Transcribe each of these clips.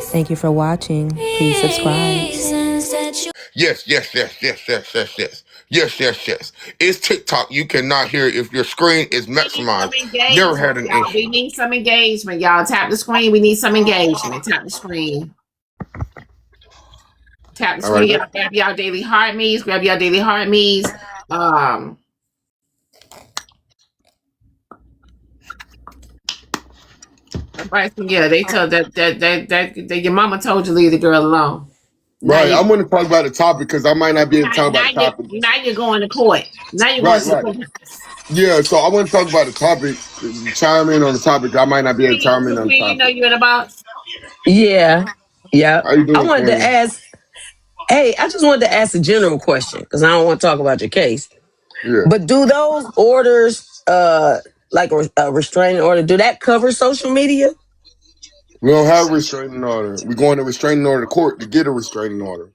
Thank you for watching. Please subscribe. Yes. It's TikTok. You cannot hear it if your screen is maximized. Never had an issue. We need some engagement, y'all. Tap the screen. We need some engagement. Tap the screen. Tap the screen. Y'all grab y'all daily heart me's. Grab y'all daily heart me's. Right, yeah, they tell that your mama told you leave the girl alone. Right, I'm going to talk about the topic because I might not be able to talk about the topic. Now you're going to court. Now you're going to court. Yeah, so I want to talk about the topic. Chime in on the topic. I might not be able to chime in on the topic. You know you're in a box. Yeah. How you doing, I wanted to ask. Hey, I just wanted to ask a general question because I don't want to talk about your case. Yeah. But do those orders, like a restraining order, do that cover social media? We don't have a restraining order. We're going to restraining order to court to get a restraining order.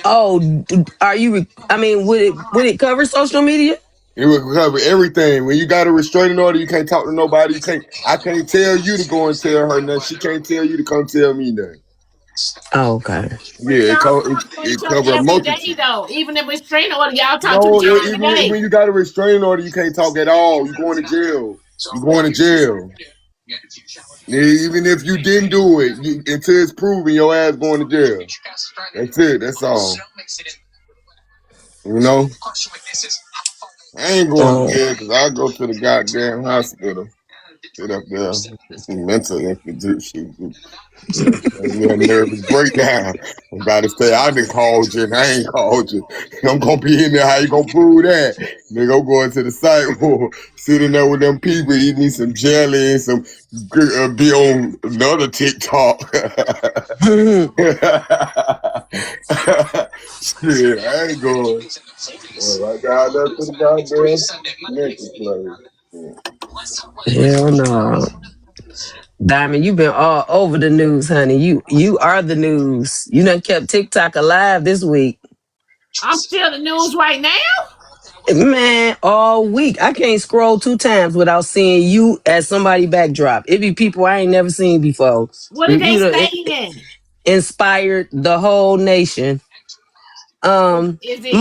Oh, are you? I mean, would it cover social media? It would cover everything. When you got a restraining order, you can't talk to nobody. I can't tell you to go and tell her nothing. She can't tell you to come tell me nothing. Oh, okay. Yeah, it covers a multitude. Even if restraining order, y'all talk to each other every day. When you got a restraining order, you can't talk at all. You're going to jail. Even if you didn't do it, until it's proven, your ass going to jail. That's it. That's all. You know? I ain't going to jail because I go to the goddamn hospital. Sit up there. It's a mental institution. You a nervous breakdown. I'm about to say, I done called you and I ain't called you. I'm going to be in there. How you going to prove that? Nigga, I'm going to the sidewalk, sitting there with them people, eating me some jelly and some, be on another TikTok. Shit, I ain't going. Well, I got that to the goddamn mental place. Hell no. Diamond, you've been all over the news, honey. You are the news. You done kept TikTok alive this week. I'm still the news right now? Man, all week. I can't scroll 2 times without seeing you as somebody backdrop. It be people I ain't never seen before. What are they saying? Inspired the whole nation. It's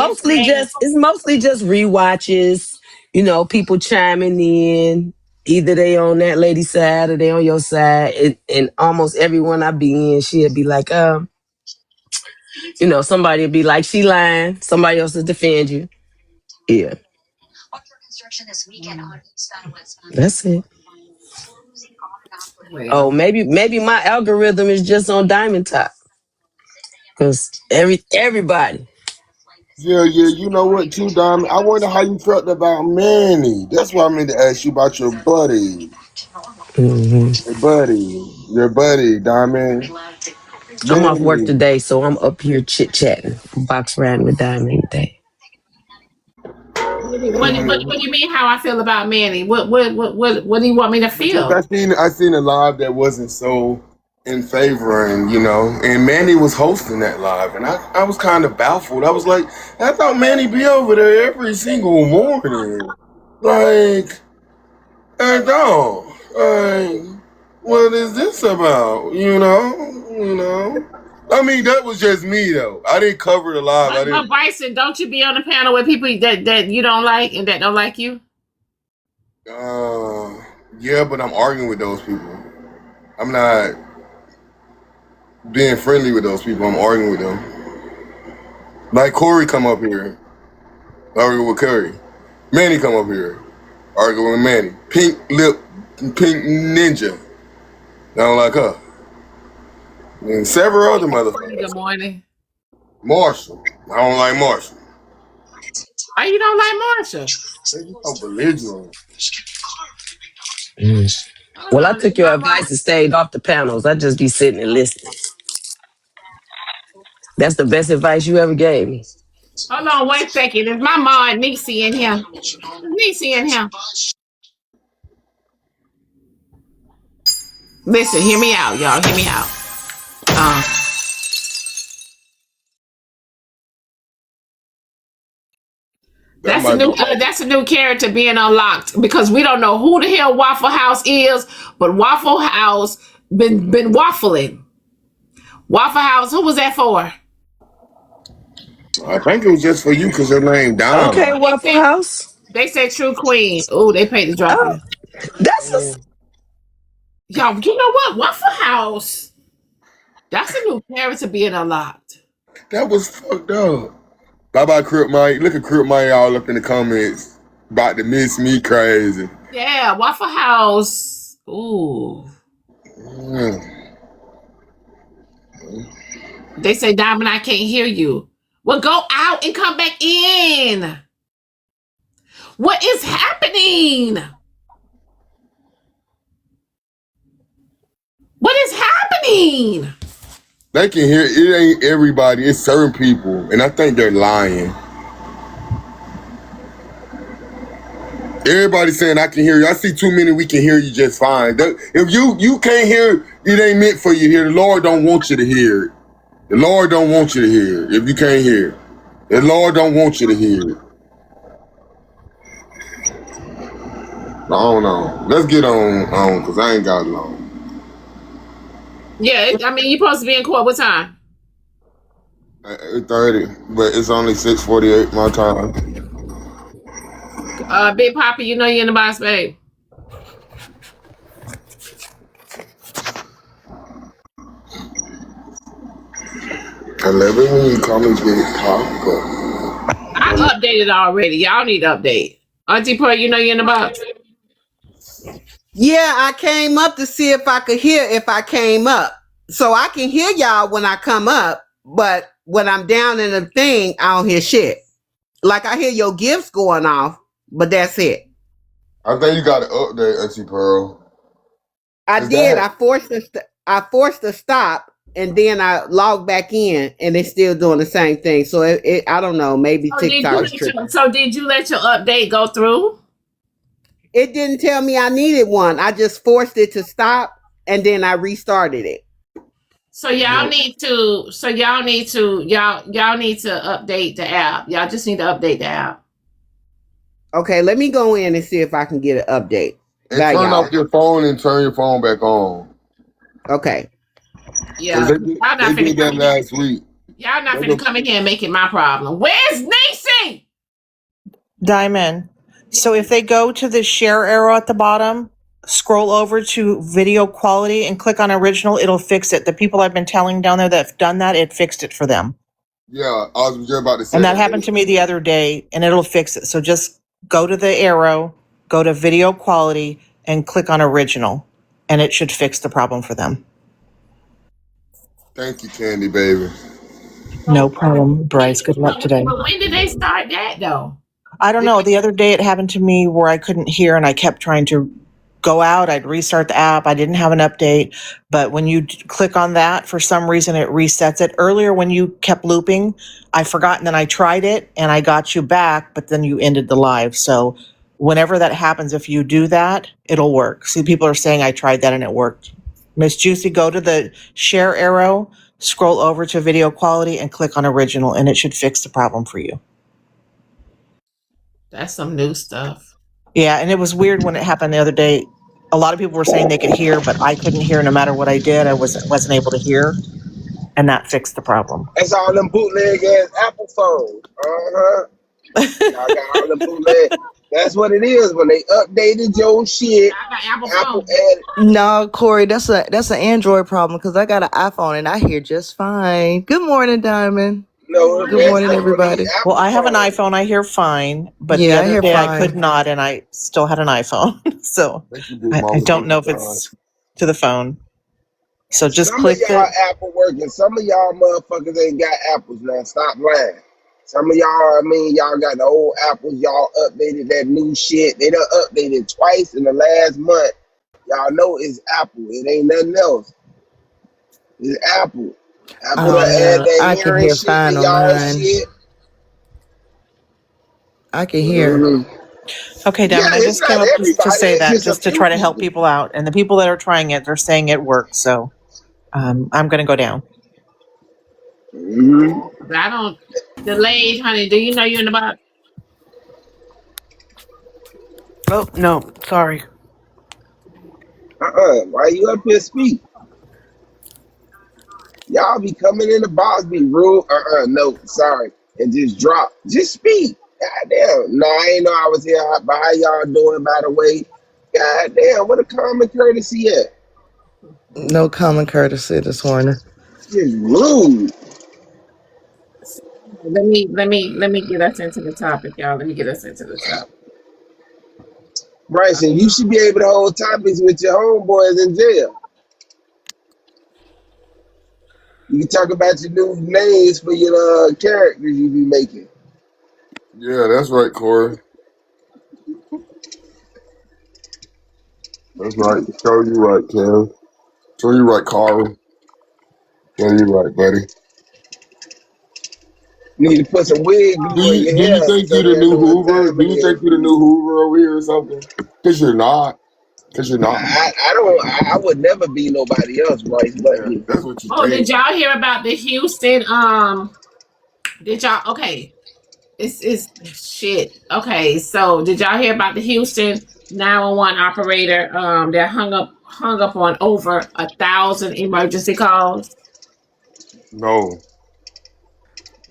mostly just rewatches, people chiming in. Either they on that lady's side or they on your side. And almost everyone I be in, she'll be like, somebody will be like, she lying. Somebody else will defend you. Yeah. That's it. Oh, maybe my algorithm is just on Diamond Top. Because everybody. Yeah, you know what, too, Diamond? I wonder how you felt about Manny. That's why I meant to ask you about your buddy. Mm-hmm. Your buddy, Diamond. I'm off work today, so I'm up here chit-chatting, box riding with Diamond today. What do you mean how I feel about Manny? What do you want me to feel? I seen a live that wasn't so in favor, and Manny was hosting that live, and I was kind of baffled. I was like, I thought Manny be over there every single morning. Like, I don't. Like, what is this about? I mean, that was just me though. I didn't cover the live. But Bryson, don't you be on the panel with people that you don't like and that don't like you? Yeah, but I'm arguing with those people. I'm not being friendly with those people. I'm arguing with them. Like Corey come up here, argue with Curry. Manny come up here, argue with Manny. Pink Ninja, I don't like her. And several other motherfuckers. Good morning. Marshall, I don't like Marshall. Why you don't like Marshall? They're so belligerent. Well, I took your advice and stayed off the panels. I just be sitting and listening. That's the best advice you ever gave me. Hold on 1 second. Is my mom Niecy in here? Niecy in here. Listen, hear me out, y'all. Hear me out. That's a new character being unlocked because we don't know who the hell Waffle House is, but Waffle House been waffling. Waffle House, who was that for? I think it was just for you because your name Diamond. Okay, Waffle House. They said True Queen. Oh, they paid to drop Oh, you. that's a, Y'all, you know what? Waffle House. That's a new character being unlocked. That was fucked up. Bye bye, Crip Mike. Look at Crip Mike all up in the comments about to miss me crazy. Yeah, Waffle House. Ooh. Mm. They say, Diamond, I can't hear you. Well, go out and come back in. What is happening? What is happening? They can hear it. Ain't everybody. It's certain people, and I think they're lying. Everybody saying I can hear you. I see too many. We can hear you just fine. If you can't hear, it ain't meant for you to hear. The Lord don't want you to hear it. The Lord don't want you to hear it. If you can't hear it, the Lord don't want you to hear it. I don't know. Let's get on because I ain't got long. Yeah, I mean, you're supposed to be in court. What time? 30, but it's only 6:48 my time. Big Papa, you know you're in the box, babe. I love it when you call me Big Papa. I updated already. Y'all need to update. Auntie Pearl, you know you're in the box. Yeah, I came up to see if I could hear if I came up. So I can hear y'all when I come up, but when I'm down in the thing, I don't hear shit. Like I hear your gifts going off, but that's it. I think you got to update, Auntie Pearl. I did. I forced to stop, and then I logged back in, and it's still doing the same thing. So I don't know. Maybe TikTok is tripping. So did you let your update go through? It didn't tell me I needed one. I just forced it to stop, and then I restarted it. So y'all need to update the app. Y'all just need to update the app. Okay, let me go in and see if I can get an update. And turn off your phone and turn your phone back on. Okay. Yeah. They did that last week. Y'all not finna come in here and make it my problem. Where's Nisi? Diamond. So if they go to the share arrow at the bottom, scroll over to video quality and click on original, it'll fix it. The people I've been telling down there that have done that, it fixed it for them. Yeah, I was just about to say. And that happened to me the other day, and it'll fix it. So just go to the arrow, go to video quality, and click on original, and it should fix the problem for them. Thank you, Candy Baby. No problem, Bryce. Good luck today. But when did they start that, though? I don't know. The other day it happened to me where I couldn't hear and I kept trying to go out. I'd restart the app. I didn't have an update. But when you click on that, for some reason, it resets it. Earlier when you kept looping, I forgot and then I tried it and I got you back, but then you ended the live. So whenever that happens, if you do that, it'll work. See, people are saying I tried that and it worked. Miss Juicy, go to the share arrow, scroll over to video quality and click on original and it should fix the problem for you. That's some new stuff. Yeah, and it was weird when it happened the other day. A lot of people were saying they could hear, but I couldn't hear no matter what I did. I wasn't able to hear, and that fixed the problem. That's all them bootleg ass Apple phones. Y'all got all them bootleg. That's what it is when they updated your shit. Apple added. No, Corey, that's an Android problem because I got an iPhone and I hear just fine. Good morning, Diamond. No, good morning, everybody. Well, I have an iPhone. I hear fine, but Yeah, the other day I could not, and I still had an iPhone. So I don't know if it's to the phone. So just some click of y'all Apple working. Some of y'all motherfuckers ain't got apples now. Stop lying. Some of y'all, y'all got the old apples. Y'all updated that new shit. They done updated twice in the last month. Y'all know it's Apple. It ain't nothing else. It's Apple. Apple Oh, add yeah, that I can hearing hear shit fine to on y'all mine. shit. I can hear. Okay, Diamond, Yeah, I just came up to say that, just to a try to few help people out. And the people that are trying it, they're saying it works. So I'm going to go down. But I don't. Delayed, honey. Do you know you're in the box? Oh, no, sorry. Why you up here speak? Y'all be coming in the box, be rude. No, sorry, and just drop. Just speak. God damn. No, I ain't know I was here. But how y'all doing, by the way? God damn, what a common courtesy at. No common courtesy this morning. Just rude. Let me get us into the topic, y'all. Let me get us into the topic. Bryson, you should be able to hold topics with your homeboys in jail. You can talk about your new names for your characters you be making. Yeah, that's right, Corey. That's right. Show you right, Kev. Show you right, Carl. Show you right, buddy. You need to put some wig glue on your Do you hair think so you the they'll new know what Hoover? time Do it you is. think you the new Hoover over here or something? Cause you're not. Cause you're not. I would never be nobody else, Bryce, but Yeah, you. that's what you Oh, did think. y'all hear about the Houston? Did y'all? Okay, it's shit. Okay, so did y'all hear about the Houston 911 operator? That hung up on over 1,000 emergency calls. No.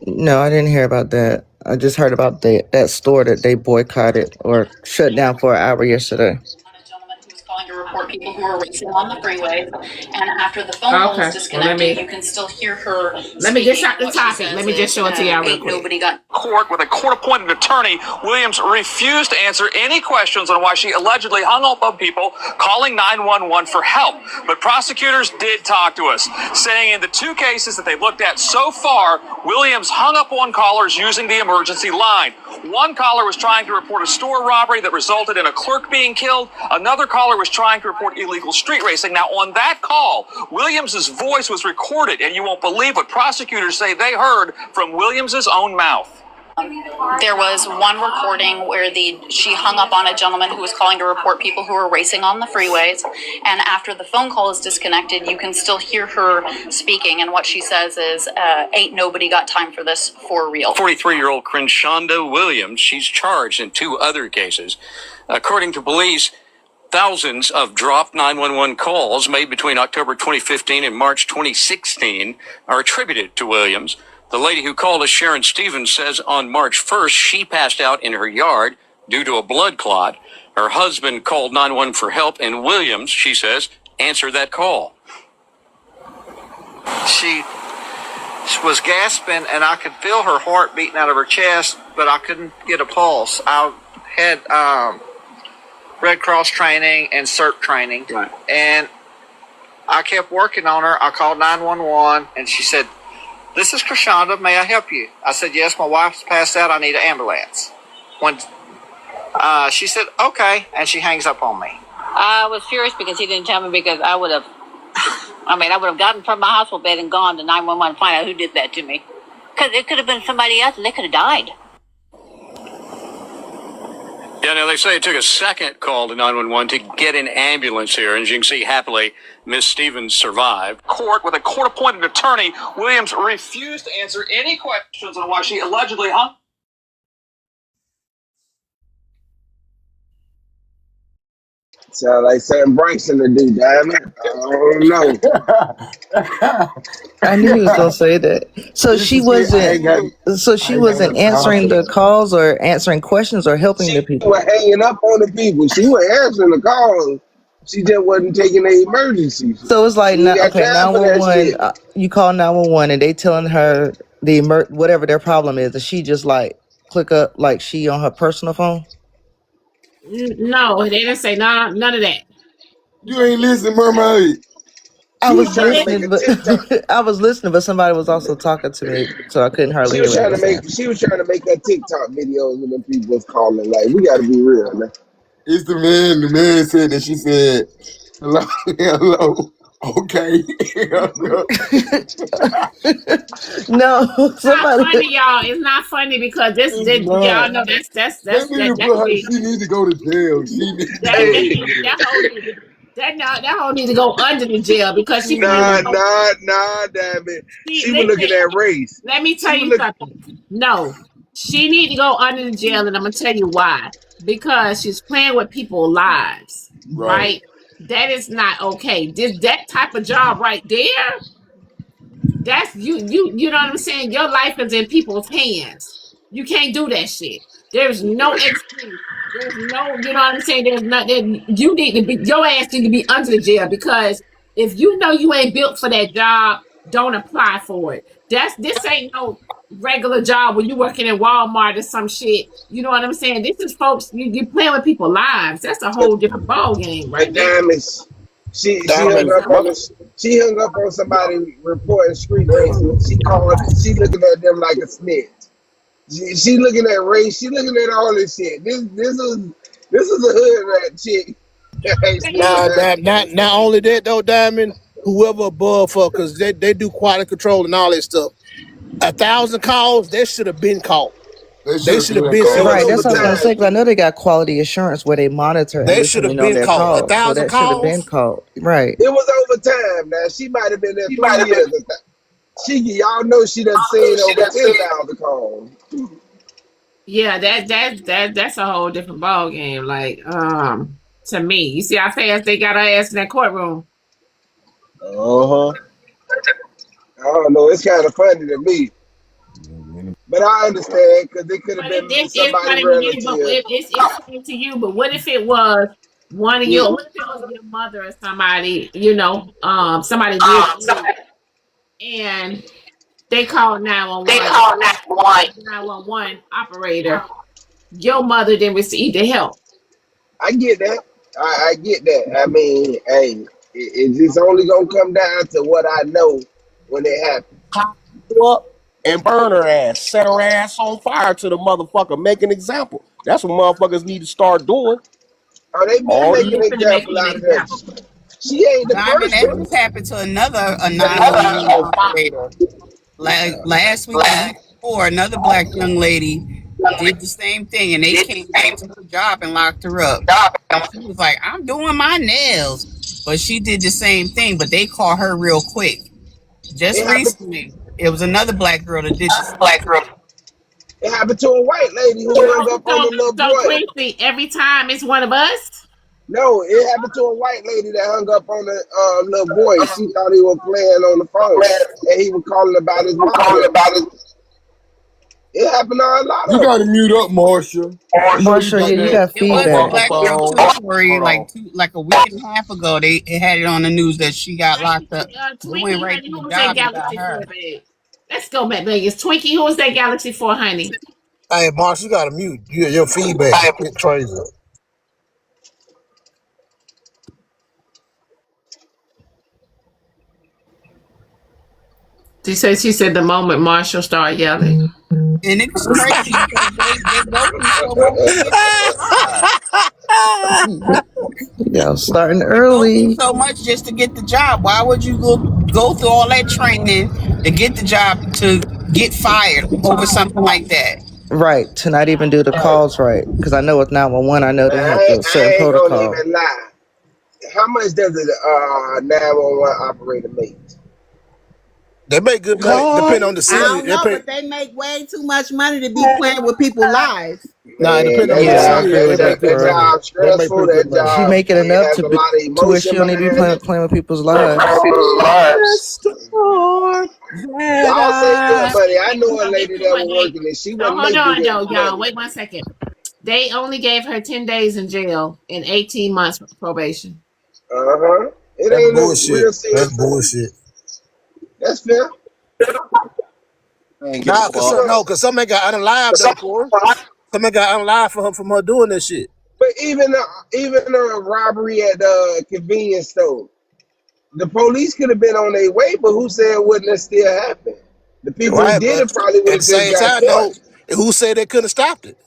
No, I didn't hear about that. I just heard about that store that they boycotted or shut down for an hour yesterday. A gentleman who was calling to report people who were racing on the freeway, and after the phone call was disconnected, you can still hear her. Let me get shot the topic. Let me just show it to y'all real quick. Nobody got court with a court-appointed attorney. Williams refused to answer any questions on why she allegedly hung up on people calling 911 for help. But prosecutors did talk to us, saying in the two cases that they've looked at so far, Williams hung up on callers using the emergency line. One caller was trying to report a store robbery that resulted in a clerk being killed. Another caller was trying to report illegal street racing. Now, on that call, Williams's voice was recorded, and you won't believe what prosecutors say they heard from Williams's own mouth. There was one recording where she hung up on a gentleman who was calling to report people who were racing on the freeways. And after the phone call is disconnected, you can still hear her speaking. And what she says is, ain't nobody got time for this for real. 43-year-old Crenshawnda Williams, she's charged in two other cases. According to police, thousands of dropped 911 calls made between October 2015 and March 2016 are attributed to Williams. The lady who called us, Sharon Stevens, says on March 1st, she passed out in her yard due to a blood clot. Her husband called 911 for help, and Williams, she says, answered that call. She was gasping, and I could feel her heart beating out of her chest, but I couldn't get a pulse. I had Red Cross training and CERT training, right. And I kept working on her. I called 911, and she said, "This is Crenshawnda. May I help you?" I said, "Yes, my wife's passed out. I need an ambulance." When she said, "Okay," and she hangs up on me. I was furious because he didn't tell me, because I would have gotten from my hospital bed and gone to 911 to find out who did that to me. Because it could have been somebody else and they could have died. Yeah, now they say it took a second call to 911 to get an ambulance here. And as you can see, happily, Miss Stevens survived. Court with a court-appointed attorney, Williams refused to answer any questions on why she allegedly hung. Sound like something Bryson to do, damn it. I don't know. I knew he was gonna say that. So she wasn't. So she wasn't answering the calls or answering questions or helping the She people. was hanging up on the people. She was answering the calls. She just wasn't taking the emergency. So it's like, You got okay, time for that 911. You call 911 and they telling her whatever their problem is, and she just like click up like she on her personal phone. No, they didn't say none of that. You ain't listening, mermaid. I was listening, but I was listening, but somebody was also talking to me, so I couldn't hardly hear what they were saying. She was trying to make her TikTok videos when the people was calling. Like, we got to be real, man. It's the man. The man said that she said, "Hello, hello, okay." No, it's not funny, y'all. It's not funny because y'all know that's she needs to go to jail. That whole need to go under the jail because she. Nah, damn it. She was looking at race. Let me tell you something. No, she need to go under the jail, and I'm gonna tell you why. Because she's playing with people's lives, right? That is not okay. That type of job right there, That's you know what I'm saying? Your life is in people's hands. You can't do that shit. There's no excuse. There's no, you know what I'm saying? There's nothing. You need to be, your ass need to be under the jail, because if you know you ain't built for that job, don't apply for it. This ain't no regular job when you working in Walmart or some shit. You know what I'm saying? This is folks, you playing with people's lives. That's a whole different ball game right But there. Diamonds, she hung Diamond, up on us. She hung up on somebody reporting street racism. She looking at them like a snitch. She looking at race. She looking at all this shit. This is a hood rat chick. Not only that though, Diamond, whoever above her, because they do quality control and all that stuff. 1,000 calls, that should have been caught. They should have been caught. Right, that's what I was gonna overtime. say. Because I know they got quality assurance where they monitor and They listen should have in on been their caught. calls. So 1,000 that should have been calls. caught. Right. It was overtime. Now she might have been there 3 years. Y'all know she done seen over 10,000 calls. Yeah, that's a whole different ball game. Like, to me, you see how fast they got her ass in that courtroom. Uh-huh. I don't know. It's kind of funny to me, but I understand because it could have But been it's somebody funny to you, but relative. it's funny to you. But what if it was one of your, what if it was your mother or somebody, you know, somebody did and they called 911 operator. Your mother didn't receive the help. I get that. I get that. I mean, hey, it's just only gonna come down to what I know when it happens. Up and burn her ass, set her ass on fire to the motherfucker, make an example. That's what motherfuckers need to start doing. Oh, they been All making an these example out of her. She ain't the Diamond, first that one. just happened to another 911 operator. Last week, the week before, another black young lady did the same thing, and they came back to her job and locked her up. She was like, "I'm doing my nails," but she did the same thing, but they caught her real quick. Just It happened. recently, it was another black girl that did this. It happened to a white lady who hung up on a little So boy. Quincy, every time it's one of us. No, it happened to a white lady that hung up on a little boy. She thought he was playing on the phone, and he was calling about his mama. It happened to a lot of You them. gotta mute up, Marsha. Marsha, yeah, you got It was a feedback. black girl too, Tori, like a week and a half ago. They had it on the news that she got locked up. We went Twinkie, right honey, to the who was that job and got Galaxy her. 4, babe? Let's go, Matt Vegas. Twinkie, who was that Galaxy 4, honey? Hey, Marsh, you got to mute. Your feedback is crazy. She said the moment Marshall started yelling. And it was crazy because they go through so much. Yeah, starting early. So much just to get the job. Why would you go through all that training to get the job to get fired over something like that? Right, to not even do the calls right. Because I know with 911, I know they have I to certain ain't protocol. gonna even lie. How much does a 911 operator make? They make good money, depending on the I city. don't know, but they make way too much money to be playing with people's lives. Nah, it depends on the Yeah, I city. agree with They that, make good Corey. That money. job They make stressful. pretty That good money. She job making it enough has to a be, lot of to where she emotion don't need to be behind it. playing with people's lives. Y'all say good money. I know a lady that was working and she So wasn't hold making on, good though, y'all. money. Wait 1 second. They only gave her 10 days in jail and 18 months probation. It That's ain't no bullshit. real serious. That's bullshit. That's fair. Nah, cause somebody got unalive though, Corey. Somebody got unalive from her doing that shit. But even a robbery at the convenience store, the police could have been on their way, but who said it wouldn't have still happened? The people who did it probably would at have the just same got time, though, caught. who said they couldn't have stopped it?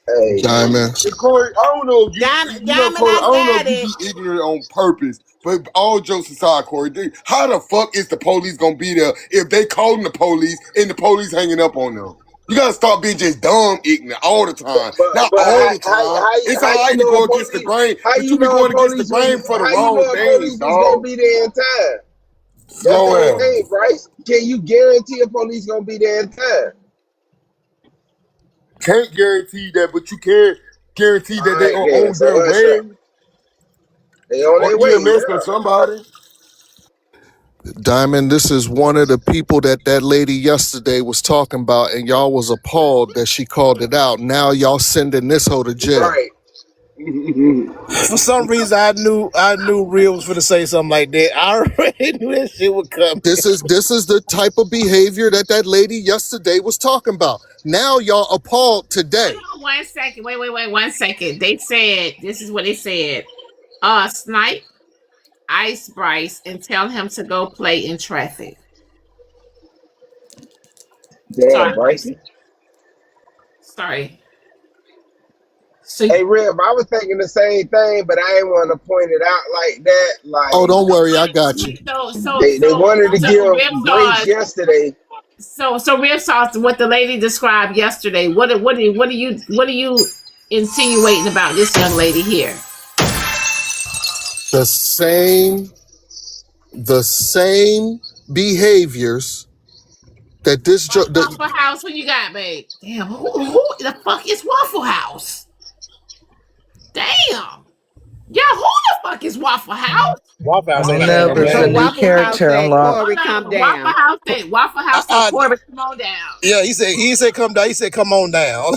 Hey, Diamond. Corey, I don't know if you, Diamond, Corey, I don't know I if got you be ignorant on purpose, but all jokes aside, Corey, how the fuck is the police gonna be there if they calling the police and the police hanging up on them? You gotta stop being just dumb ignorant all the time. Not all the time. It's all right to go against the grain, but you be going against the grain for the wrong things, police was gonna dog. be there in time? That's the Slow only ass. thing, Bryce. Can you guarantee a police gonna be there in time? Can't guarantee that, but you can guarantee that they are on So their way. They on Or their way. EMS or somebody. Diamond, this is one of the people that lady yesterday was talking about, and y'all was appalled that she called it out. Now y'all sending this hoe to jail. Right. For some reason, I knew Real was gonna say something like that. I already knew that shit would come. This is the type of behavior that lady yesterday was talking about. Now y'all appalled today. Hold on 1 second. Wait, 1 second. They said, this is what they said. Snipe Ice Bryce and tell him to go play in traffic. Damn, Bryson. Sorry. So hey, Rib, I was thinking the same thing, but I didn't want to point it out like that. Like, oh, don't worry, I got you. They wanted to give grace yesterday. So Rib Sauce, what the lady described yesterday. What are you insinuating about this young lady here? The same behaviors that this Waffle House. What you got, babe? Damn, who the fuck is Waffle House? Damn. Yeah, who the fuck is Waffle House? Waffle House ain't No, but it's a new Waffle character House unlocked. Corey, come down. Waffle House said, Corey, come on down. Yeah, he said come down. He said come on down.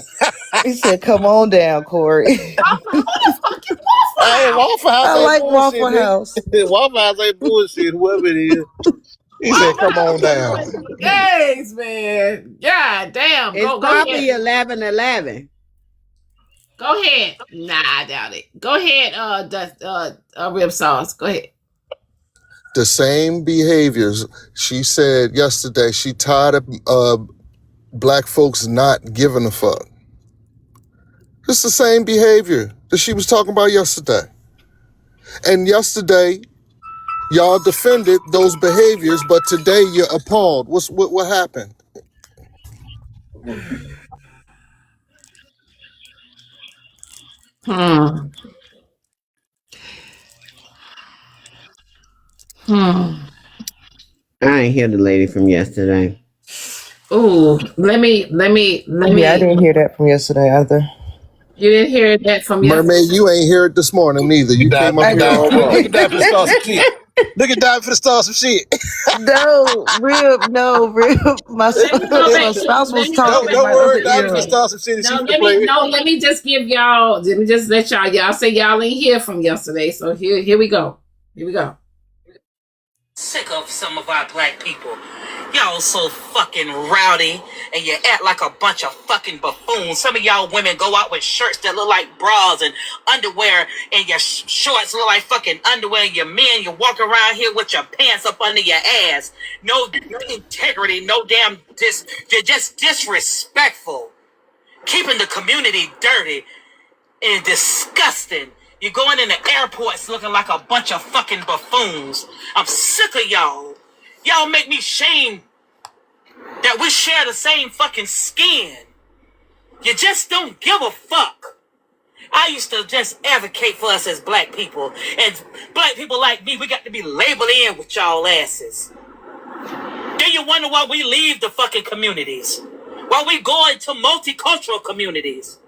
He said, "Come on down, Corey." Who the fuck is Waffle House? Hey, Waffle House I ain't like bullshit, Waffle House. Waffle House ain't bullshit, whoever it is. He said, come on down. Yes, man. God damn. It's Go probably ahead. 11:11. Go ahead. Nah, I doubt it. Go ahead, Rib Sauce. Go ahead. The same behaviors. She said yesterday she tired of black folks not giving a fuck. It's the same behavior that she was talking about yesterday. And yesterday, y'all defended those behaviors, but today you're appalled. What happened? I ain't hear the lady from yesterday. Ooh, let me. Yeah, I didn't hear that from yesterday either. You didn't hear that from yesterday? Mermaid, you ain't hear it this morning neither. You came up here all wrong. Look at that for the start some shit. Look at that for the start some shit. No, Rib. My spouse was talking. Don't worry, that for the start some shit. Let me just give y'all. Let me just let y'all say y'all ain't hear from yesterday. So here we go. Sick of some of our black people. Y'all so fucking rowdy and you act like a bunch of fucking buffoons. Some of y'all women go out with shirts that look like bras and underwear, and your shorts look like fucking underwear. And your men, you walk around here with your pants up under your ass. No integrity, no damn you're just disrespectful. Keeping the community dirty and disgusting. You're going in the airports looking like a bunch of fucking buffoons. I'm sick of y'all. Y'all make me shame that we share the same fucking skin. You just don't give a fuck. I used to just advocate for us as black people. And black people like me, we got to be labeled in with y'all asses. Then you wonder why we leave the fucking communities. Why we go into multicultural communities.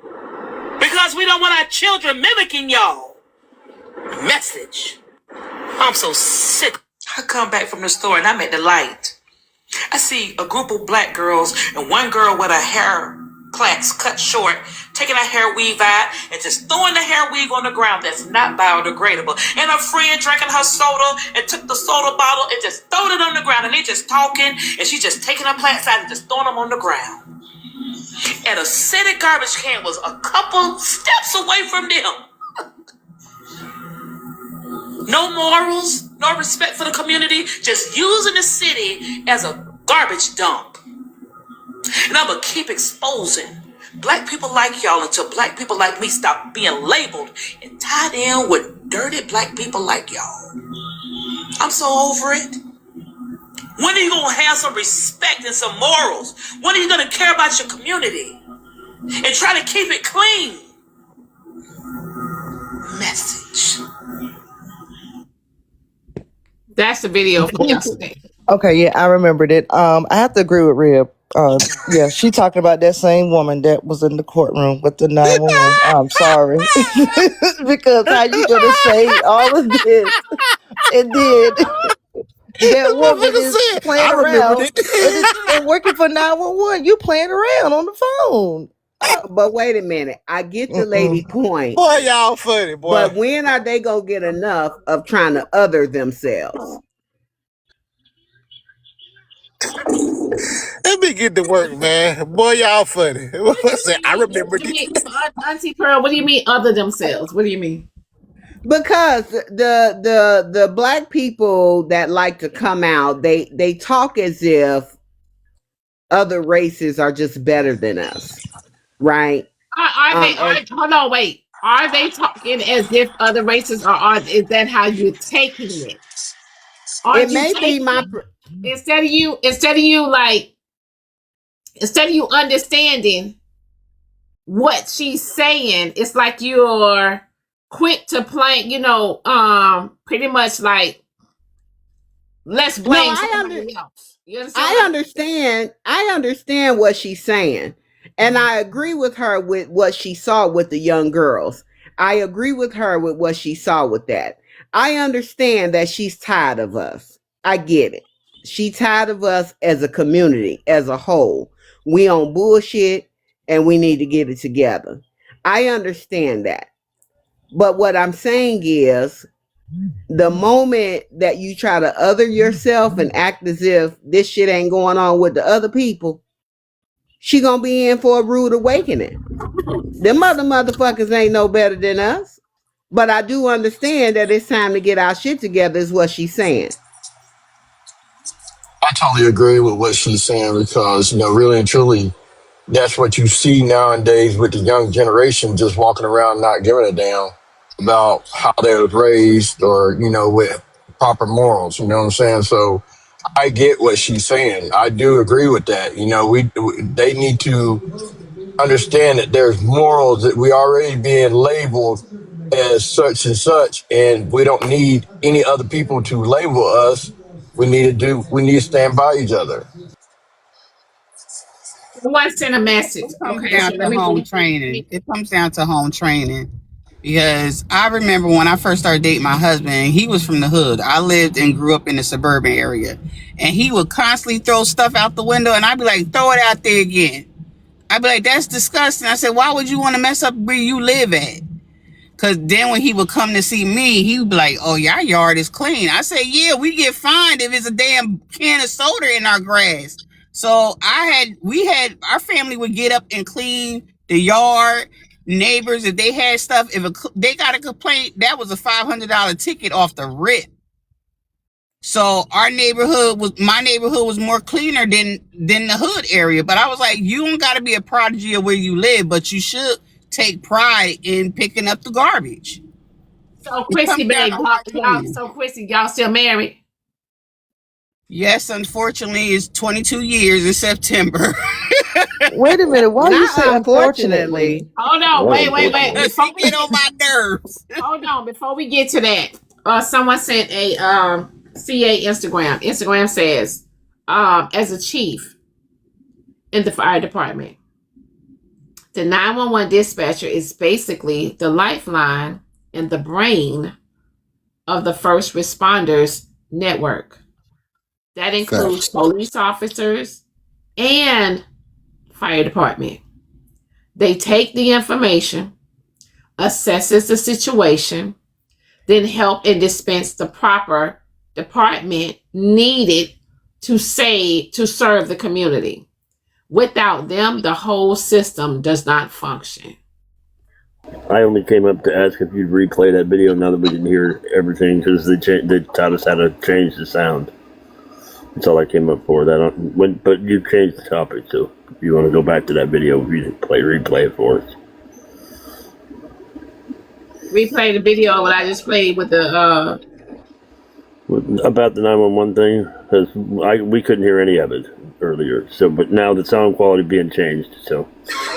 Because we don't want our children mimicking y'all. Message. I'm so sick. I come back from the store and I'm at the light. I see a group of black girls and one girl with her hair plaits cut short, taking her hair weave out and just throwing the hair weave on the ground that's not biodegradable. And her friend drinking her soda and took the soda bottle and just throwed it on the ground. And they just talking and she just taking her plaits out and just throwing them on the ground. And a city garbage can was a couple steps away from them. No morals, no respect for the community, just using the city as a garbage dump. And I'm going to keep exposing black people like y'all until black people like me stop being labeled and tied in with dirty black people like y'all. I'm so over it. When are you going to have some respect and some morals? When are you going to care about your community and try to keep it clean? Message. That's the video from yesterday. Okay, yeah, I remembered it. I have to agree with Rib. Yeah, she talking about that same woman that was in the courtroom with the 911. I'm sorry. Because how you gonna say all of this and then that woman Motherfucker is said, playing I remembered around it. and working for 911. You playing around on the phone. But wait a minute. I get the lady Mm-mm. point. Boy, y'all funny, boy. But when are they gonna get enough of trying to other themselves? Let me get to work, man. Boy, y'all funny. I said, I remembered it. Auntie Pearl, what do you mean other themselves? What do you mean? Because the black people that like to come out, they talk as if other races are just better than us, right? Are they? Hold on, wait. Are they talking as if other races are? Is that how you're taking it? It may be my instead of you understanding what she's saying, it's like you're quick to play, pretty much like let's blame somebody else. You understand? I understand what she's saying. And I agree with her with what she saw with the young girls. I agree with her with what she saw with that. I understand that she's tired of us. I get it. She's tired of us as a community, as a whole. We on bullshit and we need to get it together. I understand that. But what I'm saying is, the moment that you try to other yourself and act as if this shit ain't going on with the other people, she gonna be in for a rude awakening. Them other motherfuckers ain't no better than us. But I do understand that it's time to get our shit together, is what she's saying. I totally agree with what she's saying because, really and truly, that's what you see nowadays with the young generation just walking around not giving a damn about how they was raised or, with proper morals. You know what I'm saying? So I get what she's saying. I do agree with that. They need to understand that there's morals that we already being labeled as such and such, and we don't need any other people to label us. We need to stand by each other. Someone sent a message. It comes Okay, down so to home training. It comes down to home training. Because I remember when I first started dating my husband, he was from the hood. I lived and grew up in the suburban area. And he would constantly throw stuff out the window, and I'd be like, throw it out there again. I'd be like, that's disgusting. I said, why would you want to mess up where you live at? Because then when he would come to see me, he would be like, oh, your yard is clean. I said, yeah, we get fined if it's a damn can of soda in our grass. So our family would get up and clean the yard. Neighbors, if they had stuff, they got a complaint, that was a $500 ticket off the rip. So my neighborhood was more cleaner than the hood area. But I was like, you don't got to be a prodigy of where you live, but you should take pride in picking up the garbage. So Chrissy, babe, y'all still married? Yes, unfortunately, it's 22 years in September. Wait a minute. Why you say unfortunately? Hold on. Wait. Before we get on my nerves. Hold on. Before we get to that, someone sent a CA Instagram. Instagram says, as a chief in the fire department, the 911 dispatcher is basically the lifeline and the brain of the first responders network. That includes police officers and fire department. They take the information, assesses the situation, then help and dispense the proper department needed to serve the community. Without them, the whole system does not function. I only came up to ask if you'd replay that video now that we didn't hear everything because they taught us how to change the sound. That's all I came up for. But you changed the topic, so if you want to go back to that video, if you didn't replay it for us. Replay the video what I just played with the about the 911 thing, because we couldn't hear any of it earlier. So, but now the sound quality being changed. So,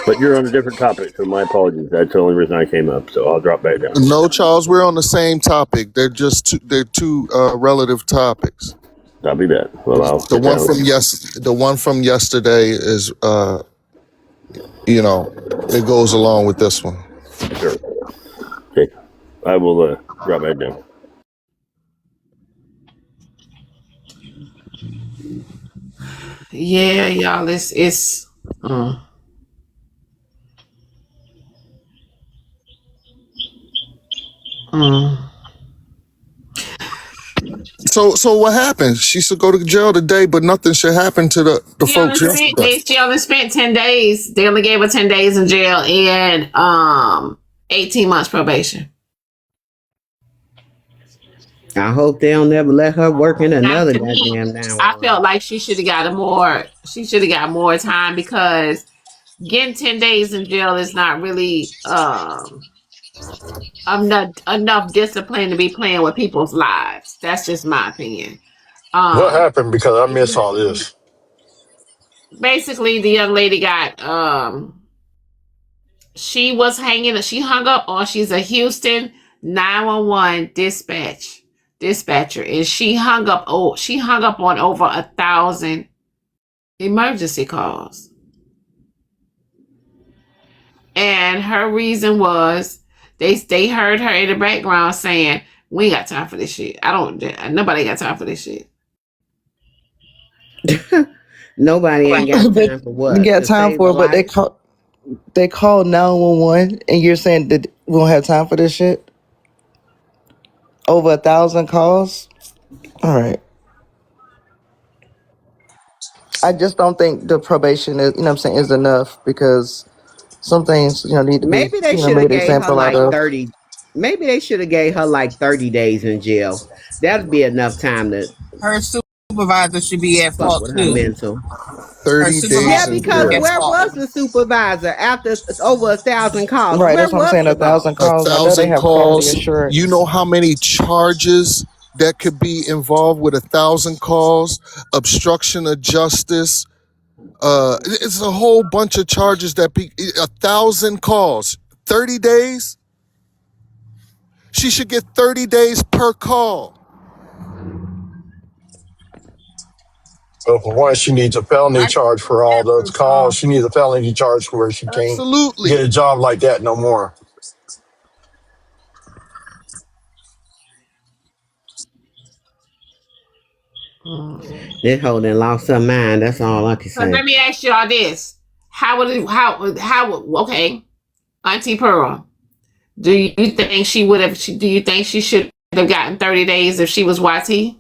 but you're on a different topic, so my apologies. That's the only reason I came up. So I'll drop back down. No, Charles, we're on the same topic. They're just two relative topics. Copy that. Well, the one from yesterday is, it goes along with this one. Sure. Okay, I will drop back down. Yeah, y'all, it's mm, mm. So what happened? She should go to jail today, but nothing should happen to the folks yesterday. She only spent 10 days. They only gave her 10 days in jail and 18 months probation. I hope they don't never let her work in another goddamn now. I felt like she should have got more time, because getting 10 days in jail is not really enough discipline to be playing with people's lives. That's just my opinion. What happened? Because I missed all this. Basically, the young lady got she hung up on, she's a Houston 911 dispatcher, and she hung up on over 1,000 emergency calls. And her reason was they heard her in the background saying, "We ain't got time for this shit. Nobody got time for this shit." Nobody ain't got time for what? You got time for it, but they call 911, and you're saying that we don't have time for this shit? Over 1,000 calls? All right. I just don't think the probation is, is enough, because some things, need to be, maybe they should have made gave her example like out of. 30. Maybe they should have gave her like 30 days in jail. That'd be enough time to. Her supervisor should be at fuck fault with too. her mental. 30 days. Yeah, because where was the supervisor after over 1,000 calls? Right, that's what I'm saying. 1,000 calls. I know they 1,000 have quality calls. assurance. You know how many charges that could be involved with 1,000 calls? Obstruction of justice. It's a whole bunch of charges that 1,000 calls. 30 days. She should get 30 days per call. So for one, she needs a felony charge for all those calls. She needs a felony charge where she can't get a job like that no more. This hoe done lost her mind. That's all I can So say. let me ask y'all this: okay, Auntie Pearl, do you think she would have? Do you think she should have gotten 30 days if she was YT?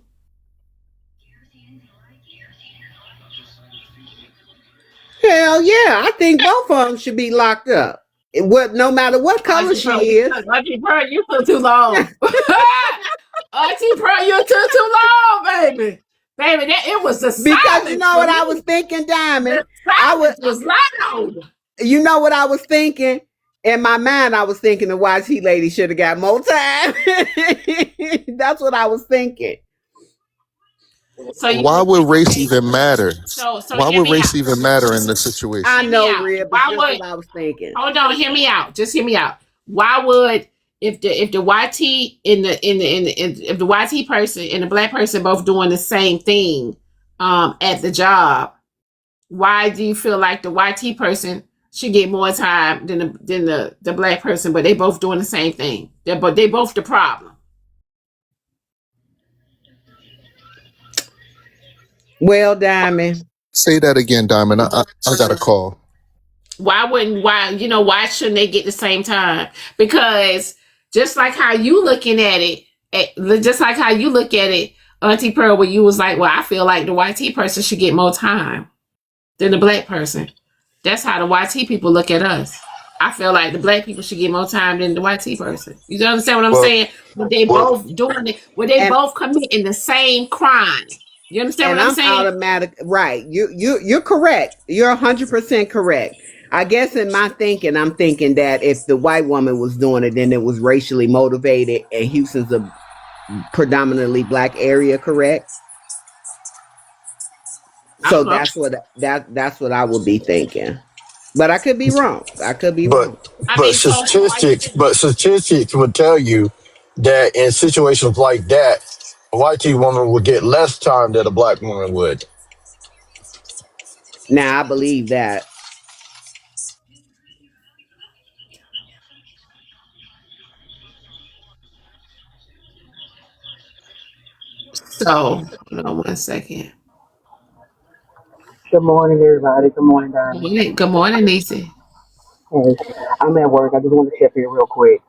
Hell yeah, I think both of them should be locked up. No matter what color she is. Auntie Pearl, you took too long. Auntie Pearl, you took too long, baby. Baby, it was the silence. Because you know what I was thinking, Diamond? Was loud. You know what I was thinking? In my mind, I was thinking the YT lady should have got more time. That's what I was thinking. So why would race even matter? Why would race even matter in this situation? I know, Rib, but that's what I was thinking. Hold on, hear me out. Just hear me out. Why would if the YT if the YT person and the black person both doing the same thing at the job, why do you feel like the YT person should get more time than the black person, but they both doing the same thing? But they both the problem. Well, Diamond. Say that again, Diamond. I got a call. Why shouldn't they get the same time? Because just like how you looking at it, Auntie Pearl, where you was like, well, I feel like the YT person should get more time than the black person. That's how the YT people look at us. I feel like the black people should get more time than the YT person. You understand what I'm saying? When they both doing it, when they both committing the same crime. You understand what I'm saying? Automatic, right? You're correct. You're 100% correct. I guess in my thinking, I'm thinking that if the white woman was doing it, then it was racially motivated, and Houston's a predominantly black area, correct? So that's what I would be thinking. But I could be wrong. But statistics would tell you that in situations like that, a white woman would get less time than a black woman would. Now I believe that. So, hold on 1 second. Good morning, everybody. Good morning, Good Diamond. morning, good morning, Niecy. Hey, I'm at work. I just want to step here real quick.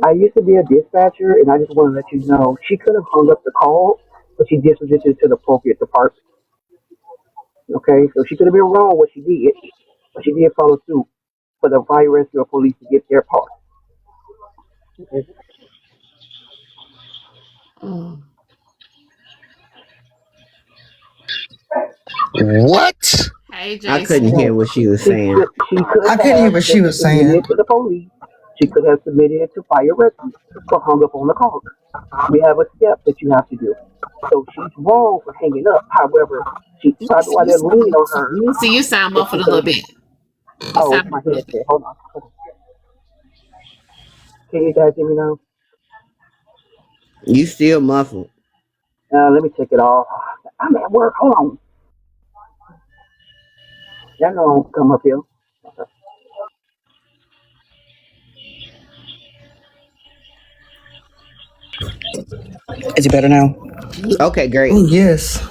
I used to be a dispatcher, and I just want to let you know she could have hung up the call, but she dispositioned it to the appropriate department. Okay, so she could have been wrong what she did, but she did follow suit for the fire rescue or police to get their part. Okay. Mm. What? Hey, I couldn't Jason. hear what she was She saying. could, she could I couldn't hear have what she just was submitted saying. it to the police. She could have submitted it to fire rescue, but hung up on the caller. We have a step that you have to do. So she's wrong for hanging up. However, she probably why they're leaning on her. Niecy, you sound But she muffled a could little have. bit. You Oh, it's sound my muffled a little bit. headset. Hold on. Can you guys hear me now? You still muffled. Let me take it off. I'm at work. Hold on. Y'all know come up here. Is it better now? Okay, great. Yes.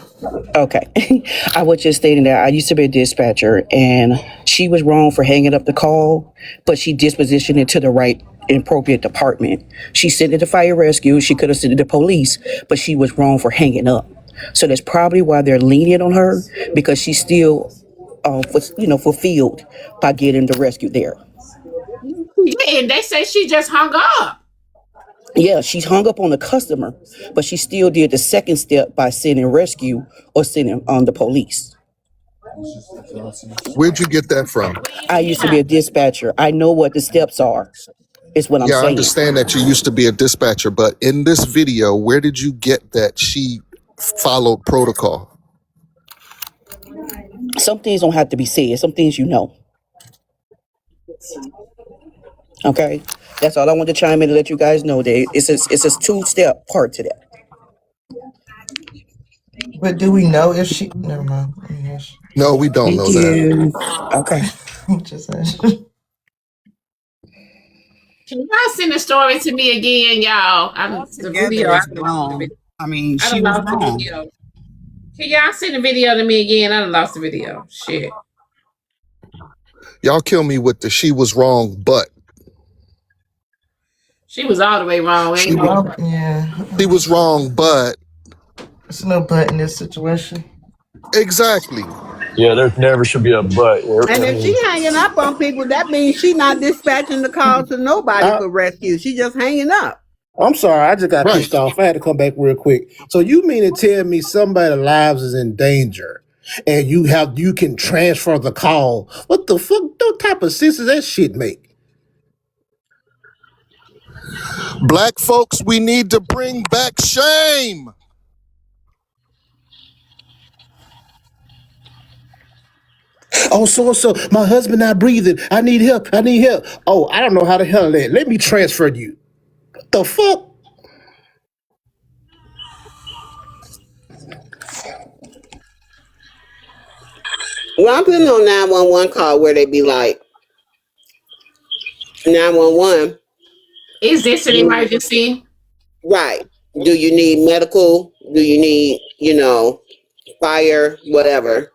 Okay. I was just stating that I used to be a dispatcher and she was wrong for hanging up the call, but she dispositioned it to the right and appropriate department. She sent it to fire rescue. She could have sent it to police, but she was wrong for hanging up. So that's probably why they're lenient on her because she's still, was, fulfilled by getting the rescue there. Yeah, and they say she just hung up. Yeah, she hung up on the customer, but she still did the second step by sending rescue or sending on the police. Where'd you get that from? I used to be a dispatcher. I know what the steps are, is what I'm Yeah, I saying. understand that you used to be a dispatcher, but in this video, where did you get that she followed protocol? Some things don't have to be said, some things you know. Okay? That's all I want to chime in to let you guys know that it's a two-step part to that. But do we know if she? Never mind. Yes. No, we don't Thank know that. you. Okay. Just saying. Can y'all send the story to me again, y'all? The Altogether video. is wrong. I mean, I she done was lost the wrong. video. Can y'all send the video to me again? I done lost the video. Shit. Y'all kill me with the she was wrong, but She was all the way wrong. she Ain't was, no. she was wrong, but There's no but in this situation. exactly. Yeah, there never should be a but. And I if she mean, hanging up on people, that means she not dispatching the call to nobody for rescue. She just hanging up. I'm sorry, I just got Right. pissed off. I had to come back real quick. So you mean to tell me somebody's lives is in danger and you can transfer the call? What the fuck? What type of sense does that shit make? Black folks, we need to bring back shame. Oh, so my husband not breathing. I need help. I need help. Oh, I don't know how to handle that. Let me transfer you. What the fuck? Well, I'm putting on 911 call where they be like, 911. Is this an emergency? Right. Do you need medical? Do you need, fire, whatever?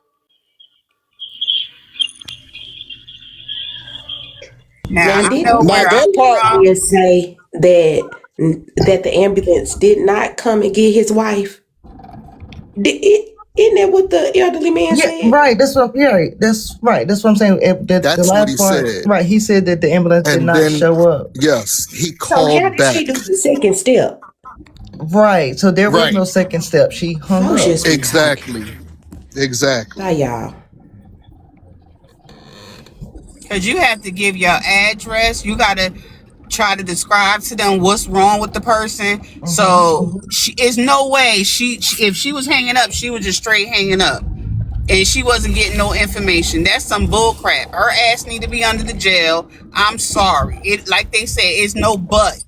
Now, Now, I didn't know where I'm that part from. did say that the ambulance did not come and get his wife? Isn't that what the elderly man Yeah, said? right. That's what. Yeah, right. That's right. That's what I'm saying. The That's what he last part. said. Right. He said that the ambulance did And not then, show up. yes, he So how called did she back. do the second step? Right. So there was Right. no second step. She hung Oh, up. she's sweet talking. Exactly. Exactly. Bye, y'all. Because you have to give your address. You got to try to describe to them what's wrong with the person. So it's no way if she was hanging up, she was just straight hanging up. And she wasn't getting no information. That's some bull crap. Her ass need to be under the jail. I'm sorry. It, like they say, it's no but.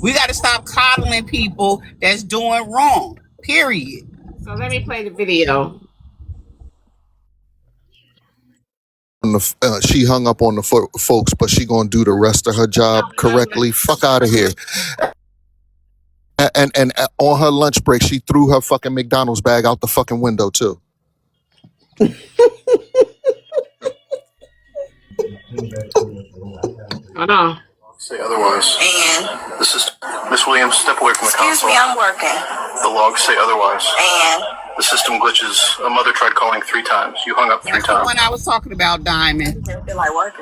We got to stop coddling people that's doing wrong. Period. So let me play the video. She hung up on the folks, but she gonna do the rest of her job correctly. Fuck out of here. And on her lunch break, she threw her fucking McDonald's bag out the fucking window too. Hold on. Say otherwise. And this is Miss Williams. Step away from the console. Excuse me, I'm working. The logs say otherwise. And the system glitches. A mother tried calling 3 times. You hung up 3 That's the times. one I was talking about, Diamond.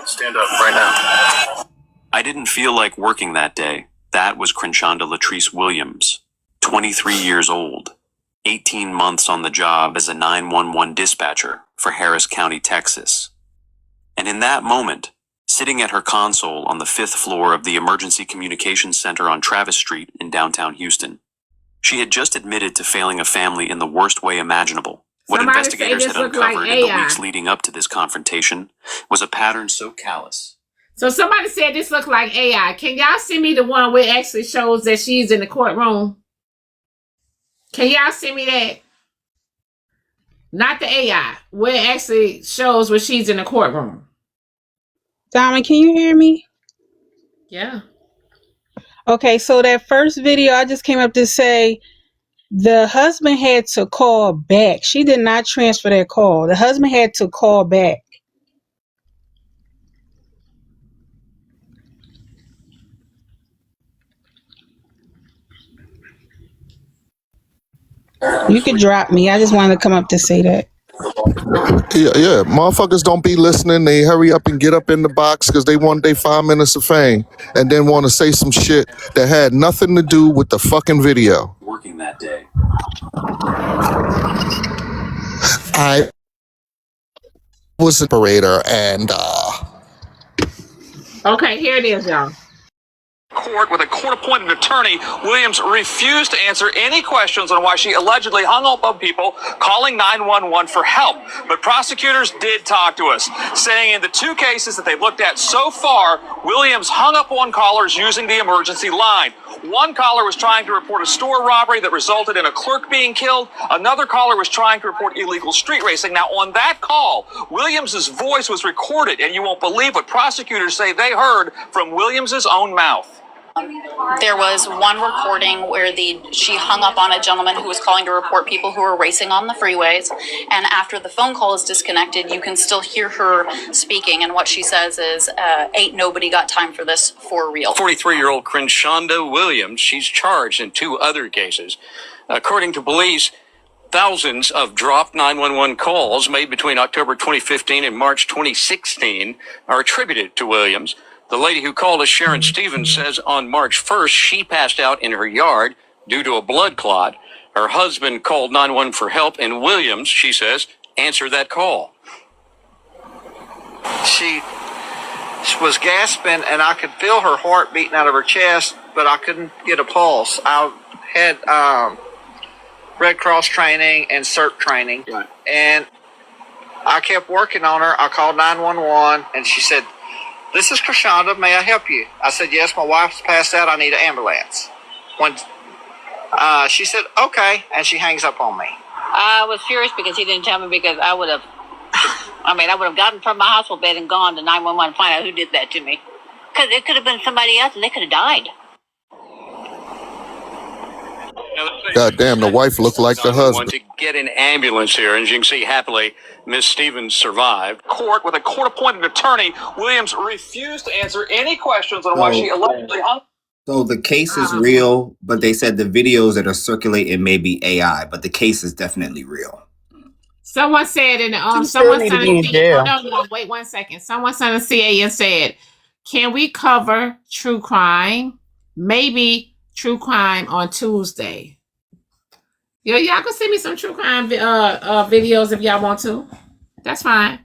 Stand up right now. I didn't feel like working that day. That was Crenshonda Latrice Williams, 23 years old, 18 months on the job as a 911 dispatcher for Harris County, Texas. And in that moment, sitting at her console on the 5th floor of the Emergency Communications Center on Travis Street in downtown Houston, she had just admitted to failing a family in the worst way imaginable. What Somebody investigators say had this look uncovered like in the AI. weeks leading up to this confrontation was a pattern so callous. So somebody said this looked like AI. Can y'all send me the one where it actually shows that she's in the courtroom? Can y'all send me that? Not the AI, where it actually shows where she's in the courtroom. Diamond, can you hear me? Yeah. Okay, so that first video I just came up to say the husband had to call back. She did not transfer that call. The husband had to call back. You could drop me. I just wanted to come up to say that. Yeah. Motherfuckers don't be listening. They hurry up and get up in the box because they want their 5 minutes of fame and then want to say some shit that had nothing to do with the fucking video. Working that day. I was an operator and Okay, here it is, y'all. Court with a court-appointed attorney, Williams refused to answer any questions on why she allegedly hung up on people calling 911 for help. But prosecutors did talk to us, saying in the 2 cases that they've looked at so far, Williams hung up on callers using the emergency line. One caller was trying to report a store robbery that resulted in a clerk being killed. Another caller was trying to report illegal street racing. Now, on that call, Williams's voice was recorded, and you won't believe what prosecutors say they heard from Williams's own mouth. There was one recording where she hung up on a gentleman who was calling to report people who were racing on the freeways. And after the phone call is disconnected, you can still hear her speaking. And what she says is, ain't nobody got time for this for real. 43-year-old Crenshonda Williams, she's charged in 2 other cases. According to police, thousands of dropped 911 calls made between October 2015 and March 2016 are attributed to Williams. The lady who called us, Sharon Stevens, says on March 1st, she passed out in her yard due to a blood clot. Her husband called 911 for help, and Williams, she says, answered that call. She was gasping, and I could feel her heart beating out of her chest, but I couldn't get a pulse. I had Red Cross training and CERT training, and I kept working on her. I called 911, and she said, "This is Crenshonda. May I help you?" I said, "Yes, my wife's passed out. I need an ambulance." When she said, "Okay," and she hangs up on me. I was furious because he didn't tell me, because I would have gotten from my hospital bed and gone to 911 to find out who did that to me. Because it could have been somebody else and they could have died. God damn, the wife looked like the husband. To get an ambulance here, and as you can see, happily, Miss Stevens survived. Court with a court-appointed attorney, Williams refused to answer any questions on why she allegedly hung. So the case is real, but they said the videos that are circulating may be AI, but the case is definitely real. Someone said in someone sent no, wait 1 second. Someone sent a CA and said, "Can we cover true crime? Maybe true crime on Tuesday." Y'all can send me some true crime videos if y'all want to. That's fine.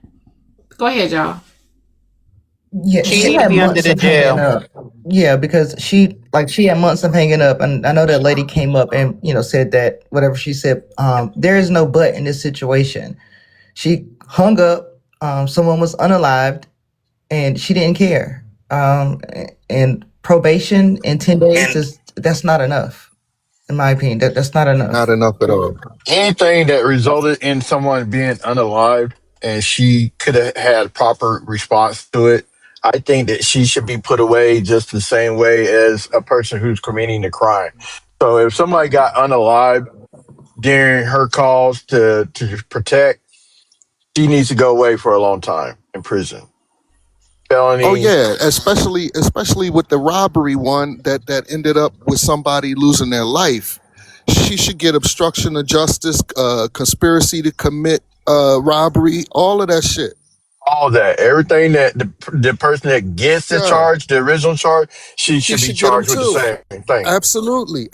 Go ahead, y'all. Yeah, she had months of hanging up. Yeah, because she had months of hanging up, and I know that lady came up and said that whatever she said. There is no but in this situation. She hung up. Someone was unalived, and she didn't care. And probation in 10 days that's not enough. In my opinion, that's not enough. Not enough at all. Anything that resulted in someone being unalived and she could have had proper response to it, I think that she should be put away just the same way as a person who's committing a crime. So if somebody got unalived during her calls to protect, she needs to go away for a long time in prison. Oh felony. yeah, especially with the robbery one that ended up with somebody losing their life. She should get obstruction of justice, conspiracy to commit robbery, all of that shit. All that, everything that the person that gets the Yeah, charge, the original charge, she she should be should get them charged with the too. same thing. Absolutely.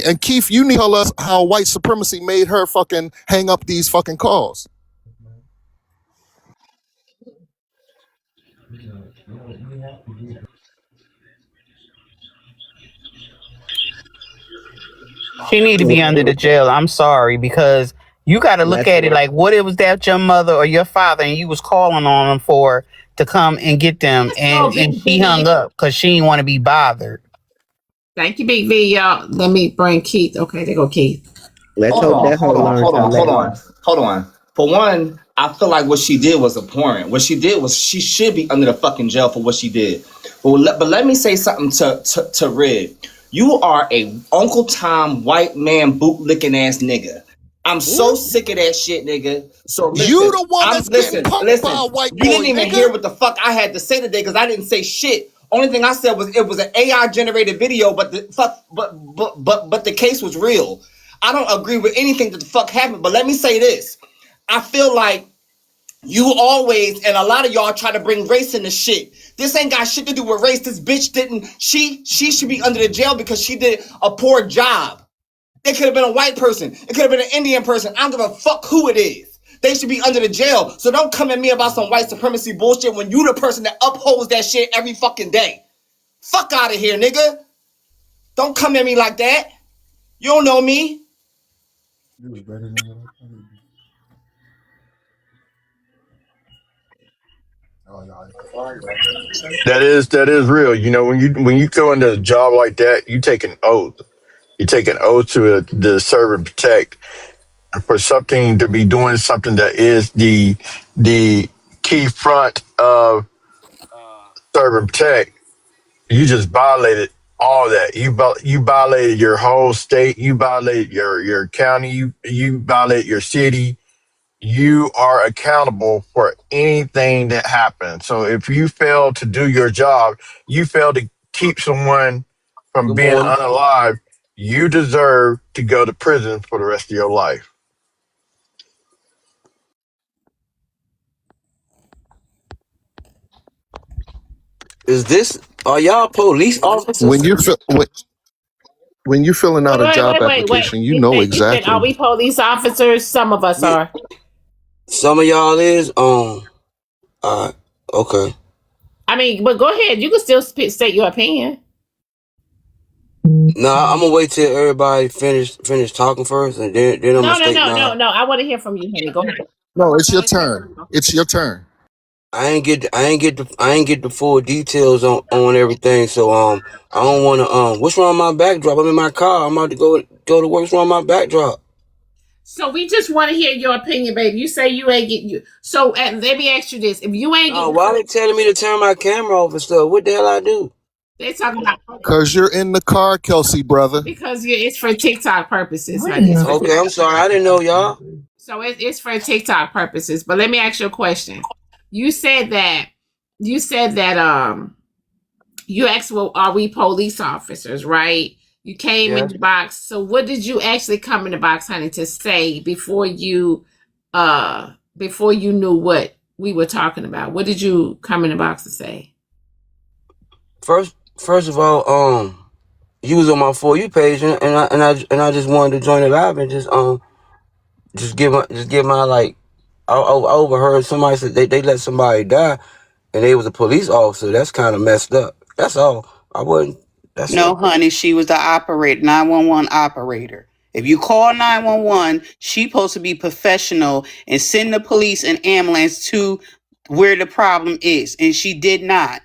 And Keith, you need to tell us how white supremacy made her fucking hang up these fucking calls. She need to be under the jail. I'm sorry, because you got to look at it like, what it was that your mother or your father and you was calling on them for to come and get them, and she hung up because she didn't want to be bothered. Thank you, Big V, y'all. Let me bring Keith. Okay, there go Keith. Let's hope that hold on. For one, I feel like what she did was abhorrent. What she did was she should be under the fucking jail for what she did. But let me say something to Red. You are a Uncle Tom white man bootlicking ass nigga. I'm so sick of that shit, nigga. So listen, You the one that's getting punked by a white you boy, didn't even nigga. hear what the fuck I had to say today because I didn't say shit. Only thing I said was it was an AI generated video, but the case was real. I don't agree with anything that the fuck happened, but let me say this. I feel like you always, and a lot of y'all try to bring race into shit. This ain't got shit to do with race. This bitch didn't, she should be under the jail because she did a poor job. It could have been a white person. It could have been an Indian person. I don't give a fuck who it is. They should be under the jail. So don't come at me about some white supremacy bullshit when you the person that upholds that shit every fucking day. Fuck out of here, nigga. Don't come at me like that. You don't know me. That is real. You know, when you go into a job like that, you take an oath. You take an oath to serve and protect. For something to be doing something that is the key front of serve and protect, you just violated all that. You violated your whole state. You violated your county. You violated your city. You are accountable for anything that happens. So if you fail to do your job, you fail to keep someone from being unalive, you deserve to go to prison for the rest of your life. Are y'all police officers? When you're filling out a job Wait. application, you know You said, are exactly. we police officers? Some of us are. Some of y'all is okay. I mean, but go ahead. You can still state your opinion. Nah, I'm gonna wait till everybody finish talking first, and then I'm gonna state mine. No. I want to hear from you, honey. Go ahead. No, it's your turn. It's your turn. I ain't get the full details on everything, so I don't want to what's wrong with my backdrop? I'm in my car. I'm about to go to work. What's wrong with my backdrop? So we just want to hear your opinion, baby. You say you ain't getting you. So let me ask you this: if you ain't getting, Why they telling me to turn my camera off and stuff? What the hell I do? they talking about Because you're in the car, Kelsey, brother. because it's for TikTok purposes, honey. Okay, I'm sorry. I didn't know y'all. So it's for TikTok purposes. But let me ask you a question. You said that you asked, well, are we police officers, right? You came in the box. So what did you actually come in the box, honey, to say before you knew what we were talking about? What did you come in the box to say? First of all, you was on my For You page, and I just wanted to join the live and just give my like. I overheard somebody said they let somebody die, and they was a police officer. That's kind of messed up. That's all. I wasn't. That's No, it. honey, she was the operator, 911 operator. If you call 911, she supposed to be professional and send the police and ambulance to where the problem is, and she did not.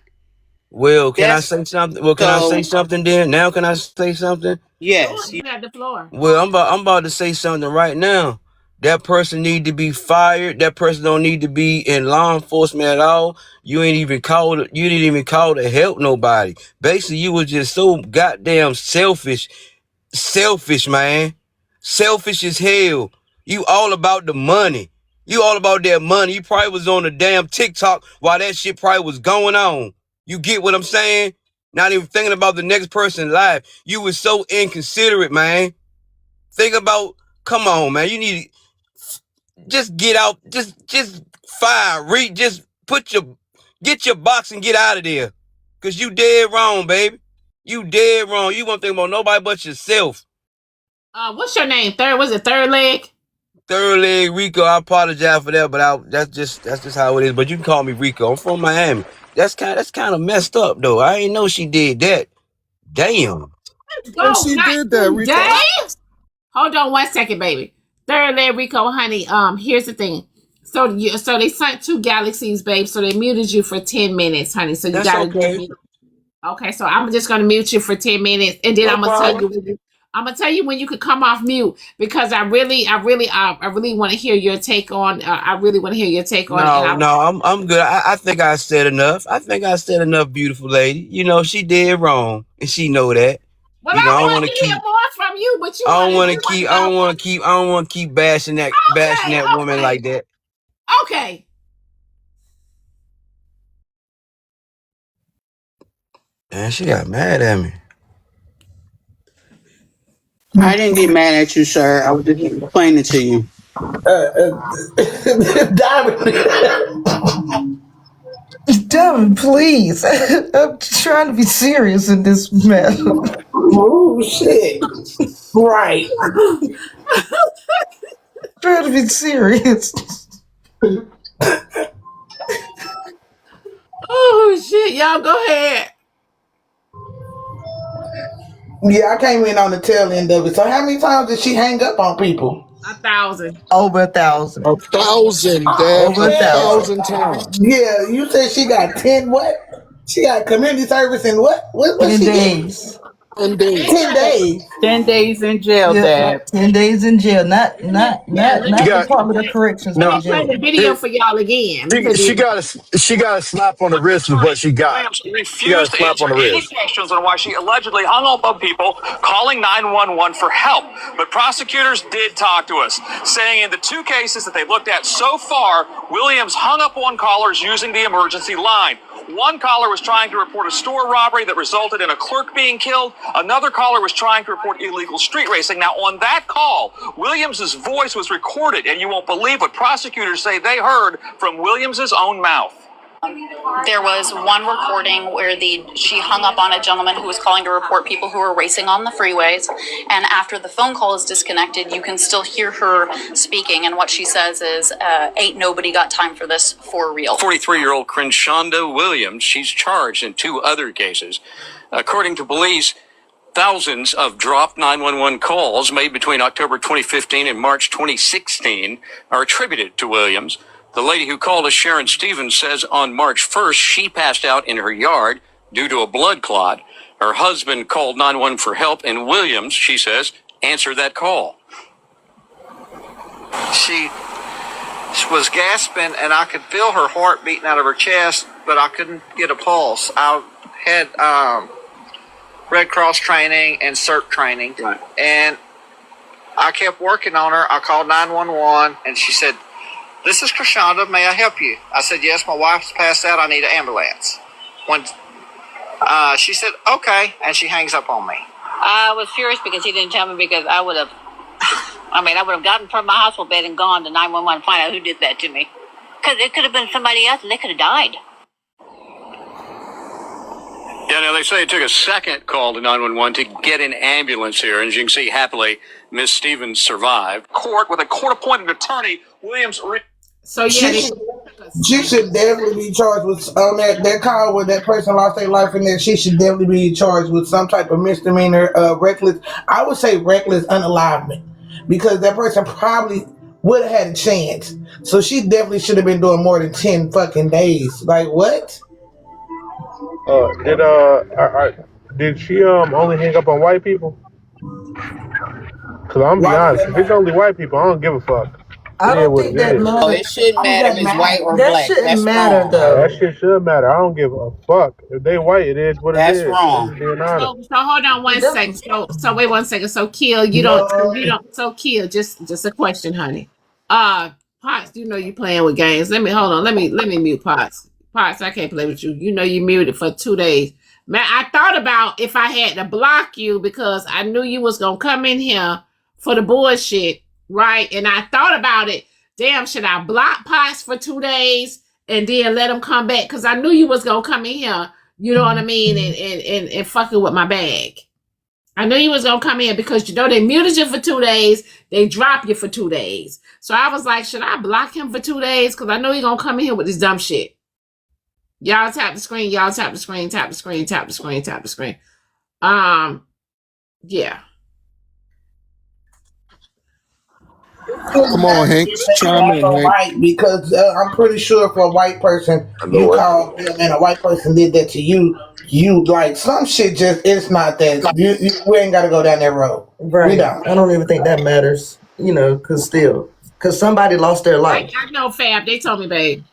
Well, can I That's say something? Well, can I say so. something then? Now can I say something? Yes, You have the floor. Well, I'm about to say something right now. That person need to be fired. That person don't need to be in law enforcement at all. You didn't even call to help nobody. Basically, you was just so goddamn selfish, man. Selfish as hell. You all about the money. You all about that money. You probably was on the damn TikTok while that shit probably was going on. You get what I'm saying? Not even thinking about the next person's life. You was so inconsiderate, man. Think about, come on, man. You need to just get out, just fire, just get your box and get out of there. Cause you dead wrong, baby. You dead wrong. You won't think about nobody but yourself. What's your name? Was it Third Leg? Third Leg Rico. I apologize for that, but that's just how it is. But you can call me Rico. I'm from Miami. That's kind of messed up though. I ain't know she did that. Damn. Go, she did that, Rico. Dave? Hold on 1 second, baby. Third Leg Rico, honey. Here's the thing. So they sent 2 galaxies, babe. So they muted you for 10 minutes, honey. So you That's gotta okay. Okay, so I'm just gonna mute you for 10 minutes, and then No I'm gonna problem. tell you when you could come off mute, because I really want to hear your take on. I really want to hear your take on. No, I'm good. I think I said enough. Beautiful lady. You know, she did wrong, and she know that. Well, You know, I want to hear more from you, but you. I don't want to keep bashing that woman like that. Okay. Man, she got mad at me. I didn't get mad at you, sir. I was just complaining to you. Diamond, please. I'm trying to be serious in this mess. Oh shit! Right. Trying to be serious. Oh shit, y'all go ahead. Yeah, I came in on the tail end of it. So how many times did she hang up on people? 1,000. Over 1,000. 1,000, Dad. Over 1,000 times. Yeah, you said she got 10 what? She got community service in what? What 10 she days. 10 days. 10 days. 10 days in jail, Dad. 10 days in jail. Not Department of Corrections. No. but Play jail. the video for y'all again. She got a slap on the wrist is what she got. Williams She got a refused to slap answer on the any wrist. questions on why she allegedly hung up on people calling 911 for help. But prosecutors did talk to us, saying in the 2 cases that they looked at so far, Williams hung up on callers using the emergency line. One caller was trying to report a store robbery that resulted in a clerk being killed. Another caller was trying to report illegal street racing. Now, on that call, Williams's voice was recorded, and you won't believe what prosecutors say they heard from Williams's own mouth. There was one recording where she hung up on a gentleman who was calling to report people who were racing on the freeways. And after the phone call is disconnected, you can still hear her speaking. And what she says is, ain't nobody got time for this for real. 43-year-old Crenshawnda Williams, she's charged in 2 other cases. According to police, thousands of dropped 911 calls made between October 2015 and March 2016 are attributed to Williams. The lady who called us, Sharon Stevens, says on March 1st, she passed out in her yard due to a blood clot. Her husband called 911 for help, and Williams, she says, answered that call. She was gasping, and I could feel her heart beating out of her chest, but I couldn't get a pulse. I had Red Cross training and CERT training, and I kept working on her. I called 911, and she said, "This is Crenshawnda. May I help you?" I said, "Yes, my wife's passed out. I need an ambulance." When she said, "Okay," and she hangs up on me. I was furious because he didn't tell me, because I would have gotten from my hospital bed and gone to 911 to find out who did that to me. Because it could have been somebody else and they could have died. Yeah, now they say it took a second call to 911 to get an ambulance here. And as you can see, happily, Miss Stevens survived. Court with a court-appointed attorney, Williams. So yeah, She should definitely be charged with that call where that person lost their life in there. She should definitely be charged with some type of misdemeanor, reckless. I would say reckless unalivement, because that person probably would have had a chance. So she definitely should have been doing more than 10 fucking days. Like what? Did she only hang up on white people? Cause I'm be honest, if it's only white people, I don't give a fuck. I don't think that matters. Oh, it shouldn't matter if it's white or That black. shouldn't That's matter, wrong. though. That shit should matter. I don't give a fuck. If they white, it is what it is. That's wrong. I'm being honest. So hold on 1 second. So wait 1 second. So Kill, you don't. So Kill, just a question, honey. Potts, you know you playing with games. Let me hold on. Let me mute Potts. Potts, I can't play with you. You know you muted for 2 days. Man, I thought about if I had to block you because I knew you was gonna come in here for the bullshit, right? And I thought about it. Damn, should I block Potts for 2 days and then let him come back? Because I knew you was gonna come in here, you know what I mean, and fucking with my bag. I knew you was gonna come in because you know they muted you for 2 days, they drop you for 2 days. So I was like, should I block him for 2 days? Because I know he gonna come in here with this dumb shit. Y'all tap the screen, y'all tap the screen, tap the screen, tap the screen, tap the screen. Yeah. Come on, Hank. Chime in, Hank. Right, because I'm pretty sure for a white person, you called them and a white person did that to you. You like some shit. Just it's not that. We ain't got to go down that road. Right. We don't. I don't even think that matters. You know, because somebody lost their life. I know, Fab. They told me, babe.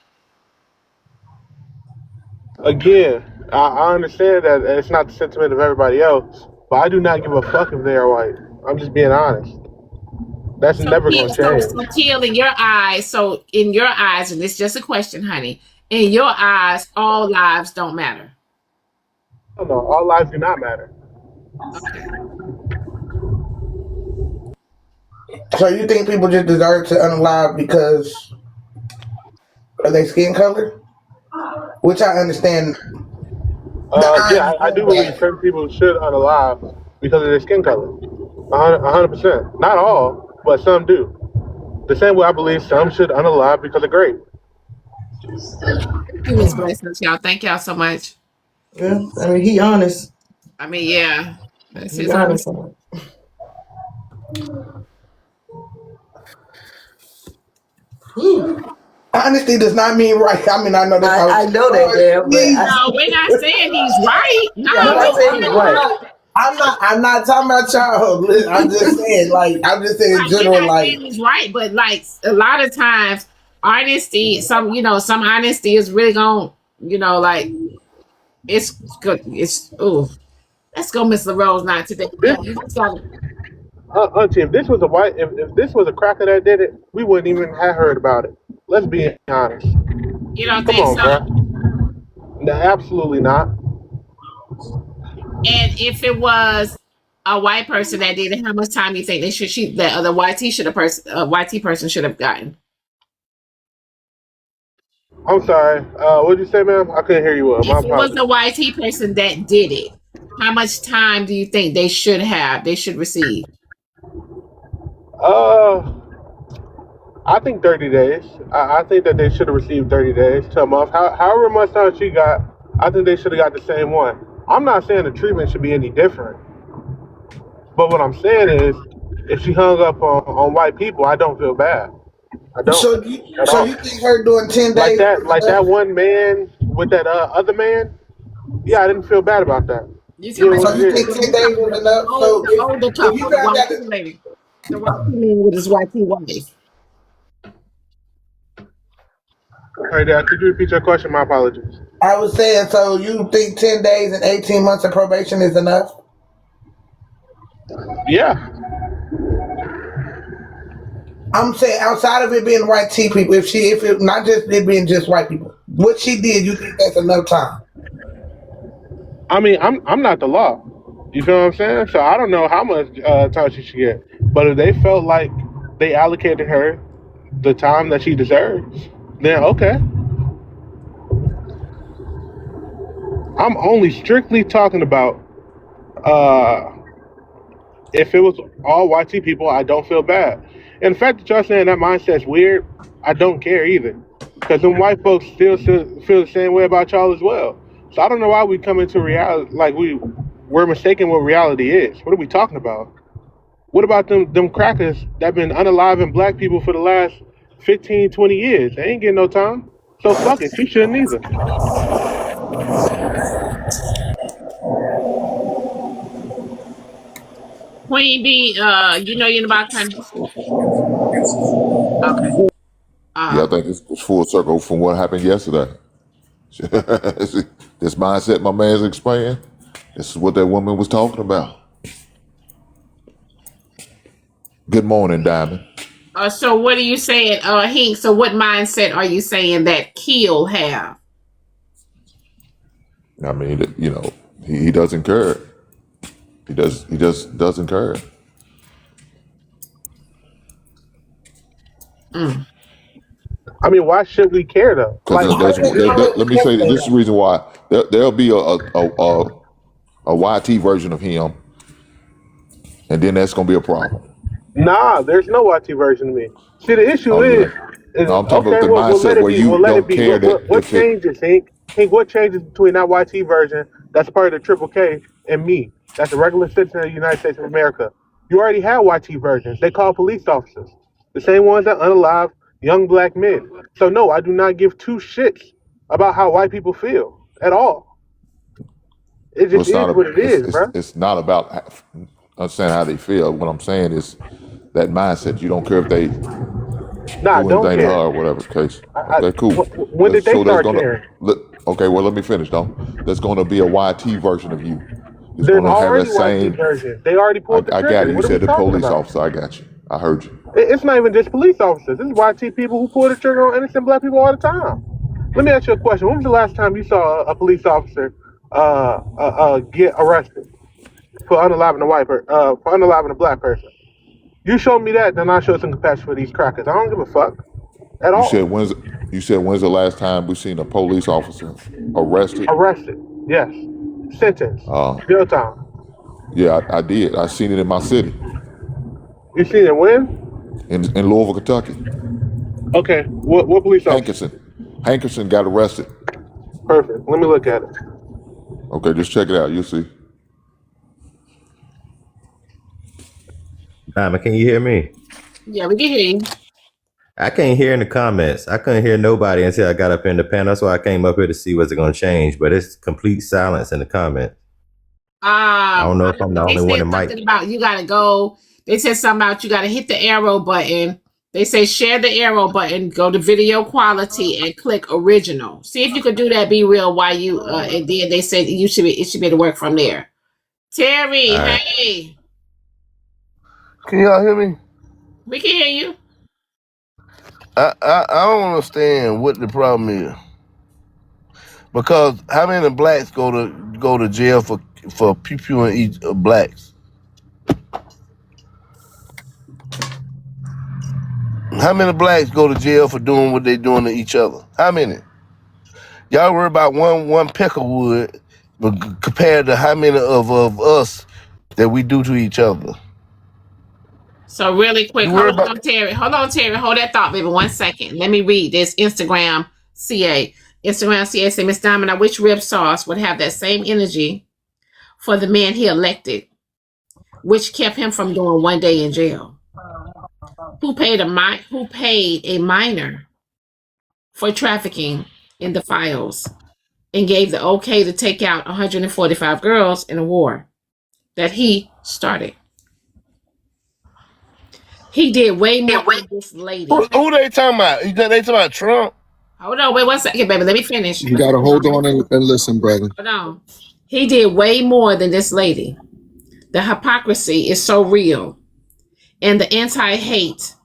Again, I understand that it's not the sentiment of everybody else, but I do not give a fuck if they are white. I'm just being honest. That's never going to change. So Teal, in your eyes, and it's just a question, honey, in your eyes, all lives don't matter. No, all lives do not matter. Okay. So you think people just deserve to unalive because of their skin color? Which I understand. Yeah, I do believe certain people should unalive because of their skin color. 100%. Not all, but some do. The same way I believe some should unalive because of grape. He was blessings, y'all. Thank y'all so much. Yeah, I mean, he honest. I mean, yeah. That's He his honest. Honesty does not mean right. I mean, I know that. I know that, yeah. No, we're not saying he's right. No, I'm not saying he's right. I'm not talking about y'all. I'm just saying, I'm just saying in general, we're not saying he's right, but a lot of times, honesty, some honesty is really gonna, it's good. It's let's go, Miss LaRose. Not today. Auntie, if this was a white, if this was a cracker that did it, we wouldn't even have heard about it. Let's be honest. You don't Come think on, so? bro. No, absolutely not. And if it was a white person that did it, how much time do you think they should the YT person should have gotten? I'm sorry. What did you say, ma'am? I couldn't hear you well. If it was the YT person that did it, how much time do you think they should receive? I think 30 days. I think that they should have received 30 days to a month. However much time she got, I think they should have got the same one. I'm not saying the treatment should be any different. But what I'm saying is, if she hung up on white people, I don't feel bad. I don't. So you think her doing 10 days? Like that one man with that other man? Yeah, I didn't feel bad about that. So you think 10 days was enough? So if you found out the white man with his YT wife. All right, could you repeat your question? My apologies. I was saying, so you think 10 days and 18 months of probation is enough? Yeah. I'm saying outside of it being white T people, if it not just it being just white people, what she did, you think that's enough time? I mean, I'm not the law. You feel what I'm saying? So I don't know how much time she should get. But if they felt like they allocated her the time that she deserves, then okay. I'm only strictly talking about if it was all YT people, I don't feel bad. And the fact that y'all saying that mindset's weird, I don't care either. Because them white folks still feel the same way about y'all as well. So I don't know why we come into reality like we're mistaken what reality is. What are we talking about? What about them crackers that been unaliving black people for the last 15, 20 years? They ain't getting no time. So fuck it. She shouldn't either. Queen B, you're in about time. Okay. Yeah, I think it's full circle from what happened yesterday. This mindset my man's explaining, this is what that woman was talking about. Good morning, Diamond. So what are you saying, Hink? So what mindset are you saying that Keel have? I mean, you know, he doesn't care. He just doesn't care. I mean, why should we care though? Like, Let me say that this is the reason why there'll be a YT version of him, and then that's gonna be a problem. nah, there's no YT version of me. See, the issue is No, I'm talking okay. about the Well, let mindset it where be. you Well, let don't it be. care that What if it, changes, Hank? Hank, what changes between that YT version that's part of the Triple K and me? That's a regular citizen of the United States of America. You already have YT versions. They call police officers, the same ones that unalive young black men. So no, I do not give two shits about how white people feel at all. It well, just is what it is, bro. it's not about understanding how they feel. What I'm saying is that mindset. You don't care if they Nah, do don't anything to her care. or whatever the case. Okay, cool. When did they So there's start gonna caring? okay. Well, let me finish though. There's gonna be a YT version of you. It's There's gonna have already that same. YT versions. They already pulled the I trigger. got it. You What are we said the talking police about? officer. I got you. I heard you. It's not even just police officers. This is YT people who pull the trigger on innocent black people all the time. Let me ask you a question. When was the last time you saw a police officer get arrested for unaliving for unaliving a black person? You show me that, then I'll show some compassion for these crackers. I don't give a fuck at You all. said when's the last time we seen a police officer arrested? Arrested, yes. Sentence, jail time. Yeah, I did. I seen it in my city. You seen it when? In Louisville, Kentucky. Okay, what police officer? Hankerson got arrested. Perfect. Let me look at it. Okay, just check it out. You'll see. Diamond, can you hear me? Yeah, we can hear you. I can't hear in the comments. I couldn't hear nobody until I got up in the panel. That's why I came up here to see what's going to change. But it's complete silence in the comments. I don't know if I'm the only one that might. Something about you gotta go. They said something about you gotta hit the arrow button. They say share the arrow button, go to video quality and click original. See if you could do that. Be real. Why you? And then they said it should be able to work from there. Terry, right. hey, Can y'all hear me? we can hear you. I don't understand what the problem is. Because how many blacks go to jail for pew-pewing each blacks? How many blacks go to jail for doing what they doing to each other? How many? Y'all worry about one peck of wood, but compared to how many of us that we do to each other. So really quick, You worry hold on, Terry. Hold that thought, baby. 1 second. Let me read this Instagram CA. Instagram CA say, Miss Diamond, I wish Rib Sauce would have that same energy for the man he elected, which kept him from doing 1 day in jail. Who paid a minor for trafficking in the files and gave the okay to take out 145 girls in a war that he started. He did way more than this lady. Who they talking about? They talking about Trump? Hold on, wait 1 second, baby. Let me finish. You gotta hold on and listen, brother. Hold on. He did way more than this lady. The hypocrisy is so real. And the anti-hate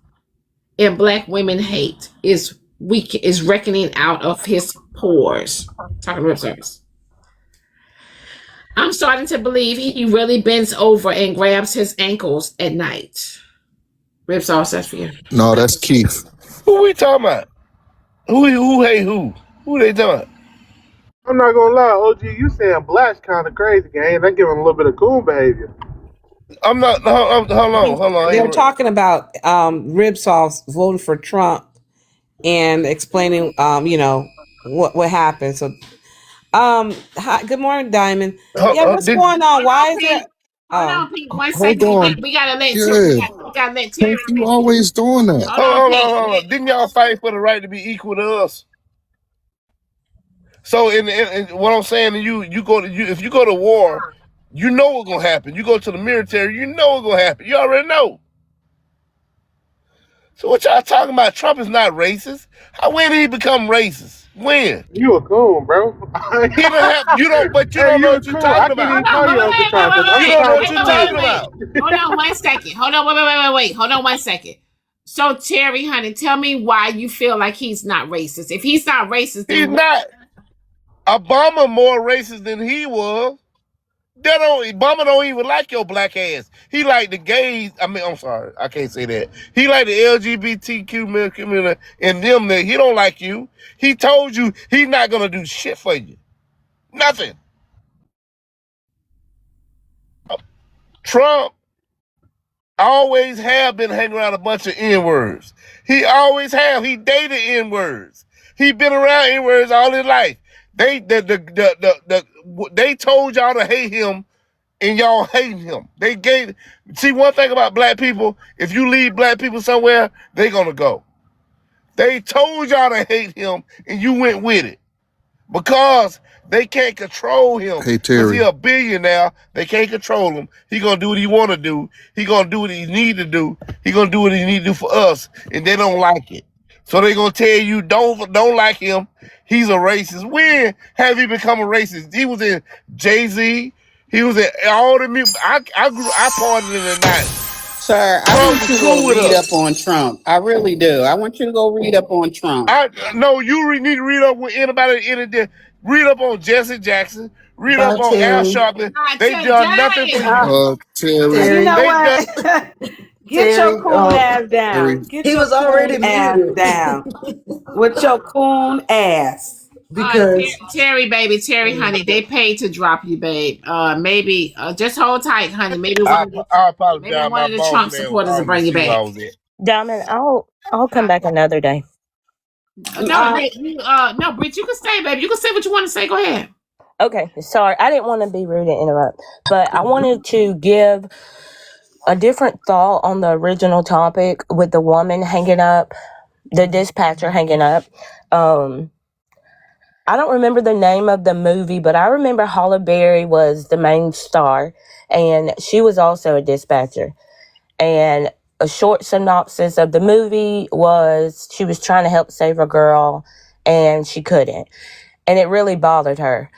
and black women hate is reckoning out of his pores. Talking rip service. I'm starting to believe he really bends over and grabs his ankles at night. Rip sauce, that's for you. No, that's Keith. Who we talking about? Who hate who? Who they talking about? I'm not gonna lie, OG, you saying black's kind of crazy, gang. That giving a little bit of coon behavior. I'm not. Hold on. They're talking about Rib Sauce voting for Trump and explaining, what happened. So, hi, good morning, Diamond. What's going on? Why is there? Hold on, Pete. 1 Hold second. on. We gotta let Yeah. Terry. We gotta let Terry. You always doing that. Hold on. Didn't y'all fight for the right to be equal to us? So, in what I'm saying to you, if you go to war, you know what's gonna happen. You go to the military, you know what's gonna happen. You already know. So what y'all talking about? Trump is not racist. When did he become racist? When? You a coon, bro. He don't have, you don't, but you don't know what you're talking about. Hold on, You don't know what you're talking about. Hold on 1 second. Hold on, wait. Hold on 1 second. So Terry, honey, tell me why you feel like he's not racist. If he's not racist, then He's not. Obama more racist than he was. Obama don't even like your black ass. He like the gays. I mean, I'm sorry, I can't say that. He like the LGBTQ community and them that he don't like you. He told you he's not gonna do shit for you. Nothing. Trump always have been hanging around a bunch of N-words. He always have. He dated N-words. He been around N-words all his life. They told y'all to hate him, and y'all hating him. See, one thing about black people, if you leave black people somewhere, they gonna go. They told y'all to hate him, and you went with it. Because they can't control him. Hey, Because Terry. he a billionaire, they can't control him. He gonna do what he wanna do. He gonna do what he need to do. He gonna do what he need to do for us, and they don't like it. So they gonna tell you don't like him. He's a racist. When have he become a racist? He was in Jay-Z. He was in all the music. I partied in the night. Sir, I want you to go read up on Trump. I really do. I want you to go read up on Trump. No, you need to read up with anybody. Read up on Jesse Jackson. Read up on Al Sharpton. They done nothing for you. Terry. You know what? Get your coon ass down. Get He your was already coon ass muted. down. With your coon ass. Because Terry, baby, Terry, honey, they paid to drop you, babe. Maybe just hold tight, honey. Maybe I one apologize. of My the boss Trump man supporters will called bring me you to see where I back. was at. Diamond, I'll come back another day. No, Britt, you can stay, baby. You can say what you want to say. Go ahead. Okay, sorry, I didn't want to be rude and interrupt, but I wanted to give a different thought on the original topic with the woman hanging up, the dispatcher hanging up. I don't remember the name of the movie, but I remember Halle Berry was the main star, and she was also a dispatcher. And a short synopsis of the movie was she was trying to help save a girl, and she couldn't. And it really bothered her.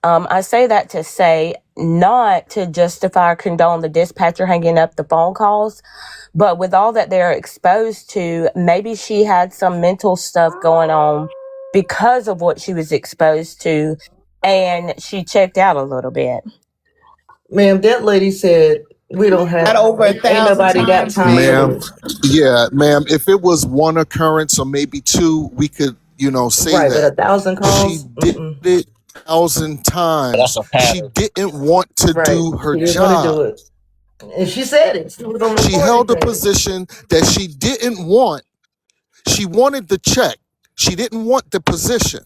I say that to say not to justify or condone the dispatcher hanging up the phone calls, but with all that they're exposed to, maybe she had some mental stuff going on because of what she was exposed to, and she checked out a little bit. ma'am, that lady said we don't have. Not over Ain't 1,000 nobody got times, time for ma'am. this. Yeah, ma'am. If it was one occurrence or maybe two, we could, say Right, but that. 1,000 She calls. did it 1,000 times. That's a She pattern. didn't want to Right, do her she didn't want to do job. it, and she said it. She was on the She recording held a thing. position that she didn't want. She wanted the check. She didn't want the position.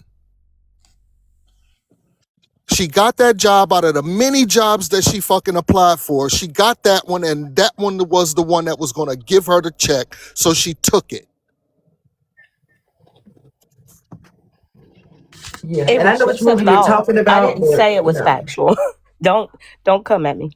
She got that job out of the many jobs that she fucking applied for. She got that one, and that one was the one that was going to give her the check, so she took it. Yeah, It and I was know which just a movie you're thought. talking I about, didn't but say it was factual. Don't come at me.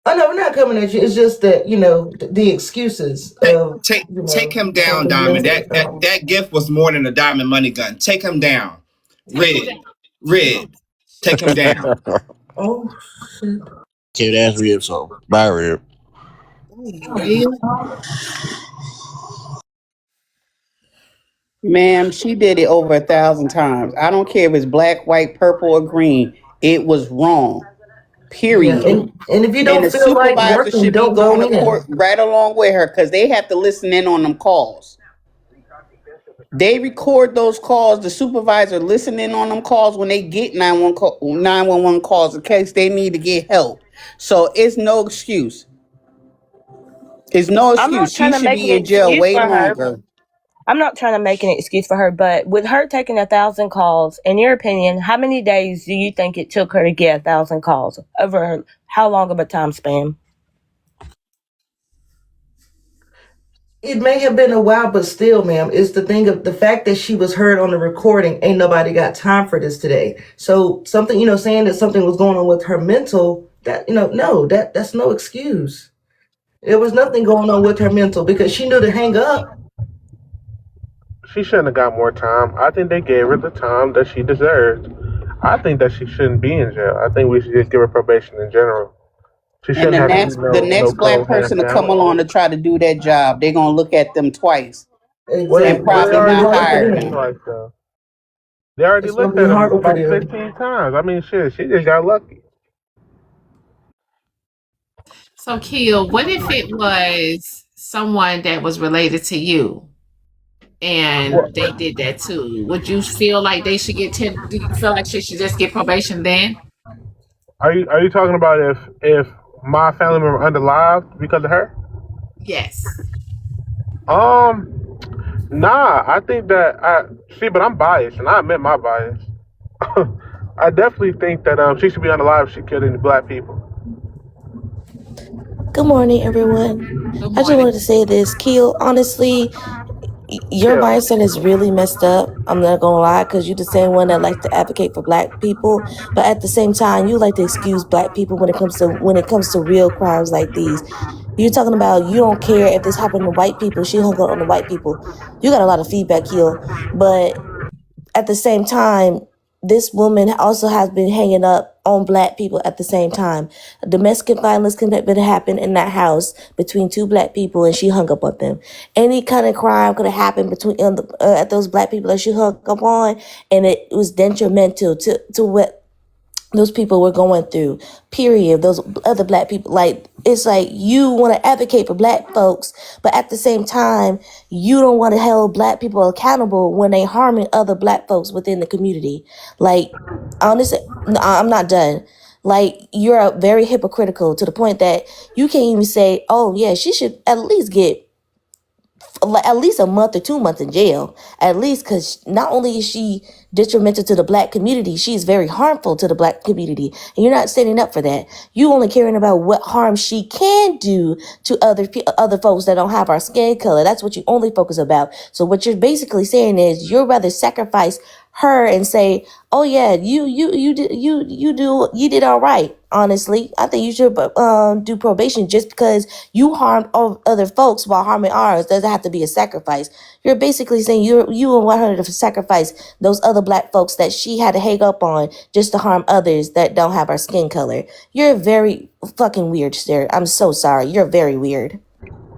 Oh no, we're not coming at you. It's just that the excuses of Take him down, something Diamond. mental. That gift was more than a diamond money gun. Take him down. Red. Take him down. Oh shit. Okay, that's Rib, so bye, Rib. Ma'am, she did it over 1,000 times. I don't care if it's black, white, purple, or green. It was wrong. Yeah, Period. and if you And don't the feel like supervisor working, should be don't going go to court in. right along with her because they have to listen in on them calls. They record those calls. The supervisor listen in on them calls when they get 911 calls in case they need to get help. So it's no excuse. It's no I'm not excuse. She trying to should make an be in jail excuse way for her. longer. I'm not trying to make an excuse for her, but with her taking 1,000 calls, in your opinion, how many days do you think it took her to get 1,000 calls? Over how long of a time span? It may have been a while, but still, ma'am, it's the thing of the fact that she was heard on the recording. Ain't nobody got time for this today. So something, saying that something was going on with her mental, that no, that's no excuse. There was nothing going on with her mental because she knew to hang up. She shouldn't have got more time. I think they gave her the time that she deserved. I think that she shouldn't be in jail. I think we should just give her probation in general. She And shouldn't have to be the no next black clothes hand person to come down. along to try to do that job, they're gonna look at them twice Well, and they probably already not looked at hire him them. twice though. They already It's gonna looked be at him harder for like them. 15 times. I mean, shit, she just got lucky. So, Kill, what if it was someone that was related to you and they did that too? Would you feel like they should get 10? Do you feel like she should just get probation then? Are you talking about if my family member underlived because of her? Yes. Nah, I think that but I'm biased, and I admit my bias. I definitely think that she should be underlive if she killed any black people. Good morning, everyone. Good I just morning. wanted to say this. Keel, honestly, your Yeah. mindset is really messed up. I'm not gonna lie, because you're the same one that likes to advocate for black people, but at the same time, you like to excuse black people when it comes to real crimes like these. You're talking about you don't care if this happened to white people. She hung up on the white people. You got a lot of feedback, Keel, but at the same time, this woman also has been hanging up on black people at the same time. Domestic violence could have happened in that house between two black people, and she hung up on them. Any kind of crime could have happened between at those black people that she hung up on, and it was detrimental to what those people were going through, period. Those other black people, like, it's like you want to advocate for black folks, but at the same time, you don't want to hold black people accountable when they harming other black folks within the community. Like, honestly, I'm not done. Like, you're very hypocritical to the point that you can't even say, oh yeah, she should at least get at least a month or 2 months in jail, at least, because not only is she detrimental to the black community, she's very harmful to the black community, and you're not standing up for that. You only caring about what harm she can do to other folks that don't have our skin color. That's what you only focus about. So what you're basically saying is you'd rather sacrifice her and say, oh yeah, you did all right. Honestly, I think you should do probation just because you harmed all other folks while harming ours. Doesn't have to be a sacrifice. You're basically saying you would want her to sacrifice those other black folks that she had to hang up on just to harm others that don't have our skin color. You're very fucking weird, sir. I'm so sorry. You're very weird.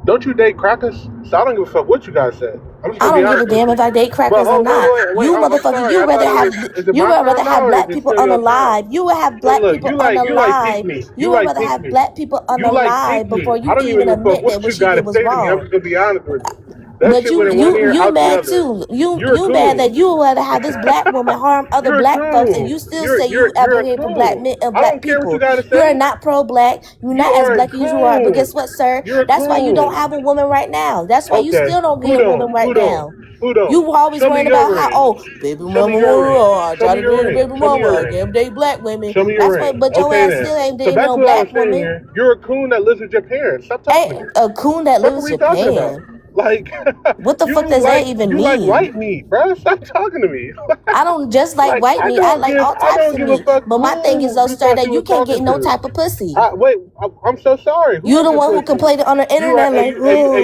Don't you date crackers? So I don't give a fuck what you guys said. I'm just I gonna be don't give a honest damn with if I date crackers or not. You I'm motherfucker, sorry. you I rather thought have is it you my would rather turn now, have or is black it people still your turn? unalive. You would have So black look, people you like unalive. me. You You would like rather pick have me. black people You like unalive pick me. before I you don't can even even give a fuck admit that what what you she gotta did was say to me. I'm wrong. just gonna be honest with you. That But shit went in one ear, you out the mad other. too. You're a You mad that coon. you would rather have this black woman harm other You're a black folks, and coon. you still You're say you're you you're a advocate for black coon. men and I black don't care what you people. gotta You are say. not pro-black. You're You not as are a black as you are. But guess coon. what, sir? You're a That's why you don't coon. have a woman right now. That's why you Okay. still don't Who get a woman don't? right Who don't? now. Who don't? You always Show me worrying your about how, ring. oh, baby Show me mama, your ring. I Show try me to your date a ring. baby Show me mama, your I ring. can't date black women. Show me your That's what, ring. but your Okay ass still then. ain't So dating back no to what I black was saying woman. here. You're a coon that lives with your parents. Stop talking to Ain't me. a coon that Fuck lives are with we your talking about? pan. Like What the fuck does that even you like mean? white meat, bro. Stop talking to me. I don't just like Like white meat. I like all I types don't of give a meat. fuck But my thing is who though, you sir, thought that you you was can't get talking no to. type of pussy. Wait, I'm so sorry. Who You don't the get one who pussy? complained on the You right. internet like,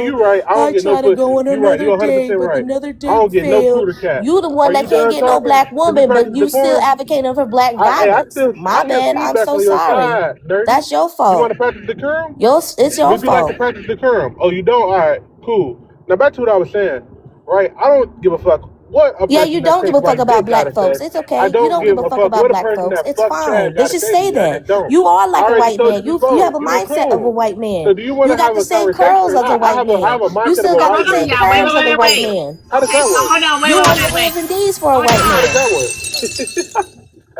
You oh, right. I don't I get no try to go pussy. on You right. another You 100% date, but right. another I don't date get no failed. cooter cat. You the Are one you that can't done get no talking? black Cause the woman, but person, the you still form. advocating for black Hey, violence. My I hear bad. I'm feedback so on your sorry. side, dirty. That's your You want to fault. practice decorum? It's your Would you like to fault. practice decorum? Oh, you don't? All right, cool. Now back to what I was saying. Right? I don't give a fuck what a Yeah, person you that don't give takes a fuck white about dick gotta black say. folks. It's I okay. You don't don't give give a a fuck fuck about what a black person folks. that It's fuck fine. Chad They gotta should say to say me. I that. don't. You are I like a already white told you man. You have before. a You're a mindset of a coon. white man. So do you want You to got have the a same conversation? curls as a I white have a man. You mindset of still a got the white Hold on, same man. y'all. Wait, curves wait, as a wait, white wait. man. How does Okay, that so work? hold on. Wait, You wait, on your wait, wait. hands and knees for a Hold white How does on. man. that work?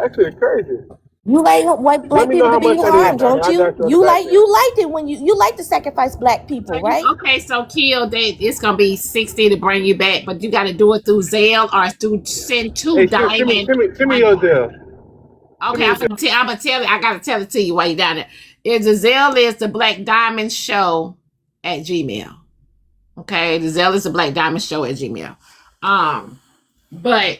Actually, it's crazy. You like white Let black me know people how to be much that is, harmed, honey. don't I you? got you on the back end. You liked it when you like to sacrifice black people, So you right? okay? So Kill, it's gonna be 60 to bring you back, but you got to do it through Zelle or through send to Hey, send me, Diamond. send me your deal. Send Okay, me your I'm deal. gonna tell you. I gotta tell it to you while you're down there. The Zelle is the Black Diamond Show at Gmail. Okay, the Zelle is the Black Diamond Show at Gmail. But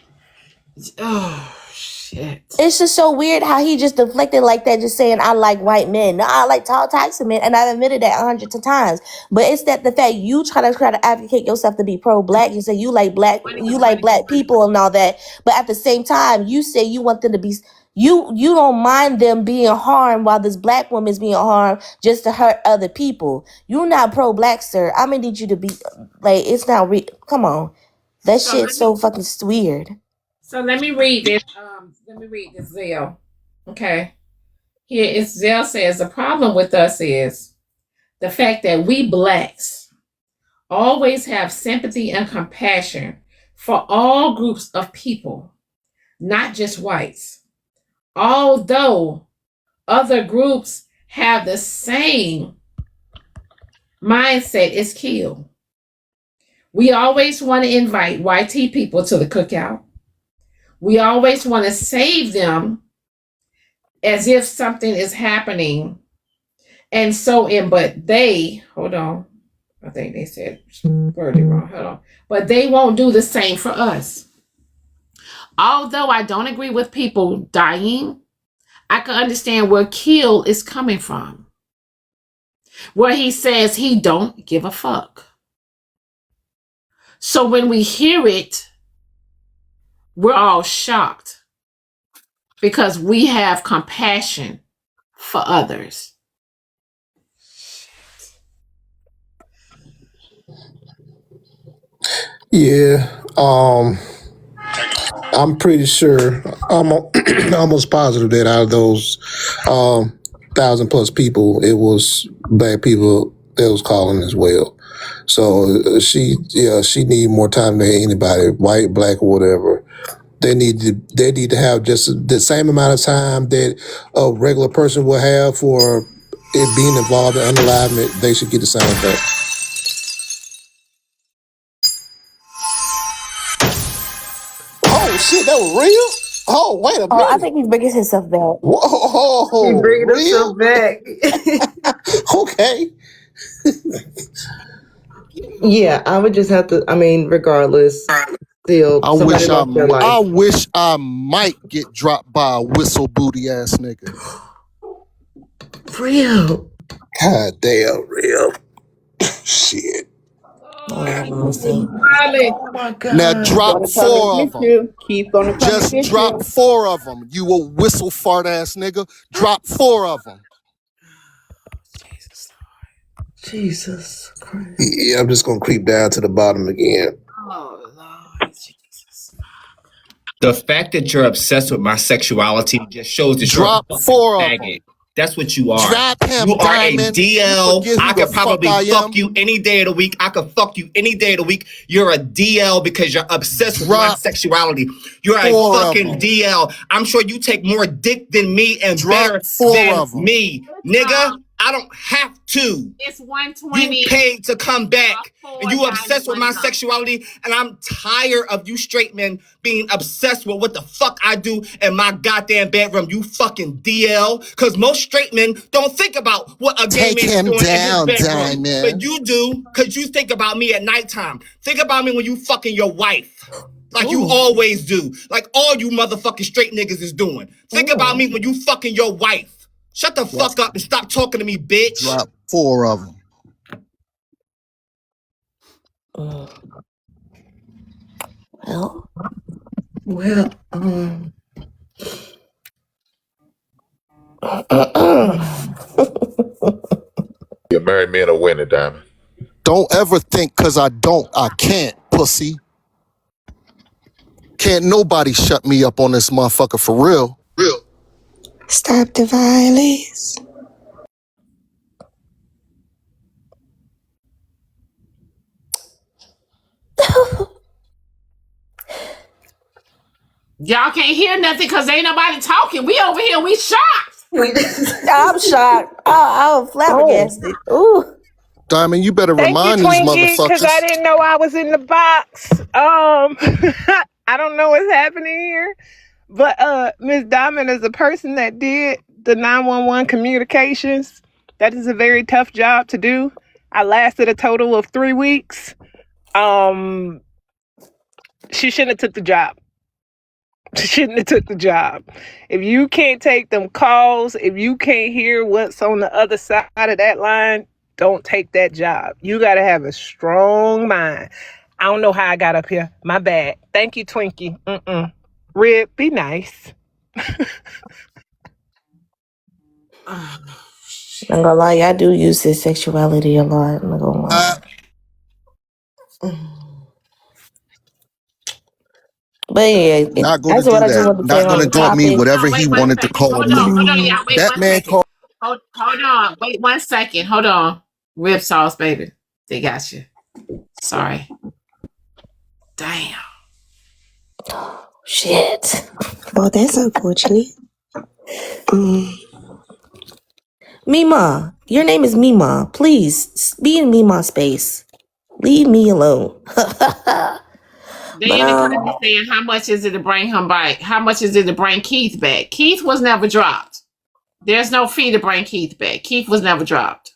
oh shit. It's just so weird how he just deflected like that, just saying I like white men. No, I like tall types of men, and I've admitted that hundreds of times. But it's that the fact you try to advocate yourself to be pro-black. You say you like black people and all that, but at the same time, you say you want them to be. You don't mind them being harmed while this black woman's being harmed just to hurt other people. You're not pro-black, sir. I'm gonna need you to be like, it's not come on. That shit's so fucking weird. So let me read this. Let me read this, Zell. Okay. Here is Zell says the problem with us is the fact that we blacks always have sympathy and compassion for all groups of people, not just whites. Although other groups have the same mindset as kill. We always want to invite YT people to the cookout. We always want to save them as if something is happening. And so but they, hold on. I think they said worded wrong. Hold on. But they won't do the same for us. Although I don't agree with people dying, I can understand where Kill is coming from. Where he says he don't give a fuck. So when we hear it, we're all shocked because we have compassion for others. Yeah, I'm pretty sure, I'm almost positive that out of those 1,000+ people, it was black people that was calling as well. So she need more time than anybody, white, black, or whatever. They need to have just the same amount of time that a regular person will have for it being involved in unalivement. They should get the same thing. Oh shit, that was real? Oh, wait a minute. I think he's bringing himself back. Whoa, He bringing real? himself back. Okay. Yeah, I would just have to. I mean, regardless, still, I somebody wish lost their life. I wish I might get dropped by a whistle booty ass nigga. Real. God damn, real. Shit. Oh my God. Now drop 4 of them. Just drop 4 of them. You a whistle fart ass nigga. Drop 4 of them. Jesus Christ. Yeah, I'm just gonna creep down to the bottom again. Oh Lord Jesus. The fact that you're obsessed with my sexuality just shows that Drop you're a 4 of them. faggot. That's what you are. Drop him, you are Diamond. a DL. You forget who I the could probably fuck I fuck am? you any day of the week. I could fuck you any day of the week. You're a DL because you're obsessed with my Drop sexuality. You're a 4 of fucking them. DL. I'm sure you take more dick than me and Drop better 4 than of them. me. Nigga, I don't have to. It's 120. You paid to come back, and you $4 obsessed with my sexuality, and I'm tired of you straight men being obsessed with what the fuck I do in my goddamn bedroom, you fucking DL. Because most straight men don't think about what a gay Take man is him doing down, in his bedroom. Diamond. But you do, because you think about me at nighttime. Think about me when you fucking your wife. Like you always do. Like all you motherfucking straight niggas is doing. Think about me when you fucking your wife. Shut the fuck up and stop talking to me, bitch. Drop 4 of them. Well, Yeah, married men are winning, Diamond. Don't ever think cause I can't, pussy. Can't nobody shut me up on this motherfucker for real. Stop the violence. Y'all can't hear nothing because ain't nobody talking. We over here, we shocked. I'm shocked. I'm flabbergasted. Ooh. Diamond, you better Thank remind you, these Twinkie, because I motherfuckers. didn't know I was in the box. I don't know what's happening here, but Miss Diamond is a person that did the 911 communications. That is a very tough job to do. I lasted a total of 3 weeks. She shouldn't have took the job. She shouldn't have took the job. If you can't take them calls, if you can't hear what's on the other side of that line, don't take that job. You got to have a strong mind. I don't know how I got up here. My bad. Thank you, Twinkie. Rib, be nice. I'm gonna lie, I do use his sexuality a lot. I'm not gonna lie. But yeah, Not going to that's what do I just that. wanted to say Not going on to the call me topic. whatever he Wait one wanted to second. call Hold me. on, y'all. Wait That one man second. called. Hold on. Wait 1 second. Hold on. Rib sauce, baby. They got you. Sorry. Damn. Shit. Well, that's unfortunate. Mima, your name is Mima. Please be in Mima space. Leave me alone. They in the comments saying, how much is it to bring him back? How much is it to bring Keith back? Keith was never dropped. There's no fee to bring Keith back. Keith was never dropped.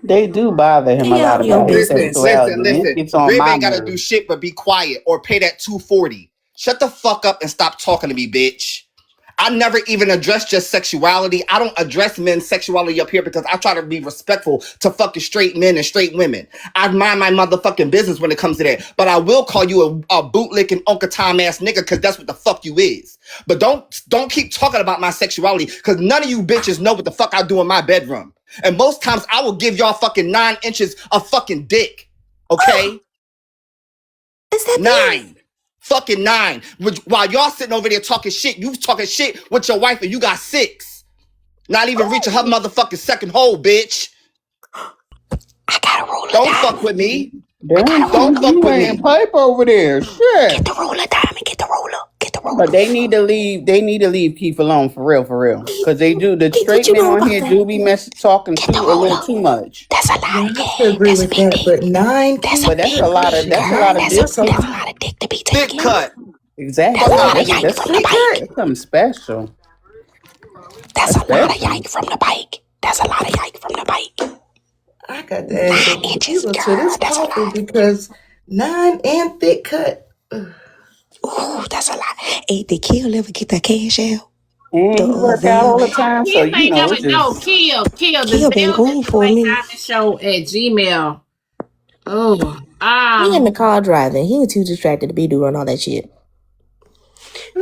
They do bother him a lot about his sexuality. It gets on Rib my ain't gotta do nerves. shit but be quiet or pay that $240. Shut the fuck up and stop talking to me, bitch. I never even addressed your sexuality. I don't address men's sexuality up here because I try to be respectful to fucking straight men and straight women. I mind my motherfucking business when it comes to that. But I will call you a bootlicking Uncle Tom ass nigga because that's what the fuck you is. But don't keep talking about my sexuality because none of you bitches know what the fuck I do in my bedroom. And most times I will give y'all fucking 9 inches of fucking dick. Okay? Is that 9. Fucking 9. While y'all sitting over there talking shit, you talking shit with your wife and you got 6. Not even reaching her motherfucking second hole, bitch. I gotta roll it. Don't fuck with me. Don't fuck with me. Pipe over there. Shit. Get the roller, Diamond. Get the roller. Get the roller. But they need to leave. They need to leave Keith alone for real, because they do. The straight men on here do be talking a little too much. That's a lot. I have to agree with that, but 9. That's a lot of. That's a lot of dick. That's a lot of dick to be taken. Thick cut. Exactly. That's a lot of yank from the bike. That's something special. That's a lot of yank from the bike. That's a lot of yank from the bike. I got to add some tequila to this coffee because 9 and thick cut. Ooh, that's a lot. Hey, did Kill ever get that cash out? And he work out all the time, so Keith ain't never know. Kill. Kill been gone for a minute. Show at Gmail. Oh, He in the car driving. He ain't too distracted to be doing all that shit.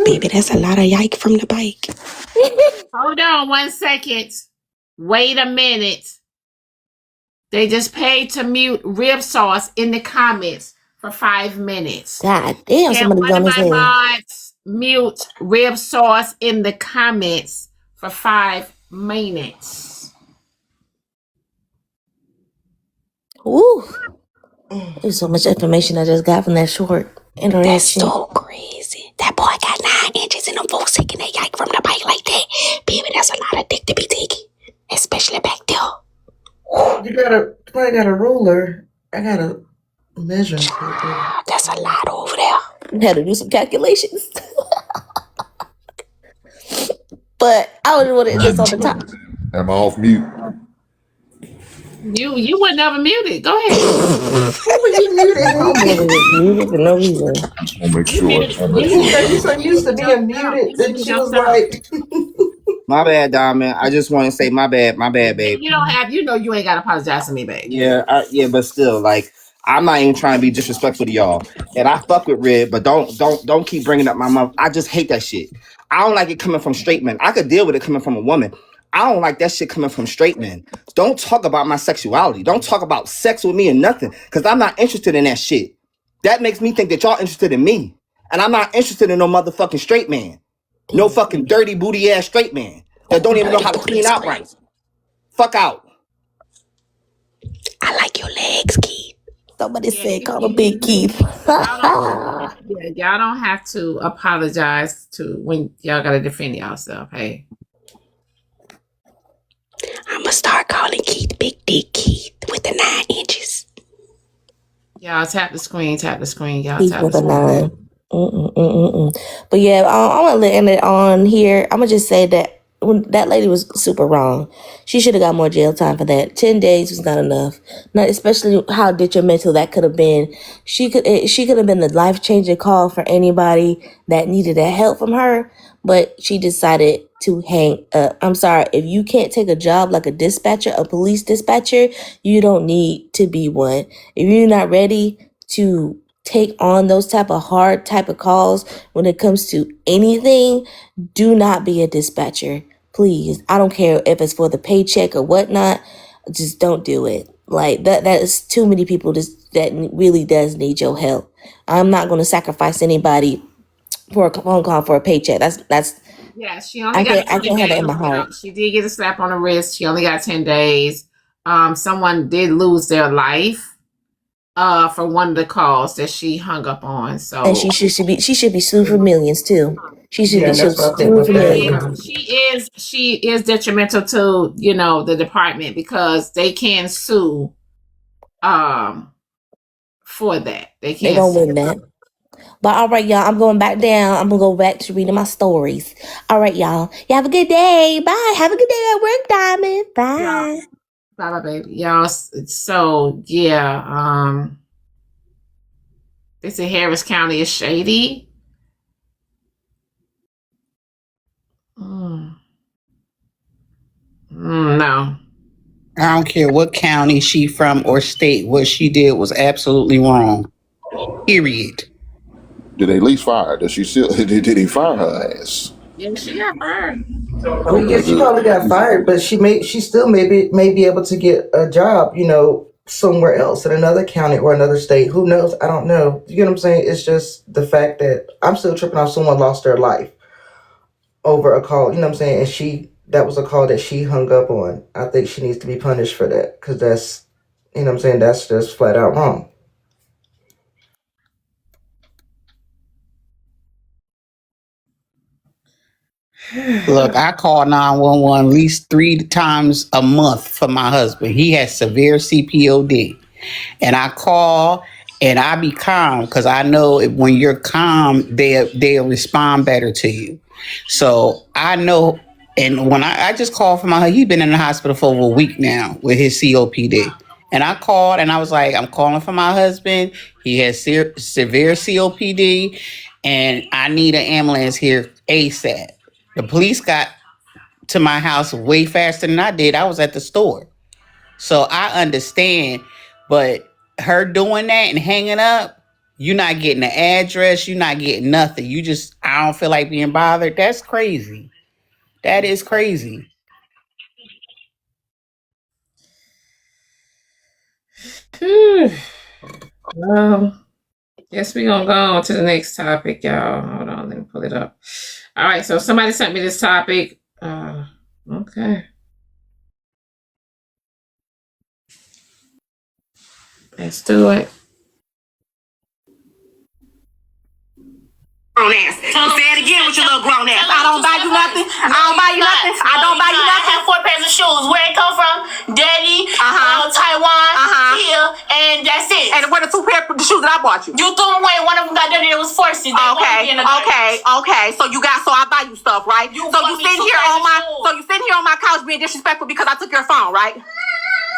Baby, that's a lot of yike from the bike. Hold on 1 second. Wait a minute. They just paid to mute Rib Sauce in the comments for 5 minutes. God damn, Can somebody one on of his my head. mods mute Rib Sauce in the comments for 5 minutes? Ooh. There's so much information I just got from that short interaction. That's so crazy. That boy got 9 inches and them folks taking that yike from the bike like that. Baby, that's a lot of dick to be taken. Especially back there. I got a ruler. I got a measure. That's a lot over there. I had to do some calculations. But I was want to just on the top. Am I off mute? You would never mute it. Go ahead. Who was you muted? Muted for no reason. I'll make sure. You so used to being muted that she was like. My bad, Diamond. I just want to say my bad, babe. You don't have, you ain't got to apologize to me, babe. Yeah, but still, like, I'm not even trying to be disrespectful to y'all. And I fuck with Red, but don't keep bringing up my mom. I just hate that shit. I don't like it coming from straight men. I could deal with it coming from a woman. I don't like that shit coming from straight men. Don't talk about my sexuality. Don't talk about sex with me and nothing, because I'm not interested in that shit. That makes me think that y'all interested in me. And I'm not interested in no motherfucking straight man. No fucking dirty booty ass straight man that don't even know how to clean out right. Fuck out. I like your legs, Keith. Somebody said call him Big Keith. Y'all don't have to apologize to when y'all got to defend yourself. Hey. I'm gonna start calling Keith Big Dick Keith with the 9 inches. Y'all tap the screen. Y'all Keith tap with the a screen. 9. But yeah, I want to end it on here. I'm gonna just say that when that lady was super wrong. She should have got more jail time for that. 10 days was not enough. Not especially how detrimental that could have been. She could have been the life-changing call for anybody that needed that help from her, but she decided to hang up. I'm sorry, if you can't take a job like a dispatcher, a police dispatcher, you don't need to be one. If you're not ready to take on those type of hard type of calls when it comes to anything, do not be a dispatcher. Please. I don't care if it's for the paycheck or whatnot. Just don't do it. Like that is too many people that really does need your help. I'm not going to sacrifice anybody for a phone call for a paycheck. That's yeah, she only got 10 I can't have days. it in my heart. She did get a slap on the wrist. She only got 10 days. Someone did lose their life for one of the calls that she hung up on. So and she should be sued for millions too. She should be sued for millions. She is detrimental to, you know, the department because they can sue for that. They don't win that. But all right, y'all, I'm going back down. I'm going to go back to reading my stories. All right, y'all. You have a good day. Bye. Have a good day at work, Diamond. Bye. Yeah. Bye, baby. Y'all, so, yeah. They say Harris County is shady. No. I don't care what county she from or state. What she did was absolutely wrong. Period. Did they at least fire her? Did he fire her ass? Yeah, she got fired. Yeah, she probably got fired, but she still may be able to get a job, you know, somewhere else in another county or another state. Who knows? I don't know. You get what I'm saying? It's just the fact that I'm still tripping off someone lost their life over a call. You know what I'm saying? And that was a call that she hung up on. I think she needs to be punished for that because that's, you know what I'm saying? That's just flat out wrong. Look, I call 911 at least 3 times a month for my husband. He has severe CPOD. And I call and I be calm because I know when you're calm, they'll respond better to you. So I know, and when I just called for my husband, he's been in the hospital for over a week now with his COPD. And I called and I was like, I'm calling for my husband. He has severe COPD and I need an ambulance here ASAP. The police got to my house way faster than I did. I was at the store. So I understand, but her doing that and hanging up, you're not getting the address, you're not getting nothing. I don't feel like being bothered. That's crazy. That is crazy. Guess we're gonna go on to the next topic, y'all. Hold on, let me pull it up. All right, so somebody sent me this topic. Okay. Let's do it. Grown ass. Say it again with your little grown ass. I don't buy you nothing. I don't buy you nothing. I don't buy you nothing. I have 4 pairs of shoes. Where it come from? Daddy, Taiwan, here, and that's it. And what are 2 pairs of shoes that I bought you? You threw them away. One of them got dirty. It was forces. Okay. So I buy you stuff, right? So you sitting here on my couch being disrespectful because I took your phone, right?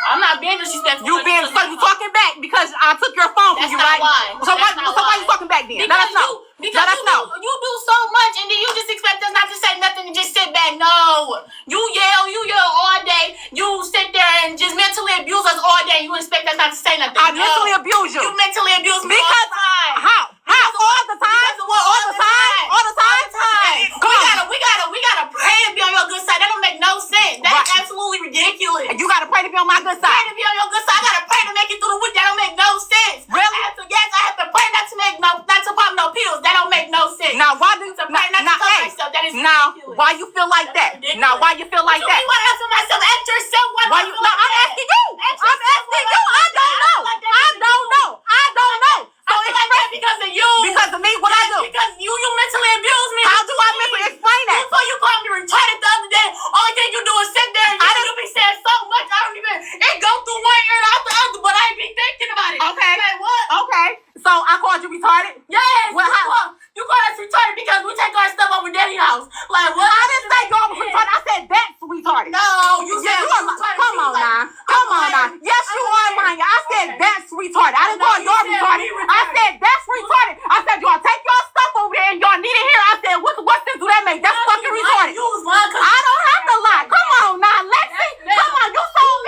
I'm not being disrespectful. So you talking back because I took your phone from you, right? So why you talking back then? Let us know. Because you do so much and then you just expect us not to say nothing and just sit back. No. You yell all day. You sit there and just mentally abuse us all day. You expect us not to say nothing. I mentally abuse you. You mentally abuse me all the time. How? All the time? All the time? All the time? We gotta pray to be on your good side. That don't make no sense. That's absolutely ridiculous. And you gotta pray to be on my good side. Pray to be on your good side. I gotta pray to make it through the week. That don't make no sense. Really? I have to pray not to pop no pills. That don't make no sense. Now why do you pray not to touch myself? That is ridiculous. Why you feel like that? Now why you feel like that? You want to answer myself? Ask yourself why you feel like that. I'm asking you. I don't know. So it's like that because of you. Because of me? What I do? Because you mentally abuse me. How do I mentally explain that? So you called me retarded the other day. Only thing you do is sit there and you be saying so much. I don't even. It go through one ear and out the other, but I ain't be thinking about it. Okay. Like what? Okay. So I called you retarded? Yes. Well, you called us retarded because we take our stuff over Daddy's house. Like what? I didn't say you was retarded. I said that's retarded. No, you said you retarded. Come on now. Yes, you are, Maya. I said that's retarded. I didn't call y'all retarded. I said that's retarded. I said y'all take your stuff over there and y'all need it here. I said what sense do that make? That's fucking retarded. I don't have to lie. Come on now, Lexi. Come on, you told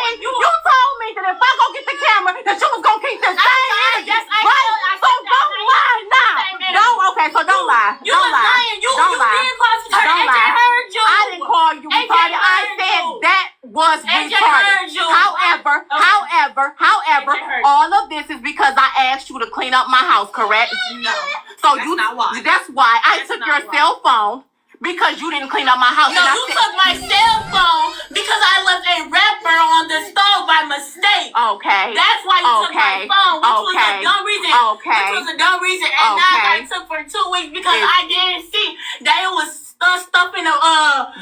me that if I go get the camera, that you was gonna keep this same energy. Right? So go I asked you to clean up my house, correct? No. So That's not why. That's why I That's took not your why. cell phone because you didn't clean up my house. No, you took my cell phone because I left a wrapper on the stove by mistake. Okay. That's why you took my phone, which was a dumb reason. Okay. Which was a dumb reason. And now I took for 2 weeks because I didn't see that it was stuff in the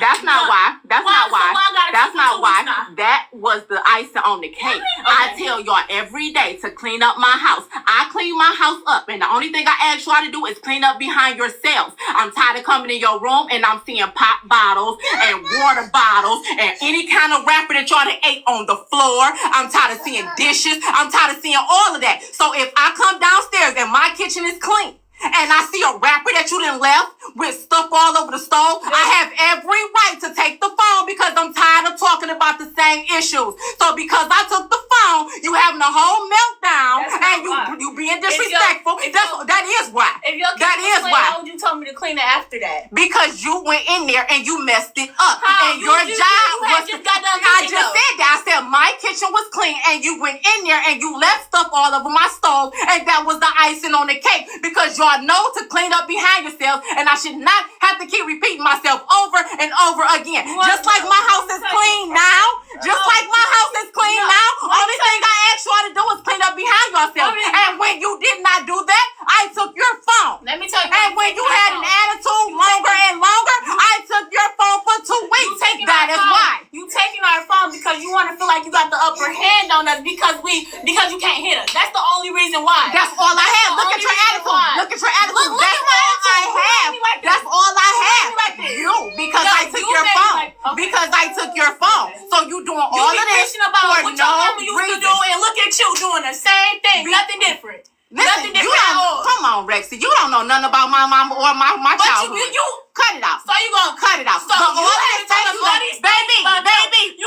That's not why. That's not why. That's not why. Now? That was the icing on the cake. I tell y'all every day to clean up my house. I clean my house up, and the only thing I ask y'all to do is clean up behind yourselves. I'm tired of coming in your room and I'm seeing pop bottles and water bottles and any kind of wrapper that y'all done ate on the floor. I'm tired of seeing dishes. I'm tired of seeing all of that. So if I come downstairs and my kitchen is clean, and I see a wrapper that you done left with stuff all over the stove, I have every right to take the phone because I'm tired of talking about the same issues. So because I took the phone, you having a whole meltdown and you being disrespectful. That is why. That is why. How would you tell me to clean it after that? Because you went in there and you messed it up. How? And your job was just got done I cooking, just though. said that. I said my kitchen was clean and you went in there and you left stuff all over my stove and that was the icing on the cake because y'all know to clean up behind yourselves and I should not have to keep repeating myself over and over again. Just like my house is clean now. Just like my house is clean now. Only thing I asked y'all to do is clean up behind yourselves. And when you did not do that, I took your phone. Let me tell you. And when you had an attitude longer and longer, I took your phone for 2 weeks. That is why. You taking our phone because you want to feel like you got the upper hand on us because you can't hit us. That's the only reason why. That's all I have. Look at your attitude. Look at your attitude. Look That's at my all I attitude. have. Like That's all I have. Like You, because I took your phone. Because I took your phone. So you doing all of this about for what your no mama used to reason. do, and look at you doing the same thing. Nothing different. Listen, Nothing you different at don't, all. come on, Rexy. You don't know nothing about my mama or my But childhood. you cut it out. So you gonna cut it out. So But you all of had this, to tell us all these things about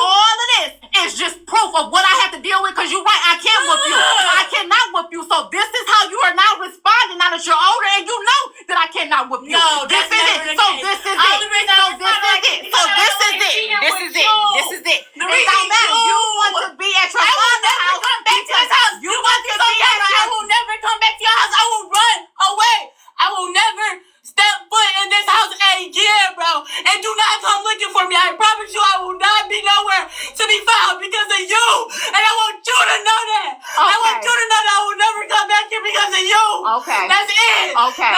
all of this is just proof of what I have to deal with. Because you're right, I can't whoop you. I cannot whoop you. So this is how you are now responding now that you're older and you know that I cannot whoop you. No, this is it. So this is it. So this is it. So this is it. This is it. This is it. It don't matter. You want to be at your father's house. Come back to his house. You want to be at your I will never come back to your house. I will run away. I will never step foot in this house again, bro. And do not come looking for me. I promise you I will not be nowhere to be found because of you. And I want you to know that. I want you to know that I will never come back here because of you. Okay. That's it. Okay.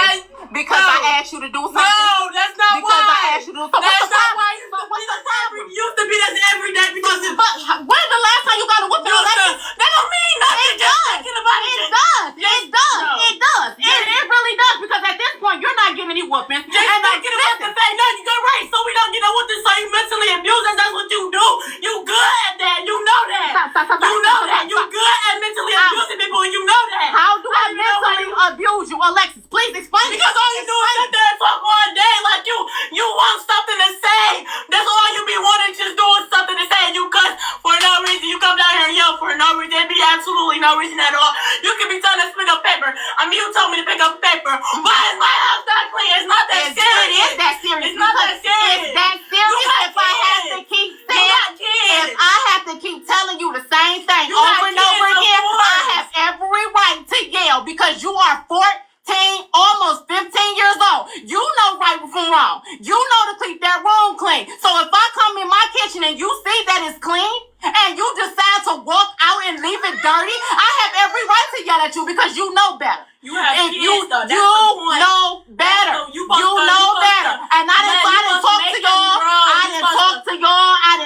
Because I asked you to do something. No, that's not because why. I asked you to do something. That's not why. What's the problem? You used to be this every day because it's... But when's the last time you got a whooping? That don't mean nothing. It does. It does. It does. It does. It really does. Because at this point, you're not giving any whoopings. Just thinking about the fact, no, you're right. So we don't get no whoopings. So you mentally abuse us. That's what you do. You good at that. You know that. You know that. You good at mentally abusing people, and you know that. How do I mentally abuse you, Alexis? Please explain. Because all you do is sit there and talk all day like you want something to say. That's all you be wanting, just doing something to say. And you cuss for no reason. You come down here and yell for no reason. There be absolutely no reason at all. You can be telling us to pick up paper. I mean, you told me to pick up paper. Why is my house not clean? It's not that serious. It is that serious. It's not that serious. It's that serious. If I have to keep saying, if I have to keep telling you the same thing over and over again, I have every right to yell because you are 14, almost 15 years old. You know right from wrong. You know to keep that room clean. So if I come in my kitchen and you see that it's clean and you decide to walk out and leave it dirty, I have every right to yell at you because you know better. You have if kids, you though. That's you the point. know better. You know better. And I didn't talk to y'all. I didn't talk to y'all. I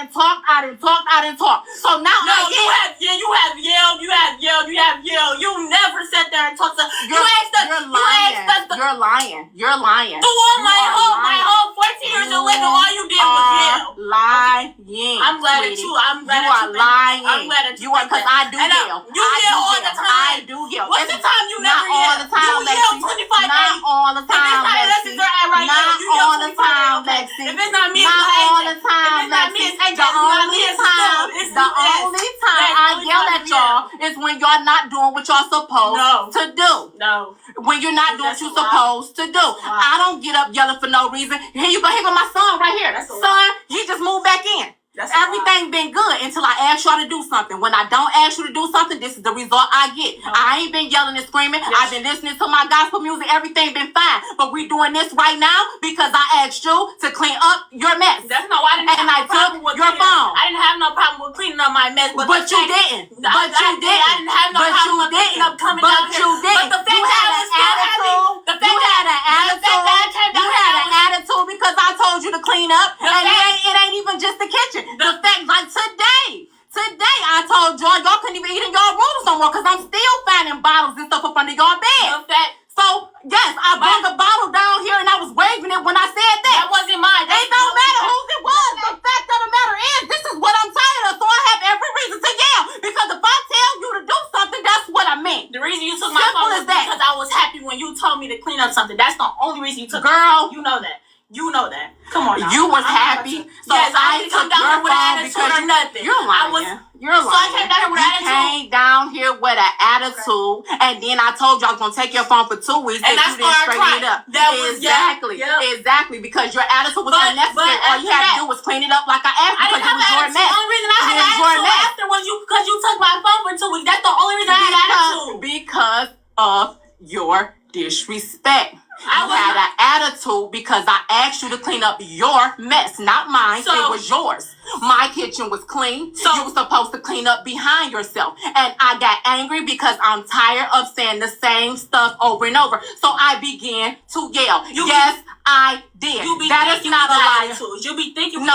didn't talk. So now you have yelled. You never sat there and talked to. You're lying. You're lying. The one my whole 14 years of living, all you did was yell. Lying. I'm glad that you. I'm glad you that are lying. I'm glad that you are because I do yell. You yell all the time. I do yell. What's the time you never yell? All the time, you yell 25 Not all the time, Lexi. Not all the time, Lexi. If it's not me, not all the If time, it's not me, Lexi. it's The only time I yell at y'all is when y'all not doing what y'all supposed to do. No. When you're not doing what you're supposed to do. I don't get up yelling for no reason. Here you go. Here go my son right here. Son, he just moved back in. Everything been good until I ask y'all to do something. When I don't ask you to do something, this is the result I get. I ain't been yelling and screaming. I've been listening to my gospel music. Everything been fine. But we doing this right now because I asked you to clean up your mess. That's not why I didn't have no problem with your phone. I didn't have no problem with cleaning up my mess. But you didn't. I didn't have no problem with cleaning up coming down here. But the fact that I was still happy. You had an attitude. You had an attitude because I told you to clean up. And it ain't even just the kitchen. The fact, like today I told y'all couldn't even eat in y'all rooms no more because I'm still finding bottles and stuff up under y'all bed. So yes, I brought a bottle down here and I was waving it when I said that. That wasn't mine. It don't matter whose it was. The fact of the matter is, this is what I'm tired of. So I have every reason to yell because if I tell you to do something, that's what I meant. The reason you took my phone was because I was happy when you told me to clean up something. That's the only reason you took. Girl, you know that. You know that. Come on now. You was happy. So yes, I didn't come down here with an attitude or nothing. You're lying. You're lying. So I came down here with an attitude. You came down here with an attitude, and then I told you I was gonna take your phone for 2 weeks, and you didn't straighten it up. That was exactly because your attitude was unnecessary. All you had to do was clean it up like I asked because it was your mess. The only reason I had attitude after was because you took my phone for 2 weeks. That's the only reason I had attitude. Because of your disrespect. You had an attitude because I asked you to clean up your mess, not mine. It was yours. My kitchen was clean. You were supposed to clean up behind yourself. And I got angry because I'm tired of saying the same stuff over and over. So I began to yell. Yes, I did. That is not a lie. You be thinking no.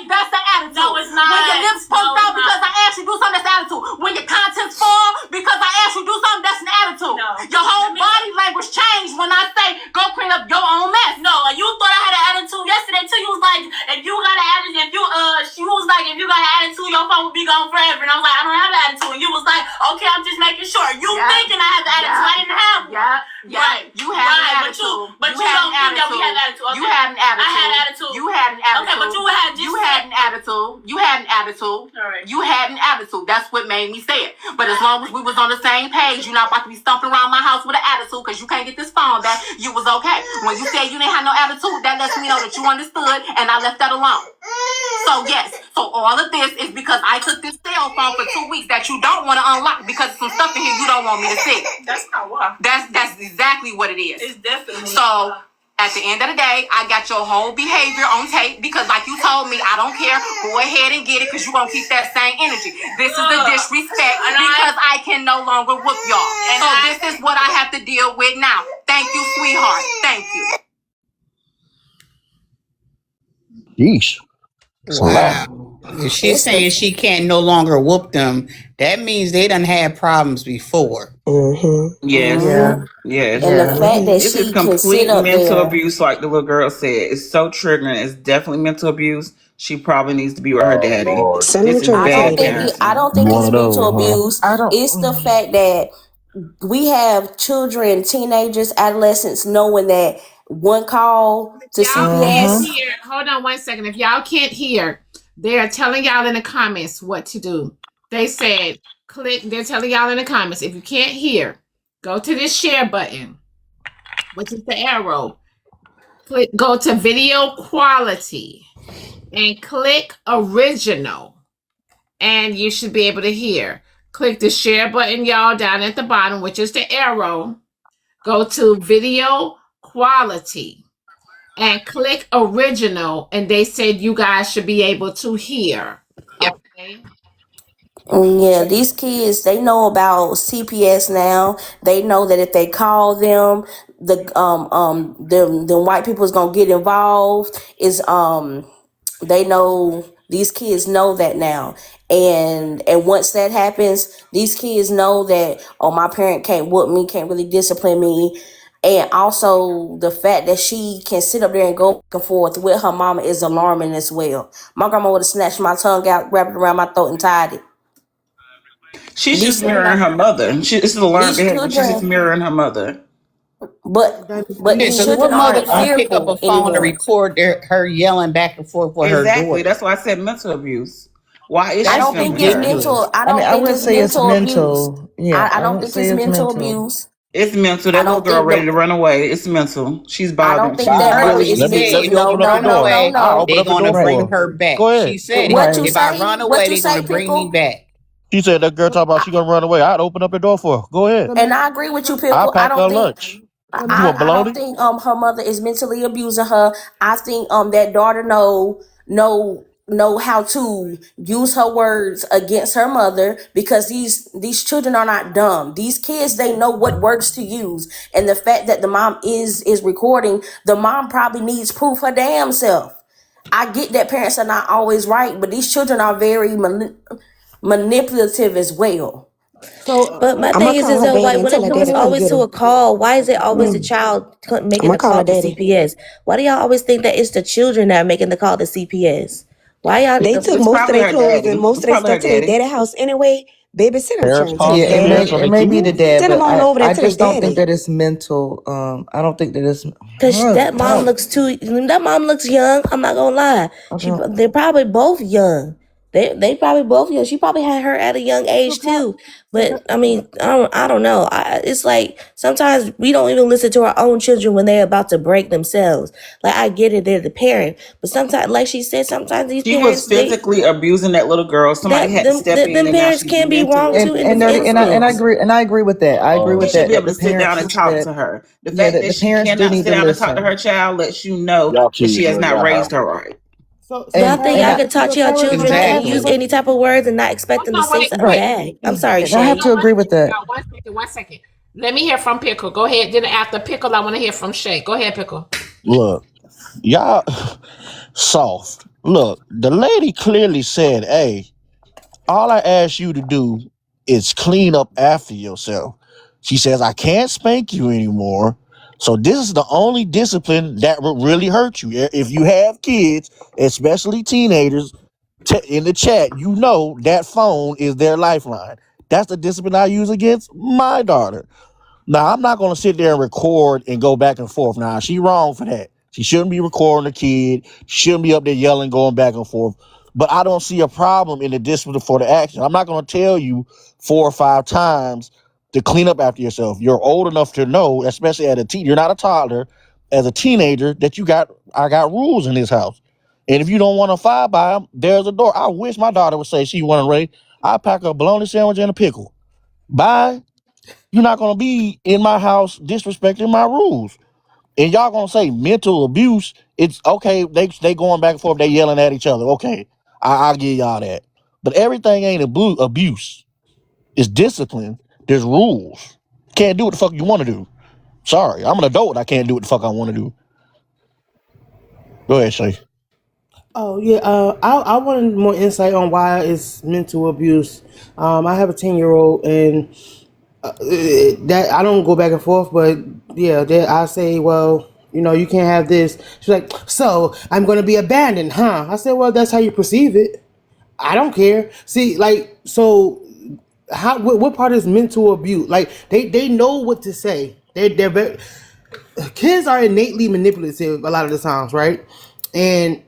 That's the attitude. No, it's not. When your lips poked out because I asked you to do something, that's the attitude. When your contents fall because I asked you to do something, that's an attitude. No. Your whole body language changed when I say go clean up your own mess. No, you thought I had an attitude yesterday too. You was like, if you got an attitude, she was like, if you got an attitude, your phone will be gone forever. And I was like, I don't have an attitude. And you was like, okay, I'm just making sure. You thinking I have the attitude? I didn't have one. Right. You had an attitude. But you don't think that we have attitude. Okay. You had an attitude. I had attitude. You had an attitude. Okay, but you had an attitude. You had an attitude. All right. You had an attitude. That's what made me say it. But as long as we was on the same page, you're not about to be stumping around my house with an attitude because you can't get this phone back. You was okay. When you said you didn't have no attitude, that lets me know that you understood and I left that alone. So yes, so all of this is because I took this cell phone for 2 weeks that you don't want to unlock because some stuff in here you don't want me to see. That's not why. That's exactly what it is. It's definitely so. At the end of the day, I got your whole behavior on tape because like you told me, I don't care. Go ahead and get it because you're going to keep that same energy. This is the disrespect because I can no longer whoop y'all. So this is what I have to deal with now. Thank you, sweetheart. Thank you. Yeesh. Wow. If she's saying she can't no longer whoop them, that means they done had problems before. Mm-hmm. Yes. Mm-hmm. Yes. And the fact that this she is can complete sit up mental there. abuse, like the little girl said. It's so triggering. It's definitely mental abuse. She probably needs to be with her daddy. This is bad parenting. I don't think it's mental abuse. It's the fact that we have children, teenagers, adolescents knowing that one call to CPS. Hold on 1 second. If y'all can't hear, they're telling y'all in the comments what to do. They said they're telling y'all in the comments, if you can't hear, go to this share button, which is the arrow. Go to video quality and click original, and you should be able to hear. Click the share button, y'all, down at the bottom, which is the arrow. Go to video quality and click original, and they said you guys should be able to hear. Okay. Yeah, these kids, they know about CPS now. They know that if they call them, the white people is gonna get involved. They know, these kids know that now. And once that happens, these kids know that, oh, my parent can't whoop me, can't really discipline me. And also the fact that she can sit up there and go back and forth with her mama is alarming as well. My grandma would have snatched my tongue out, wrapped it around my throat and tied it. She's just mirroring her mother. It's the learned behavior. She's just mirroring her mother. But these So what children mother aren't can pick up a phone anymore. to record her yelling back and forth with her Exactly. daughter? That's why I said mental abuse. Why is I she don't think it's comparing? mental. I don't think wouldn't it's say it's mental abuse. mental. Yeah, I don't think it's mental abuse. It's mental. I That little don't girl think ready the to run away. It's mental. She's I don't bothered. think She's that mother really. is She mental. said, no, no, No, no, no. no. They're gonna Right. bring her back. She said, What you if I say? run What away, you they're gonna say, bring me Pickle? back. She said that girl talking about she gonna run away. I'd open up the door for her. Go ahead. And I agree with you, I'll Pickle. pack her lunch. You want I don't bologna? think her mother is mentally abusing her. I think that daughter know how to use her words against her mother, because these children are not dumb. These kids, they know what words to use. And the fact that the mom is recording, the mom probably needs proof her damn self. I get that parents are not always right, but these children are very manipulative as well. But my I'm thing gonna call is her though, daddy like and when tell it her comes daddy come always get to her. a call, why is it always the child I'm making gonna the call call her to daddy. CPS? Why do y'all always think that it's the children that are making the call to CPS? Why y'all? They took It's most of probably their her clothes daddy. and most It's of their probably her stuff to their daddy. daddy house anyway. Babysitter Parents insurance call on Yeah, it daddy. CPS on may their it may be the kids. dad, Send them but on over there I to their just don't think daddy. that it's mental. I don't think that it's. Cause that mom Fuck. looks young. I'm not gonna lie. They're probably both young. They probably both young. She probably had her at a young age too. But I mean, I don't know. It's like sometimes we don't even listen to our own children when they're about to break themselves. Like I get it, they're the parent, but sometimes, like she said, sometimes these She was parents physically abusing that little girl. Somebody had to step in, them and now parents she's can be wrong mentally too in And the Nerdy, and I instance. agree, and I agree with that. I agree You with should that. be able That to the sit down parents and talk that to her. The yeah, fact that that the she parents do cannot need sit to down and talk to listen. her child lets you know Y'all that she kids, has man, not y'all raised have. her right. Y'all think And y'all I, can talk to your children and use Exactly. any type of words and not expect them to say something right, back? I'm sorry, and I have Shay. to agree with that. 1 second. Let me hear from Pickle. Go ahead. Then after Pickle, I want to hear from Shay. Go ahead, Pickle. Look, y'all soft. Look, the lady clearly said, hey, all I ask you to do is clean up after yourself. She says, I can't spank you anymore. So this is the only discipline that will really hurt you. If you have kids, especially teenagers, in the chat, you know that phone is their lifeline. That's the discipline I use against my daughter. Now, I'm not going to sit there and record and go back and forth. Now, she wrong for that. She shouldn't be recording the kid. She shouldn't be up there yelling, going back and forth. But I don't see a problem in the discipline for the action. I'm not going to tell you 4 or 5 times to clean up after yourself. You're old enough to know, especially as a teen. You're not a toddler, as a teenager, that I got rules in this house. And if you don't want to abide by them, there's a door. I wish my daughter would say she wanted Ray. I pack a bologna sandwich and a pickle. Bye. You're not gonna be in my house disrespecting my rules. And y'all gonna say mental abuse. It's okay, they going back and forth, they yelling at each other. Okay, I'll give y'all that. But everything ain't abuse. It's discipline. There's rules. Can't do what the fuck you want to do. Sorry, I'm an adult. I can't do what the fuck I want to do. Go ahead, Shay. Oh yeah, I wanted more insight on why it's mental abuse. I have a 10-year-old, and that I don't go back and forth, but yeah, I say, well, you can't have this. She's like, so I'm going to be abandoned, huh? I said, well, that's how you perceive it. I don't care. See, like, so how? What part is mental abuse? Like, they know what to say. They're very, kids are innately manipulative a lot of the times, right? And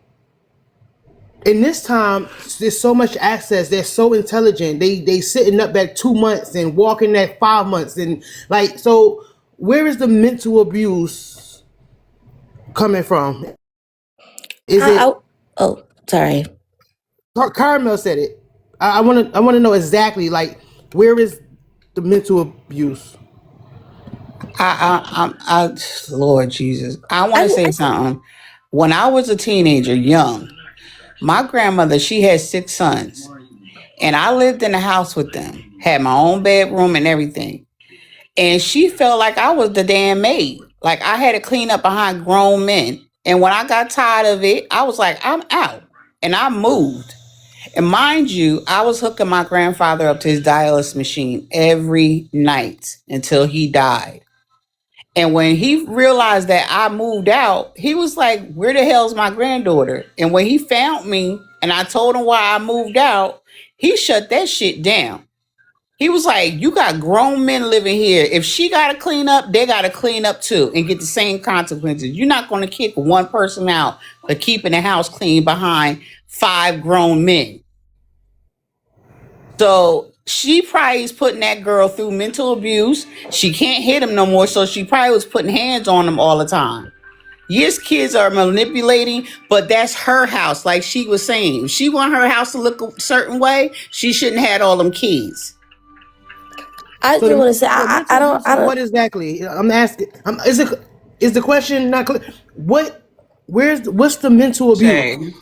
in this time, there's so much access. They're so intelligent. They sitting up at 2 months and walking at 5 months, and like, so where is the mental abuse coming from? Is it? Oh, sorry. Caramel said it. I want to know exactly, like, where is the mental abuse? Lord Jesus, I want to say something. When I was a teenager, young, my grandmother, she had 6 sons, and I lived in the house with them, had my own bedroom and everything. And she felt like I was the damn maid. Like I had to clean up behind grown men. And when I got tired of it, I was like, I'm out. And I moved. And mind you, I was hooking my grandfather up to his dialysis machine every night until he died. And when he realized that I moved out, he was like, where the hell's my granddaughter? And when he found me and I told him why I moved out, he shut that shit down. He was like, you got grown men living here. If she got to clean up, they got to clean up too and get the same consequences. You're not going to kick one person out for keeping the house clean behind 5 grown men. So She probably is putting that girl through mental abuse. She can't hit him no more, so she probably was putting hands on him all the time. Yes, kids are manipulating, but that's her house. Like she was saying, if she want her house to look a certain way, she shouldn't have had all them kids. I So just want to say, I don't. What exactly? I'm asking. Is the question not clear? What's the mental abuse?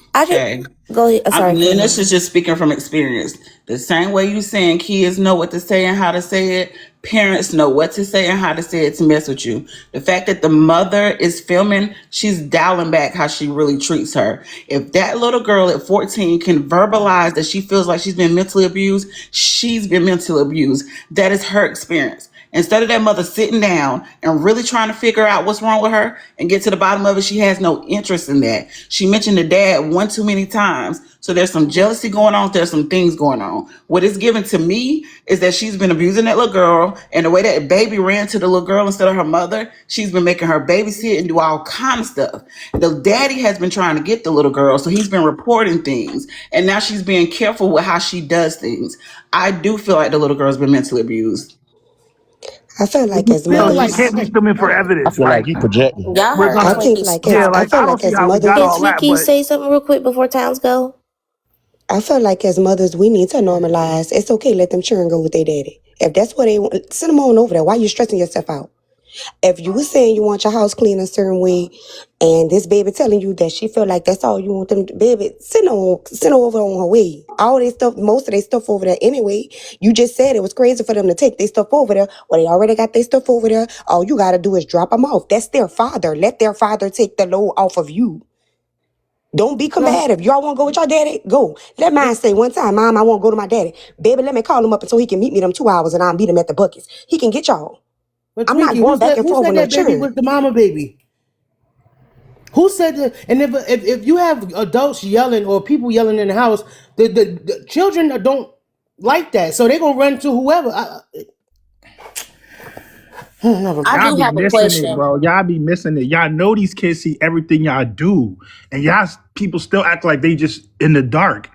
Go ahead. Sorry. This is just speaking from experience. The same way you saying kids know what to say and how to say it, parents know what to say and how to say it to mess with you. The fact that the mother is filming, she's dialing back how she really treats her. If that little girl at 14 can verbalize that she feels like she's been mentally abused, she's been mentally abused. That is her experience. Instead of that mother sitting down and really trying to figure out what's wrong with her and get to the bottom of it, she has no interest in that. She mentioned the dad one too many times. So there's some jealousy going on. There's some things going on. What is given to me is that she's been abusing that little girl, and the way that baby ran to the little girl instead of her mother, she's been making her babysit and do all kind of stuff. The daddy has been trying to get the little girl, so he's been reporting things, and now she's being careful with how she does things. I do feel like the little girl's been mentally abused. I feel like as mothers, you can't be filming for evidence. I feel like you projecting. Y'all heard I Twinkie. think I don't see how we got all that, Twinkie but say something real quick before towns go? I feel like as mothers, we need to normalize. It's okay, let them children go with their daddy. If that's what they want, send them on over there. Why you stressing yourself out? If you were saying you want your house clean a certain way, and this baby telling you that she feel like that's all you want them to, baby, send her over on her way. All their stuff, most of their stuff over there anyway. You just said it was crazy for them to take their stuff over there. Well, they already got their stuff over there. All you got to do is drop them off. That's their father. Let their father take the load off of you. Don't be combative. Y'all want to go with your daddy? Go. Let mine say one time, Mom, I want to go to my daddy. Baby, let me call him up so he can meet me them 2 hours and I'll meet him at the Buc-ee's. He can get y'all. But I'm not Twinkie, going back and who forth said with no that baby children. was the mama baby? Who said that? And if you have adults yelling or people yelling in the house, the children don't like that, so they're gonna run to whoever. Y'all be missing it, bro. Y'all be missing it. Y'all know these kids see everything y'all do, and y'all people still act like they just in the dark.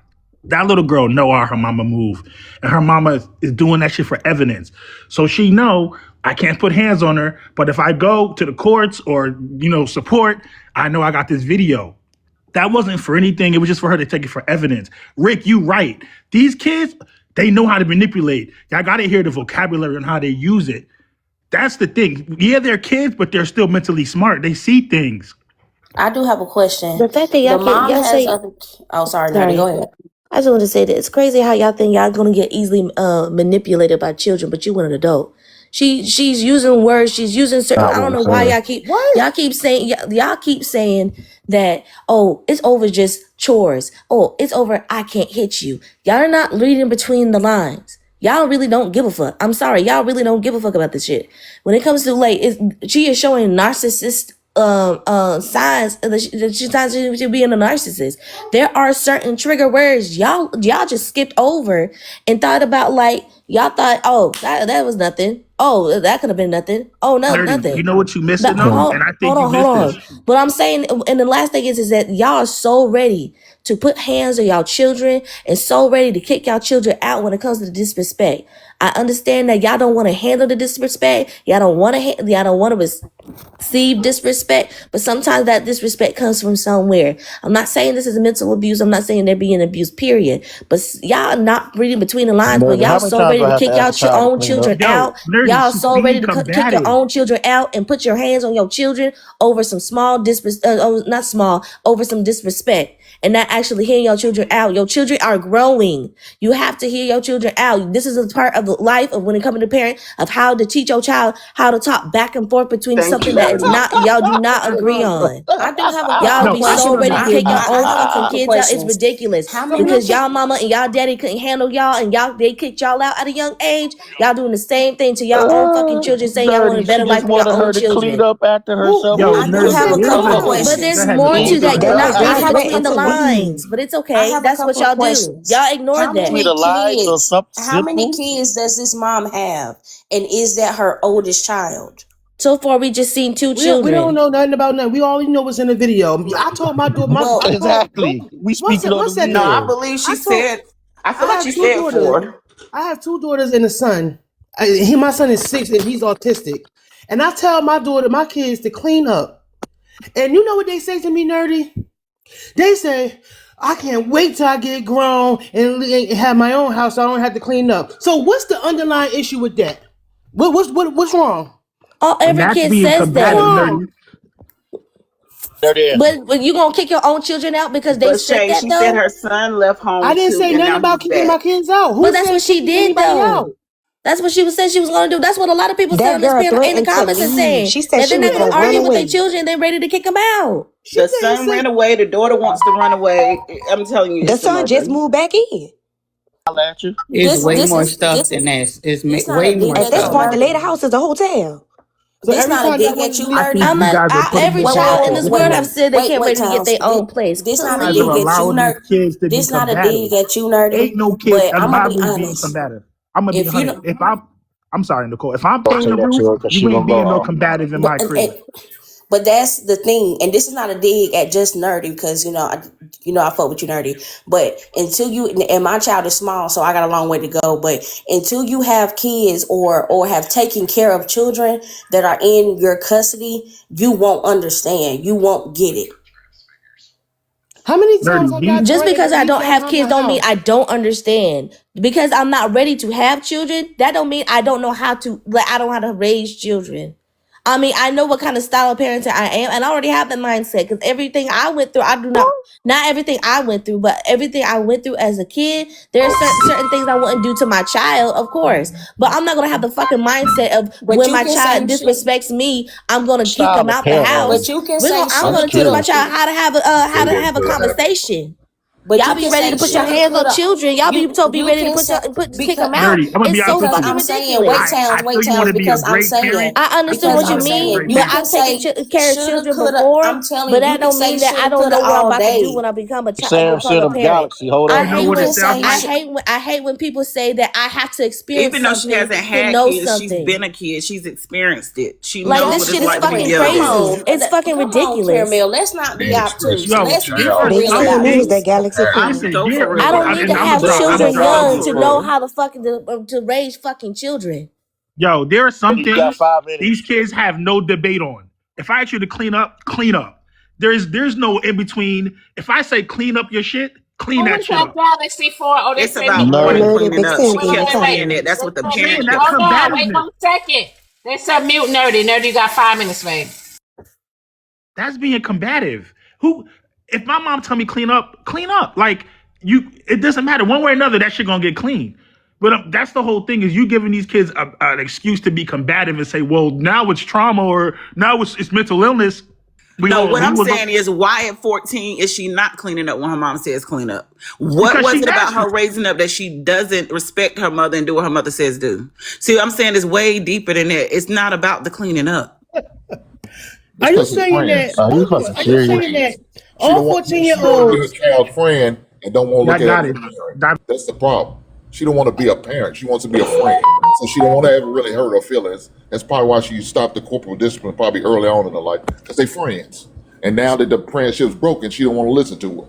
That little girl know how her mama move, and her mama is doing that shit for evidence. So she know I can't put hands on her, but if I go to the courts or support, I know I got this video. That wasn't for anything. It was just for her to take it for evidence. Rick, you right. These kids, they know how to manipulate. Y'all got to hear the vocabulary on how they use it. That's the thing. Yeah, they're kids, but they're still mentally smart. They see things. I do have a question. The fact that y'all say, oh, sorry, Nani, go ahead. I just want to say that it's crazy how y'all think y'all gonna get easily manipulated by children, but you want an adult. She's using words. She's using certain. I don't know why y'all keep saying that. Oh, it's over just chores. Oh, it's over. I can't hit you. Y'all are not reading between the lines. Y'all really don't give a fuck. I'm sorry. Y'all really don't give a fuck about this shit. When it comes to she is showing narcissist signs that she's being a narcissist. There are certain trigger words y'all just skipped over and thought about, y'all thought, oh, that was nothing. Oh, that could have been nothing. Oh, no, nothing. You know what you missing though? And I think you missed this. But I'm saying, and the last thing is that y'all are so ready to put hands on y'all children and so ready to kick y'all children out when it comes to the disrespect. I understand that y'all don't want to handle the disrespect. Y'all don't want to receive disrespect, but sometimes that disrespect comes from somewhere. I'm not saying this is mental abuse. I'm not saying they're being abused, period. But y'all not reading between the lines, but y'all so ready to kick your own children out. Y'all so ready to kick your own children out and put your hands on your children over some over some disrespect. And not actually hearing your children out. Your children are growing. You have to hear your children out. This is a part of the life of when it comes to parent of how to teach your child how to talk back and forth between something that y'all do not agree on. I do have a Y'all be so ready to kick your own fucking kids out. It's questions. ridiculous. Because y'all mama and y'all daddy couldn't handle y'all and they kicked y'all out at a young age. Y'all doing the same thing to y'all own fucking children, saying y'all want a better life for your own children. Clean up after herself. I do have a couple of questions. But there's more to that. You're not reading between the lines. But it's okay. That's what y'all do. Y'all ignore that. How many kids does this mom have? And is that her oldest child? So far, we just seen two children. We don't know nothing about nothing. We only know what's in the video. I told my daughter. Exactly. We speak No, I believe she said. I feel like she said 4. I have 2 daughters and a son. My son is 6 and he's autistic. And I tell my kids to clean up. And you know what they say to me, Nerdy? They say, I can't wait till I get grown and have my own house so I don't have to clean up. So what's the underlying issue with that? What's wrong? Every kid says that. But you gonna kick your own children out because they said that, she though? said her son left home. I didn't say nothing about kicking my kids out. But that's what she did, though. That's what she said she was gonna do. That's what a lot of people said in the comments and saying. She said that she they're was not gonna gonna argue run with their away. children. They're ready to kick them out. The son ran away. The daughter wants to run away. I'm telling you, The son just moved back in. It's way more stuff than that. It's way more At this stuff. point, the lady house is a hotel. It's not a dig at you, Nerdy. Every child in this world have said they can't wait to get their own place. This not a dig at you, Nerdy. This not a dig at you, Nerdy. Ain't no kid But I'm gonna be being honest. combative. I'm gonna be If you honest. I'm sorry, Nicole. If I'm paying the roof, you ain't being no combative in my crib. But that's the thing, and this is not a dig at just Nerdy because I fuck with you, Nerdy. But until you and my child is small, so I got a long way to go. But until you have kids or have taken care of children that are in your custody, you won't understand. You won't get it. How many times Just because I don't have kids don't mean I don't understand. Because I'm not ready to have children, that don't mean I don't know how to raise children. I mean, I know what kind of style of parenting I am, and I already have the mindset because everything I went through, not everything I went through, but everything I went through as a kid, there are certain things I wouldn't do to my child, of course. But I'm not going to have the fucking mindset of when my child disrespects me, I'm going to kick them out the house. But you can I'm going to teach my child how to have a conversation. But y'all be ready to put your hands on children. Y'all be ready to kick them out. It's so fucking ridiculous. Wait towns, because I'm saying I understand what you mean, but I've taken care of children before. But that don't mean that I don't know what I'm about to do when I become a child. Galaxy, hold on. I hate when people say that I have to experience even though she hasn't had kids, she's been a kid. She's experienced it. She knows this what shit it's is like to fucking be young. crazy. It's fucking ridiculous. Caramel, let's not be obtuse. Let's be that Galaxy. I don't need to have children young to know how to raise fucking children. Yo, there are some You got things 5 minutes. these kids have no debate on. If I ask you to clean up, clean up. There's no in between. If I say clean up your shit, clean that shit up. Galaxy for? Oh, It's about more than cleaning up. She kept saying it. That's what the parents kept Hold on, wait combativeness. 1 second. Let's mute Nerdy. Nerdy, you got 5 minutes, babe. That's being combative. If my mom tell me clean up, clean up. Like it doesn't matter one way or another. That shit gonna get clean. But that's the whole thing is you giving these kids an excuse to be combative and say, well, now it's trauma or now it's mental illness. What I'm saying is, why at 14 is she not cleaning up when her mom says clean up? What was it about her raising up that she doesn't respect her mother and do what her mother says do? See, what I'm saying is way deeper than that. It's not about the cleaning up. Are you saying that? Are you saying that all 14-year-olds? Be a child's friend and don't want to look at it. That's the problem. She don't want to be a parent. She wants to be a friend. So she don't want to ever really hurt her feelings. That's probably why she stopped the corporal discipline probably early on in her life because they friends. And now that the friendship's broken, she don't want to listen to her.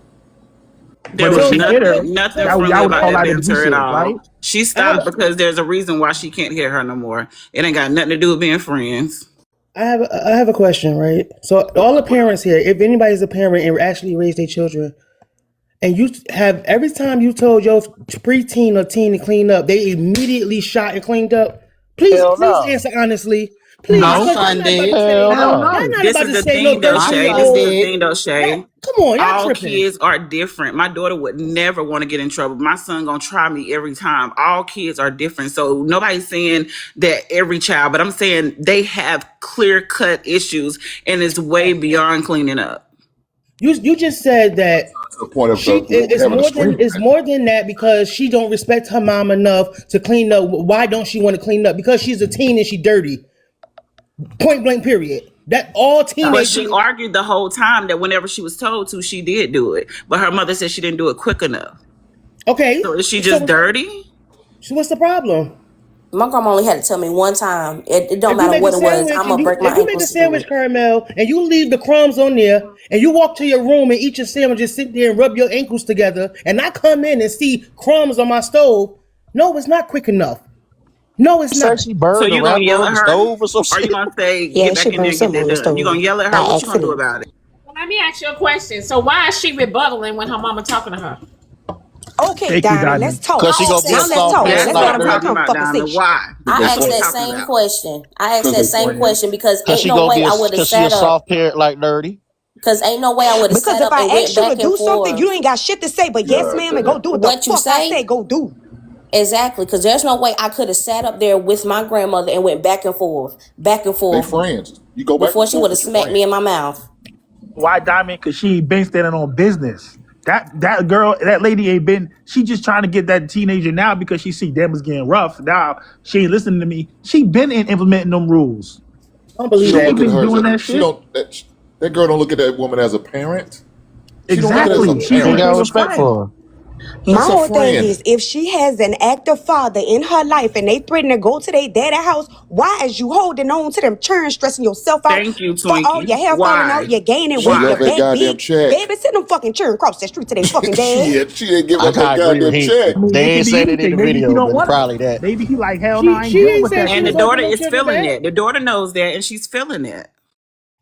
There was nothing y'all really would about call that that banter abusive, at all. right? She stopped because there's a reason why she can't hear her no more. It ain't got nothing to do with being friends. I have a question, right? So all the parents here, if anybody's a parent and actually raised their children, and you have every time you told your preteen or teen to clean up, they immediately shot and cleaned up. Please answer honestly. Please. No, Sunday. This is the thing, though, Shay. This is the thing, though, Shay. Come on, y'all all tripping. Kids are different. My daughter would never want to get in trouble. My son gonna try me every time. All kids are different. So nobody's saying that every child, but I'm saying they have clear-cut issues, and it's way beyond cleaning up. You just said that it's more than that because she don't respect her mom enough to clean up. Why don't she want to clean up? Because she's a teen and she dirty. Point blank. Period. That all teenagers. But she argued the whole time that whenever she was told to, she did do it. But her mother said she didn't do it quick enough. Okay. So is she just dirty? So what's the problem? My grandma only had to tell me one time. It don't matter what it was. I'm gonna break my ankles. If you make a sandwich, Caramel, and you leave the crumbs on there, and you walk to your room and eat your sandwich and sit there and rub your ankles together, and I come in and see crumbs on my stove, No, it's not quick enough. No, it's Said not. she So burned the you gonna wrapper yell on at the her, stove or some or you shit. gonna say Yeah, get she back in there burned and get something on that the done? You stove gonna yell at her? by What you gonna do accident. about it? Let me ask you a question. So why is she rebuttaling when her mama talking to her? Okay, Thank you, Diamond, let's Diamond. talk. Cause she I gonna asked be that a Now let's same soft talk. parent That's Let's what let like them I'm have talking a Dirty. about, fucking Diamond. conversation. Why? I That's asked what we that talking same about. question. I asked Because that they same friends. question because Cause ain't she no gonna way be a I would have cause she a sat up. soft parent like Dirty. Because ain't no way I would have Because sat if up and I went ask you to back and do something, you forth. ain't got shit to say, but yes, Yeah, ma'am, and go do what the What you fuck I say? say go do. Exactly, because there's no way I could have sat up there with my grandmother and went back and forth, they friends. You go back before and she forth would have with your smacked me friends. in my mouth. Why Diamond? Because she ain't been standing on business. That girl, that lady ain't been. She just trying to get that teenager now because she see them was getting rough. Now she ain't listening to me. She been in implementing them rules. I don't She believe She don't that. ain't look at been her as doing a. that She shit. don't. That girl don't look at that woman as a parent. She don't look at her as a Exactly. She She ain't look parent. at got her as a respect friend. for her. My That's a whole thing is, friend. if she has an active father in her life and they threaten to go to their daddy house, why is you holding on to them churn, stressing yourself out? Thank you, For all Twinkie. your hair falling out, Why? you're gaining She weight, your love Why? that back goddamn big. check. Baby, send them fucking churn across the street to their fucking dad. Shit, she ain't give I up that gotta agree with goddamn he. check. I mean, it They could ain't be said it in the anything. Maybe he video, don't but it's want her. probably that. Maybe he like, hell no, I ain't She dealing ain't with said that she And the was shit. holding daughter them is children feeling back. it. The daughter knows that, and she's feeling it.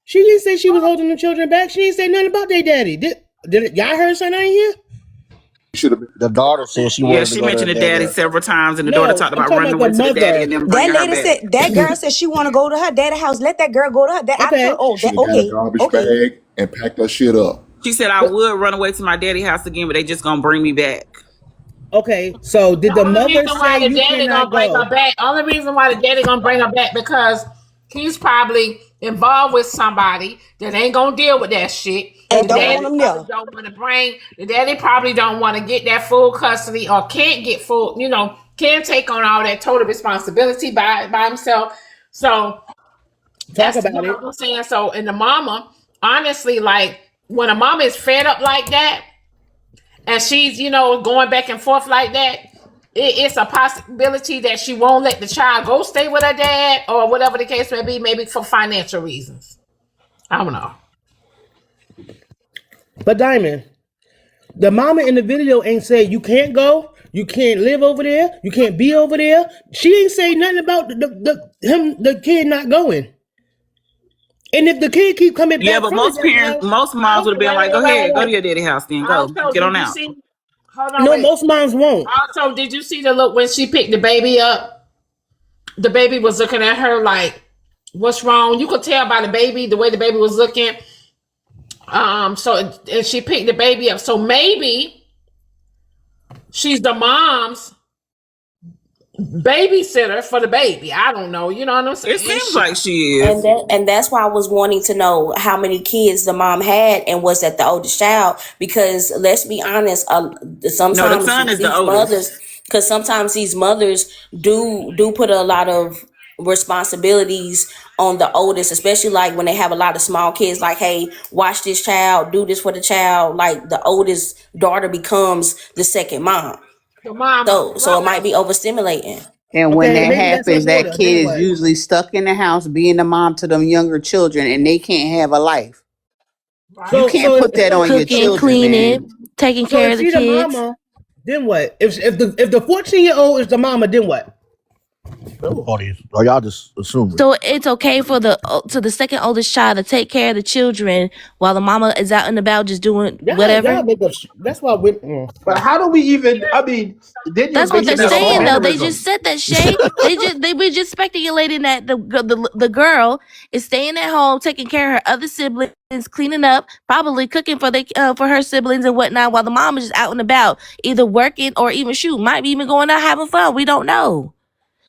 She didn't say she was holding them children back. She didn't say nothing about their daddy. Did y'all heard something I ain't here? Should have been. The daughter said she Yeah, wanted to she go to her mentioned the daddy daddy. several times, and the daughter No, talked I'm about talking running about the away to the daddy mother. and then That bringing her lady back. said, that girl said she want to go to her daddy house. Let that girl go to her dad. I told, Okay. oh, Should that, have got a okay, garbage okay. bag and packed her shit up. She said, I But would run away to my daddy house again, but they just gonna bring me back. okay, so did The the only mother reason say why the you daddy gonna cannot bring her go? back, only reason why the daddy gonna bring her back because he's probably involved with somebody that ain't gonna deal with that shit. And The don't want daddy them probably there. don't want to bring. The daddy probably don't want to get that full custody or can't get full. Can't take on all that total responsibility by himself. So Talk that's about it. what I'm saying. So and the mama, honestly, like when a mama is fed up like that and she's going back and forth like that, it's a possibility that she won't let the child go stay with her dad or whatever the case may be, maybe for financial reasons. I don't know. But Diamond, the mama in the video ain't say you can't go, you can't live over there, you can't be over there. She ain't say nothing about the kid not going. And if the kid keep coming Yeah, back but from the most daddy parents, house, most moms would have been like, go ahead, go to Wait. your daddy house then. Go. Also, Get on did you out. see? Hold on, no, wait. most moms won't. Also, did you see the look when she picked the baby up? The baby was looking at her like, "What's wrong?" You could tell by the baby, the way the baby was looking. So and she picked the baby up. So maybe she's the mom's babysitter for the baby. I don't know. You know what I'm It saying? seems Shit. like she is. And that's why I was wanting to know how many kids the mom had and was that the oldest child, because let's be honest, No, the sometimes son is the these oldest. mothers, because sometimes these mothers do put a lot of responsibilities on the oldest, especially like when they have a lot of small kids, like, hey, watch this child, do this for the child. Like the oldest daughter becomes the second mom, The mama, so it right? might be overstimulating. And when Okay, that maybe that's her happens, that daughter. Then kid is what? usually stuck in the house being a mom to them younger children, and they can't have a life. You Right. So can't so put that on your Cooking, children, cleaning, man. taking so care if of the she the kids. mama, then what? If the 14-year-old is the mama, then what? Or y'all just assuming. So it's okay for the second oldest child to take care of the children while the mama is out and about just doing whatever. Y'all make up. That's why we. But how do we even? I mean, then you're That's what they're basing that off of saying though. They mannerism. just said that, Shay. They were just speculating that the girl is staying at home, taking care of her other siblings, cleaning up, probably cooking for her siblings and whatnot, while the mom is just out and about, either working or even might be even going out having fun. We don't know.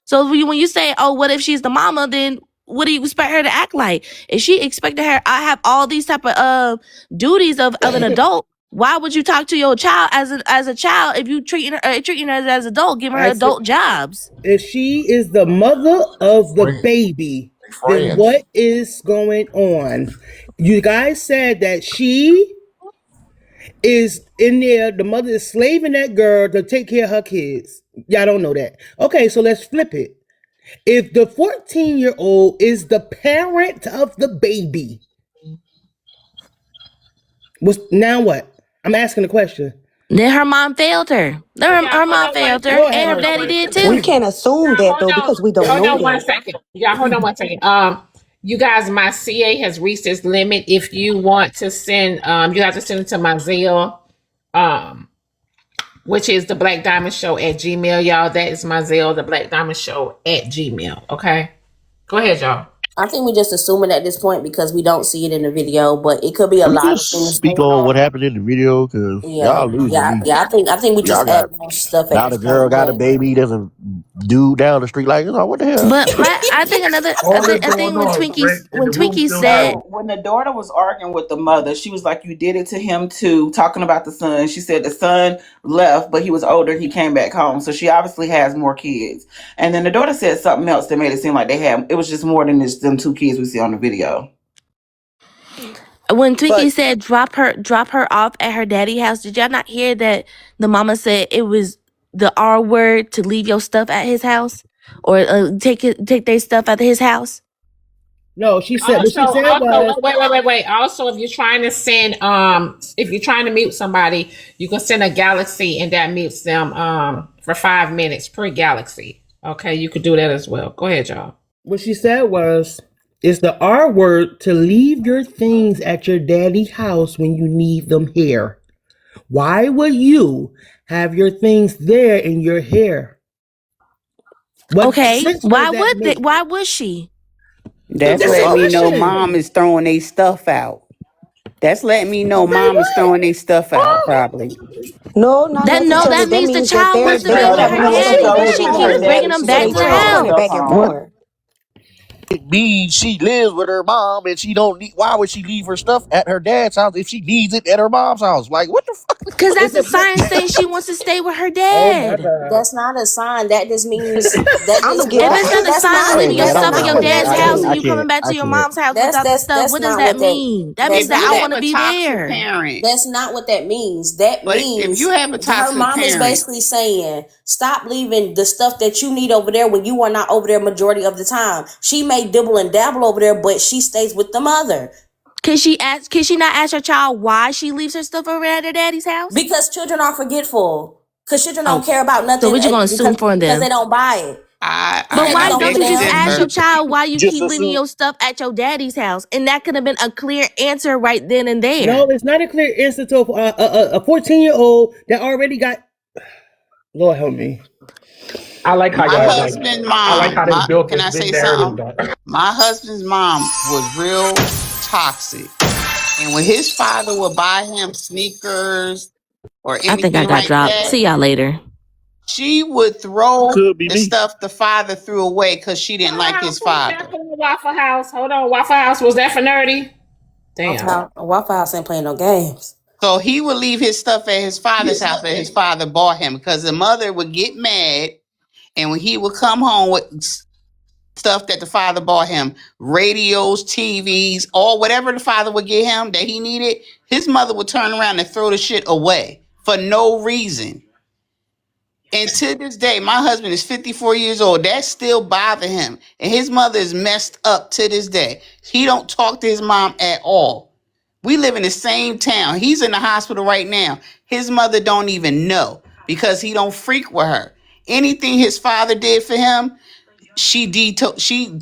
So when you say, "Oh, what if she's the mama?" Then what do you expect her to act like? If she expected her, I have all these type of duties of an adult. Why would you talk to your child as a child if you treating her as adult, giving her I said, adult jobs? if she is the mother of the Friends. baby, They then friends. what is going on? You guys said that she is in there. The mother is slaving that girl to take care of her kids. Y'all don't know that. Okay, so let's flip it. If the 14-year-old is the parent of the baby, now what? I'm asking the question. Then her mom failed her. Her mom failed her, and her daddy did too. We can't assume that though because we don't Hold know on one that. second. Yeah, hold on one second. You guys, my CA has reached its limit. If you want to send, you have to send it to my Zelle, which is the Black Diamond Show at Gmail, y'all. That is my Zelle, the Black Diamond Show at Gmail. Okay, go ahead, y'all. I think we just assuming at this point because we don't see it in the video, but it could be a We lot can of things speak going on on. what happened in the video because y'all losing me. I think we just Y'all got add more stuff at now this the girl point. got a baby. There's a dude down the street like, what the hell? But I think when Twinkie said When the daughter was arguing with the mother, she was like, "You did it to him too," talking about the son. She said the son left, but he was older. He came back home, so she obviously has more kids. And then the daughter said something else that made it seem like it was just more than just them 2 kids we see on the video. when Twinkie said drop her off at her daddy's house, did y'all not hear that the mama said it was the R word to leave your stuff at his house or take their stuff out of his house? No, she said. What she said was, wait. Also, if you're trying to send, if you're trying to mute somebody, you can send a galaxy, and that mutes them for 5 minutes per galaxy. Okay, you could do that as well. Go ahead, y'all. what she said was, it's the R word to leave your things at your daddy's house when you need them here. Why would you have your things there in your hair? Okay, why would she? That's That's letting me know question. mom is throwing their stuff out. That's letting me know mom is throwing their stuff out, probably. No, not necessarily. That means the that child wants to be with her daddy, but she keeps bringing them back to the house. back and forth. It means she lives with her mom and she don't need. Why would she leave her stuff at her dad's house if she needs it at her mom's house? Like, what the fuck? Because that's a sign saying she wants to stay with her dad. That's not a sign. That just means If it's not a sign of leaving your stuff at your dad's house and you coming back to your mom's house without the stuff, what does that mean? That means that I want to be there. That's not what that means. That means if you have a toxic her mom is parent- basically saying, stop leaving the stuff that you need over there when you are not over there majority of the time. She may dibble and dabble over there, but she stays with the mother. Can she not ask her child why she leaves her stuff over at her daddy's house? Because children are forgetful. Because children don't care about nothing. So what you gonna assume for them? Because they don't buy it. But why don't you just ask your child why you Just keep leaving assume. your stuff at your daddy's house? And that could have been a clear answer right then and there. No, it's not a clear answer to a 14-year-old that already got. Lord help me. I like how My y'all husband's mom. I like how they built Can I this say big narrative. something? My husband's mom was real toxic, and when his father would buy him sneakers or anything I think I got like dropped. that, See y'all later. she would throw Could be the me. stuff the father threw away because she didn't like his father. Waffle House. Hold on, Waffle House. Was that for Nerdy? Damn. Waffle House ain't playing no games. So he would leave his stuff at his father's house that his father bought him because the mother would get mad, and when he would come home with stuff that the father bought him, radios, TVs, or whatever the father would get him that he needed, his mother would turn around and throw the shit away for no reason. And to this day, my husband is 54 years old. That still bothers him. And his mother is messed up to this day. He don't talk to his mom at all. We live in the same town. He's in the hospital right now. His mother don't even know because he don't freak with her. Anything his father did for him, she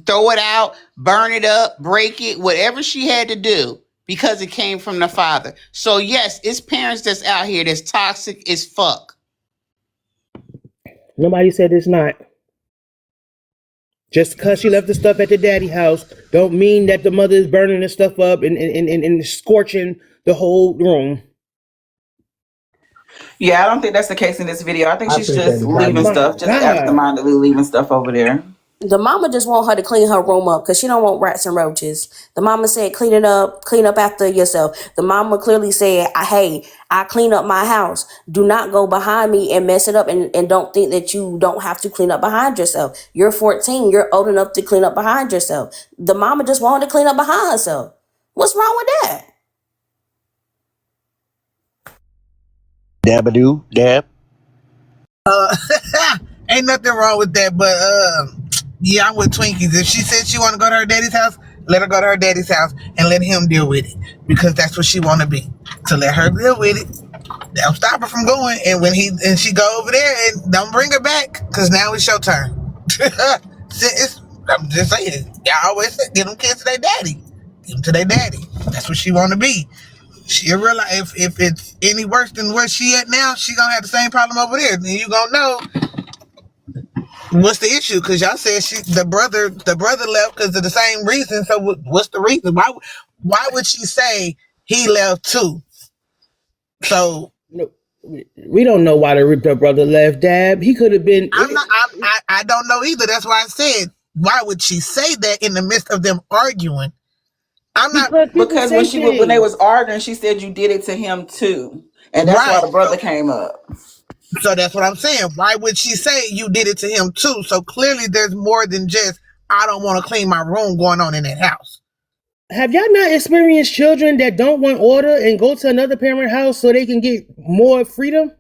throw it out, burn it up, break it, whatever she had to do because it came from the father. So yes, it's parents that's out here that's toxic as fuck. Nobody said it's not. Just because she left the stuff at the daddy house, don't mean that the mother is burning the stuff up and scorching the whole room. Yeah, I don't think that's the case in this video. I think I she's think just that's leaving right. stuff, just God. absentmindedly leaving stuff over there. The mama just want her to clean her room up because she don't want rats and roaches. The mama said, clean up after yourself. The mama clearly said, hey, I clean up my house. Do not go behind me and mess it up and don't think that you don't have to clean up behind yourself. You're 14. You're old enough to clean up behind yourself. The mama just wanted to clean up behind herself. What's wrong with that? Dabadoo, dab. Ain't nothing wrong with that, but yeah, I'm with Twinkies. If she said she want to go to her daddy's house, let her go to her daddy's house and let him deal with it because that's what she want to be. So let her deal with it. Don't stop her from going. And when she go over there and don't bring her back, because now it's your turn. I'm just saying, y'all always say, give them kids to their daddy. Give them to their daddy. That's what she want to be. She'll realize if it's any worse than where she at now, she gonna have the same problem over there. Then you gonna know what's the issue, because y'all said the brother left because of the same reason. So what's the reason? Why would she say he left too? So we don't know why the brother left, Dab. He could have been. I don't know either. That's why I said, why would she say that in the midst of them arguing? Because when they was arguing, she said you did it to him too, and that's why the brother came up. So that's what I'm saying. Why would she say you did it to him too? So clearly there's more than just, I don't want to clean my room going on in that house. Have y'all not experienced children that don't want order and go to another parent house so they can get more freedom?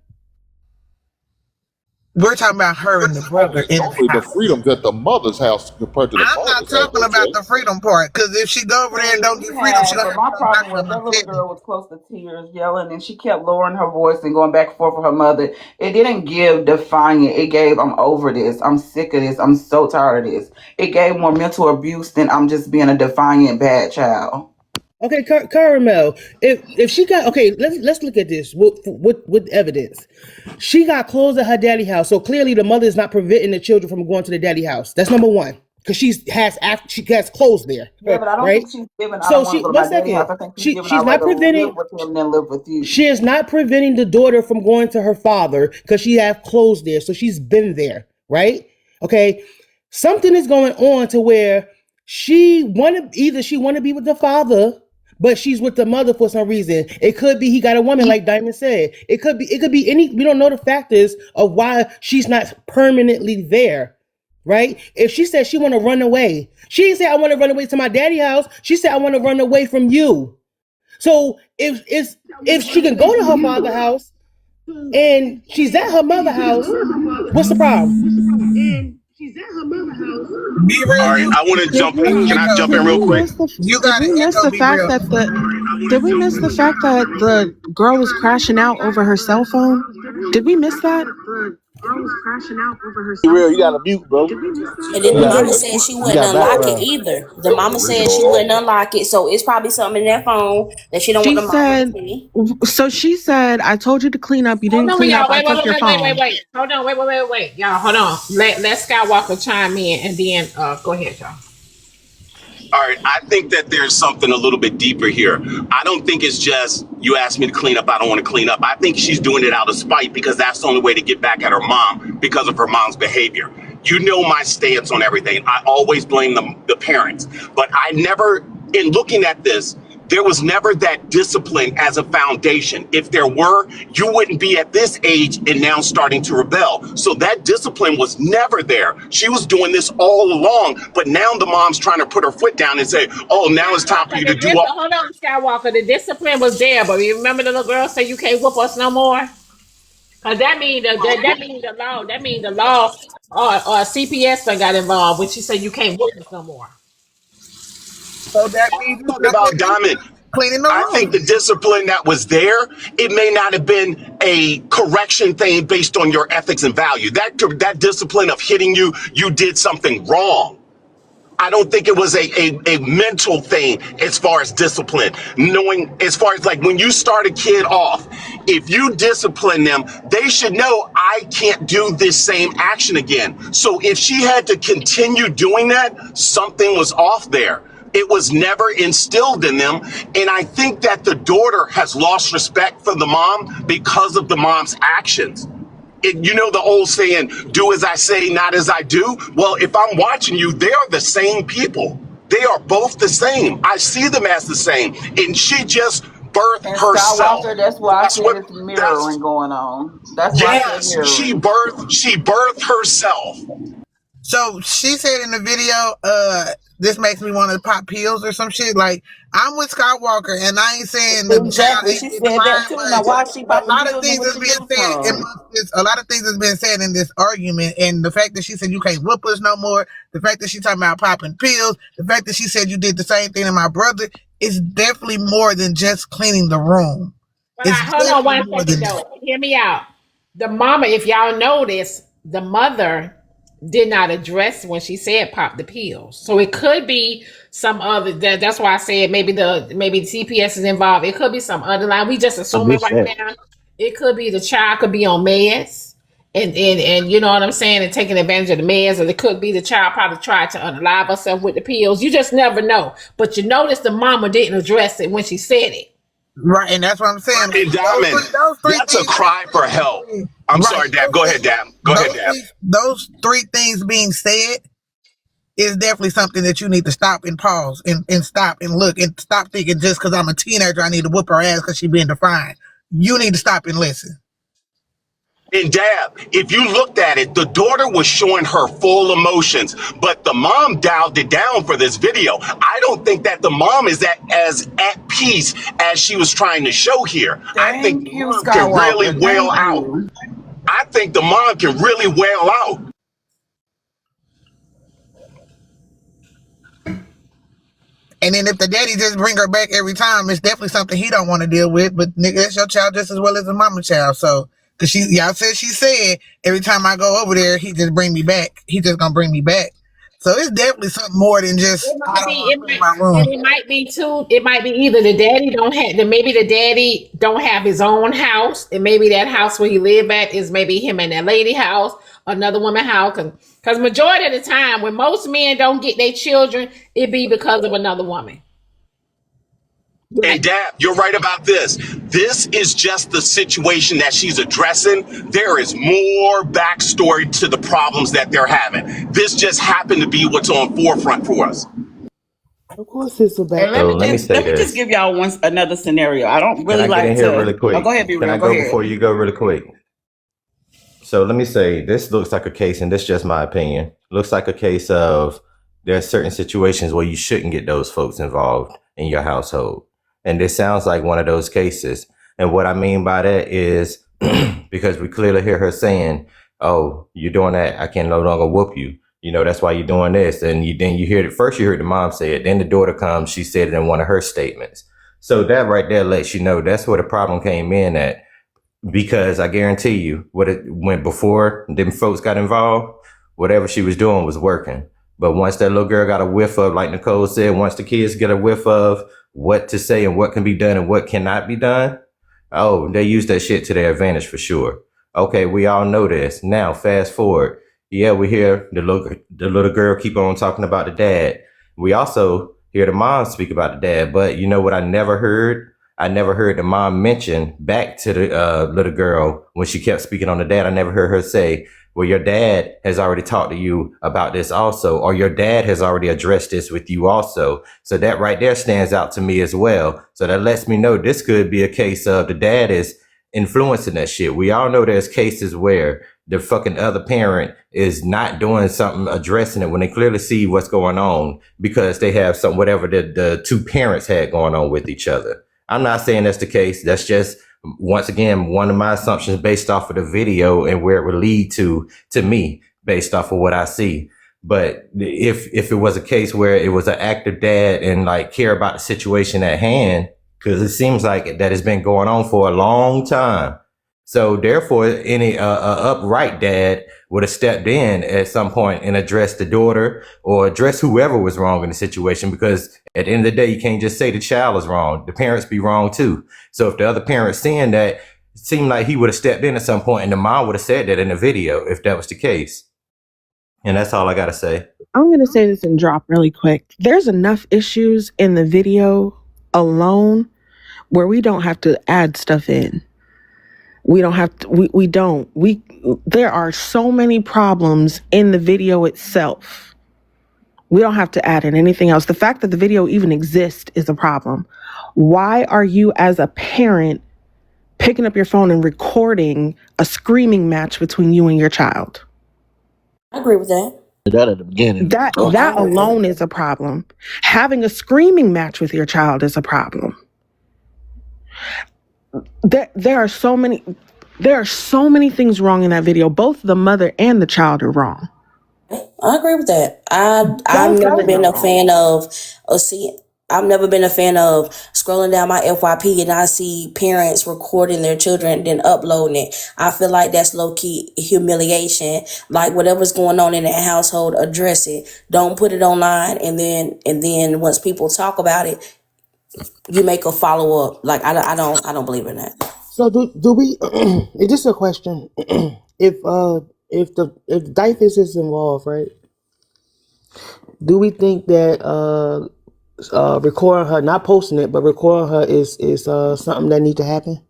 We're talking about her and the brother. The freedom's at the mother's house compared to the father's house. I'm not talking about the freedom part, because if she go over there and don't get freedom, she gonna. My problem was that little girl was close to tears, yelling, and she kept lowering her voice and going back and forth with her mother. It didn't give defiant. It gave, I'm over this. I'm sick of this. I'm so tired of this. It gave more mental abuse than I'm just being a defiant bad child. Okay, Caramel, if she got, okay, let's look at this with evidence. She got clothes at her daddy house, so clearly the mother is not preventing the children from going to the daddy house. That's number one, because she has clothes there. Yeah, but I don't think she's giving. So she's not preventing. Live with him than live with you. She is not preventing the daughter from going to her father because she has clothes there, so she's been there, right? Okay, something is going on to where she want to be with the father, but she's with the mother for some reason. It could be he got a woman, like Diamond said. It could be any. We don't know the factors of why she's not permanently there, right? If she said she want to run away, she didn't say I want to run away to my daddy house. She said I want to run away from you. So if she can go to her father's house and she's at her mother's house, what's the problem? And she's at her mother's house. All right, I want to jump in. Can I jump in real quick? Did we miss the fact that the girl was crashing out over her cell phone? Did we miss that? Real, you got to mute, bro. And then the mama said she wouldn't unlock it either. The mama said she wouldn't unlock it, so it's probably something in that phone that she don't want the mama to see. So she said, I told you to clean up. You didn't clean up. I took your phone. Wait. Hold on. Wait. Y'all, hold on. Let Skywalker chime in, and then go ahead, y'all. All right, I think that there's something a little bit deeper here. I don't think it's just, you asked me to clean up, I don't want to clean up. I think she's doing it out of spite because that's the only way to get back at her mom because of her mom's behavior. You know my stance on everything. I always blame the parents. But I never, in looking at this, there was never that discipline as a foundation. If there were, you wouldn't be at this age and now starting to rebel. So that discipline was never there. She was doing this all along, but now the mom's trying to put her foot down and say, oh, now it's time for you to do all. Hold on, Skywalker. The discipline was there, but you remember the little girl say you can't whoop us no more? Because that means the law. That means the law or CPS got involved when she said you can't whoop us no more. So that means about Diamond. I think the discipline that was there, it may not have been a correction thing based on your ethics and value. That discipline of hitting you did something wrong. I don't think it was a mental thing as far as discipline. Knowing as far as like when you start a kid off, if you discipline them, they should know I can't do this same action again. So if she had to continue doing that, something was off there. It was never instilled in them. And I think that the daughter has lost respect for the mom because of the mom's actions. You know the old saying, do as I say, not as I do? Well, if I'm watching you, they are the same people. They are both the same. I see them as the same. And she just birthed herself. That's why I said it's mirroring going on. That's why I said mirroring. She birthed herself. So she said in the video, this makes me want to pop pills or some shit. Like, I'm with Skywalker, and I ain't saying the exactly. She said that too. Now, why she a lot of things that's being said. A lot of things that's been said in this argument, and the fact that she said you can't whoop us no more, the fact that she talking about popping pills, the fact that she said you did the same thing to my brother, is definitely more than just cleaning the room. But hold on one second though. Hear me out. The mama, if y'all notice, the mother did not address when she said pop the pills. So it could be some other. That's why I said maybe CPS is involved. It could be some other line. We just assuming right now. It could be the child could be on meds, and you know what I'm saying, and taking advantage of the meds, or it could be the child probably tried to unalive herself with the pills. You just never know. But you notice the mama didn't address it when she said it. Right, and that's what I'm saying. Hey, Diamond, that's a cry for help. I'm sorry, Dab. Go ahead, Dab. Go ahead, Dab. Those three things being said is definitely something that you need to stop and pause and stop and look and stop thinking just because I'm a teenager I need to whoop her ass because she's being defiant. You need to stop and listen. And Dab, if you looked at it, the daughter was showing her full emotions, but the mom dialed it down for this video. I don't think that the mom is as at peace as she was trying to show here. I think the mom can really wail out. I think the mom can really wail out. And then if the daddy just bring her back every time, it's definitely something he don't want to deal with. But nigga, that's your child just as well as the mama child. So, cause y'all said every time I go over there, he just bring me back. He just gonna bring me back. So it's definitely something more than just it might be too. It might be either the daddy maybe the daddy don't have his own house, and maybe that house where he live at is maybe him and that lady house, another woman house. Because majority of the time, when most men don't get their children, it be because of another woman. And Dab, you're right about this. This is just the situation that she's addressing. There is more backstory to the problems that they're having. This just happened to be what's on forefront for us. Of course, it's a bad. Let me just give y'all another scenario. I don't really Can I get in here really quick? Oh, go ahead, B-Real. Can I go before you go really quick? So let me say, this looks like a case, and this is just my opinion. Looks like a case of there's certain situations where you shouldn't get those folks involved in your household. And this sounds like one of those cases. And what I mean by that is because we clearly hear her saying, oh, you're doing that, I can no longer whoop you. You know, that's why you're doing this. And then you hear it first, you heard the mom say it. Then the daughter comes, she said it in one of her statements. So that right there lets you know that's where the problem came in at. Because I guarantee you, what it went before them folks got involved, whatever she was doing was working. But once that little girl got a whiff of, like Nicole said, once the kids get a whiff of what to say and what can be done and what cannot be done, oh, they use that shit to their advantage for sure. Okay, we all know this. Now, fast forward. Yeah, we hear the little girl keep on talking about the dad. We also hear the mom speak about the dad. But you know what I never heard? I never heard the mom mention back to the little girl when she kept speaking on the dad. I never heard her say, well, your dad has already talked to you about this also, or your dad has already addressed this with you also. So that right there stands out to me as well. So that lets me know this could be a case of the dad is influencing that shit. We all know there's cases where the fucking other parent is not doing something, addressing it when they clearly see what's going on because they have some, whatever the two parents had going on with each other. I'm not saying that's the case. That's just, once again, one of my assumptions based off of the video and where it would lead to me based off of what I see. But if it was a case where it was an active dad and like care about the situation at hand, because it seems like that has been going on for a long time. So therefore, any upright dad would have stepped in at some point and addressed the daughter or addressed whoever was wrong in the situation, because at the end of the day, you can't just say the child is wrong. The parents be wrong too. So if the other parent's seeing that, it seemed like he would have stepped in at some point and the mom would have said that in the video if that was the case. And that's all I got to say. I'm going to say this and drop really quick. There's enough issues in the video alone where we don't have to add stuff in. We don't have to, there are so many problems in the video itself. We don't have to add in anything else. The fact that the video even exists is a problem. Why are you as a parent picking up your phone and recording a screaming match between you and your child? I agree with that. That at the beginning. That alone is a problem. Having a screaming match with your child is a problem. There are so many things wrong in that video. Both the mother and the child are wrong. I agree with that. I've never been a fan of see, I've never been a fan of scrolling down my FYP and I see parents recording their children and then uploading it. I feel like that's low key humiliation. Like whatever's going on in that household, address it. Don't put it online and then once people talk about it, you make a follow up. Like I don't believe in that. So do we? It's just a question. if DIFUS is involved, right? Do we think that recording her, not posting it, but recording her is something that needs to happen?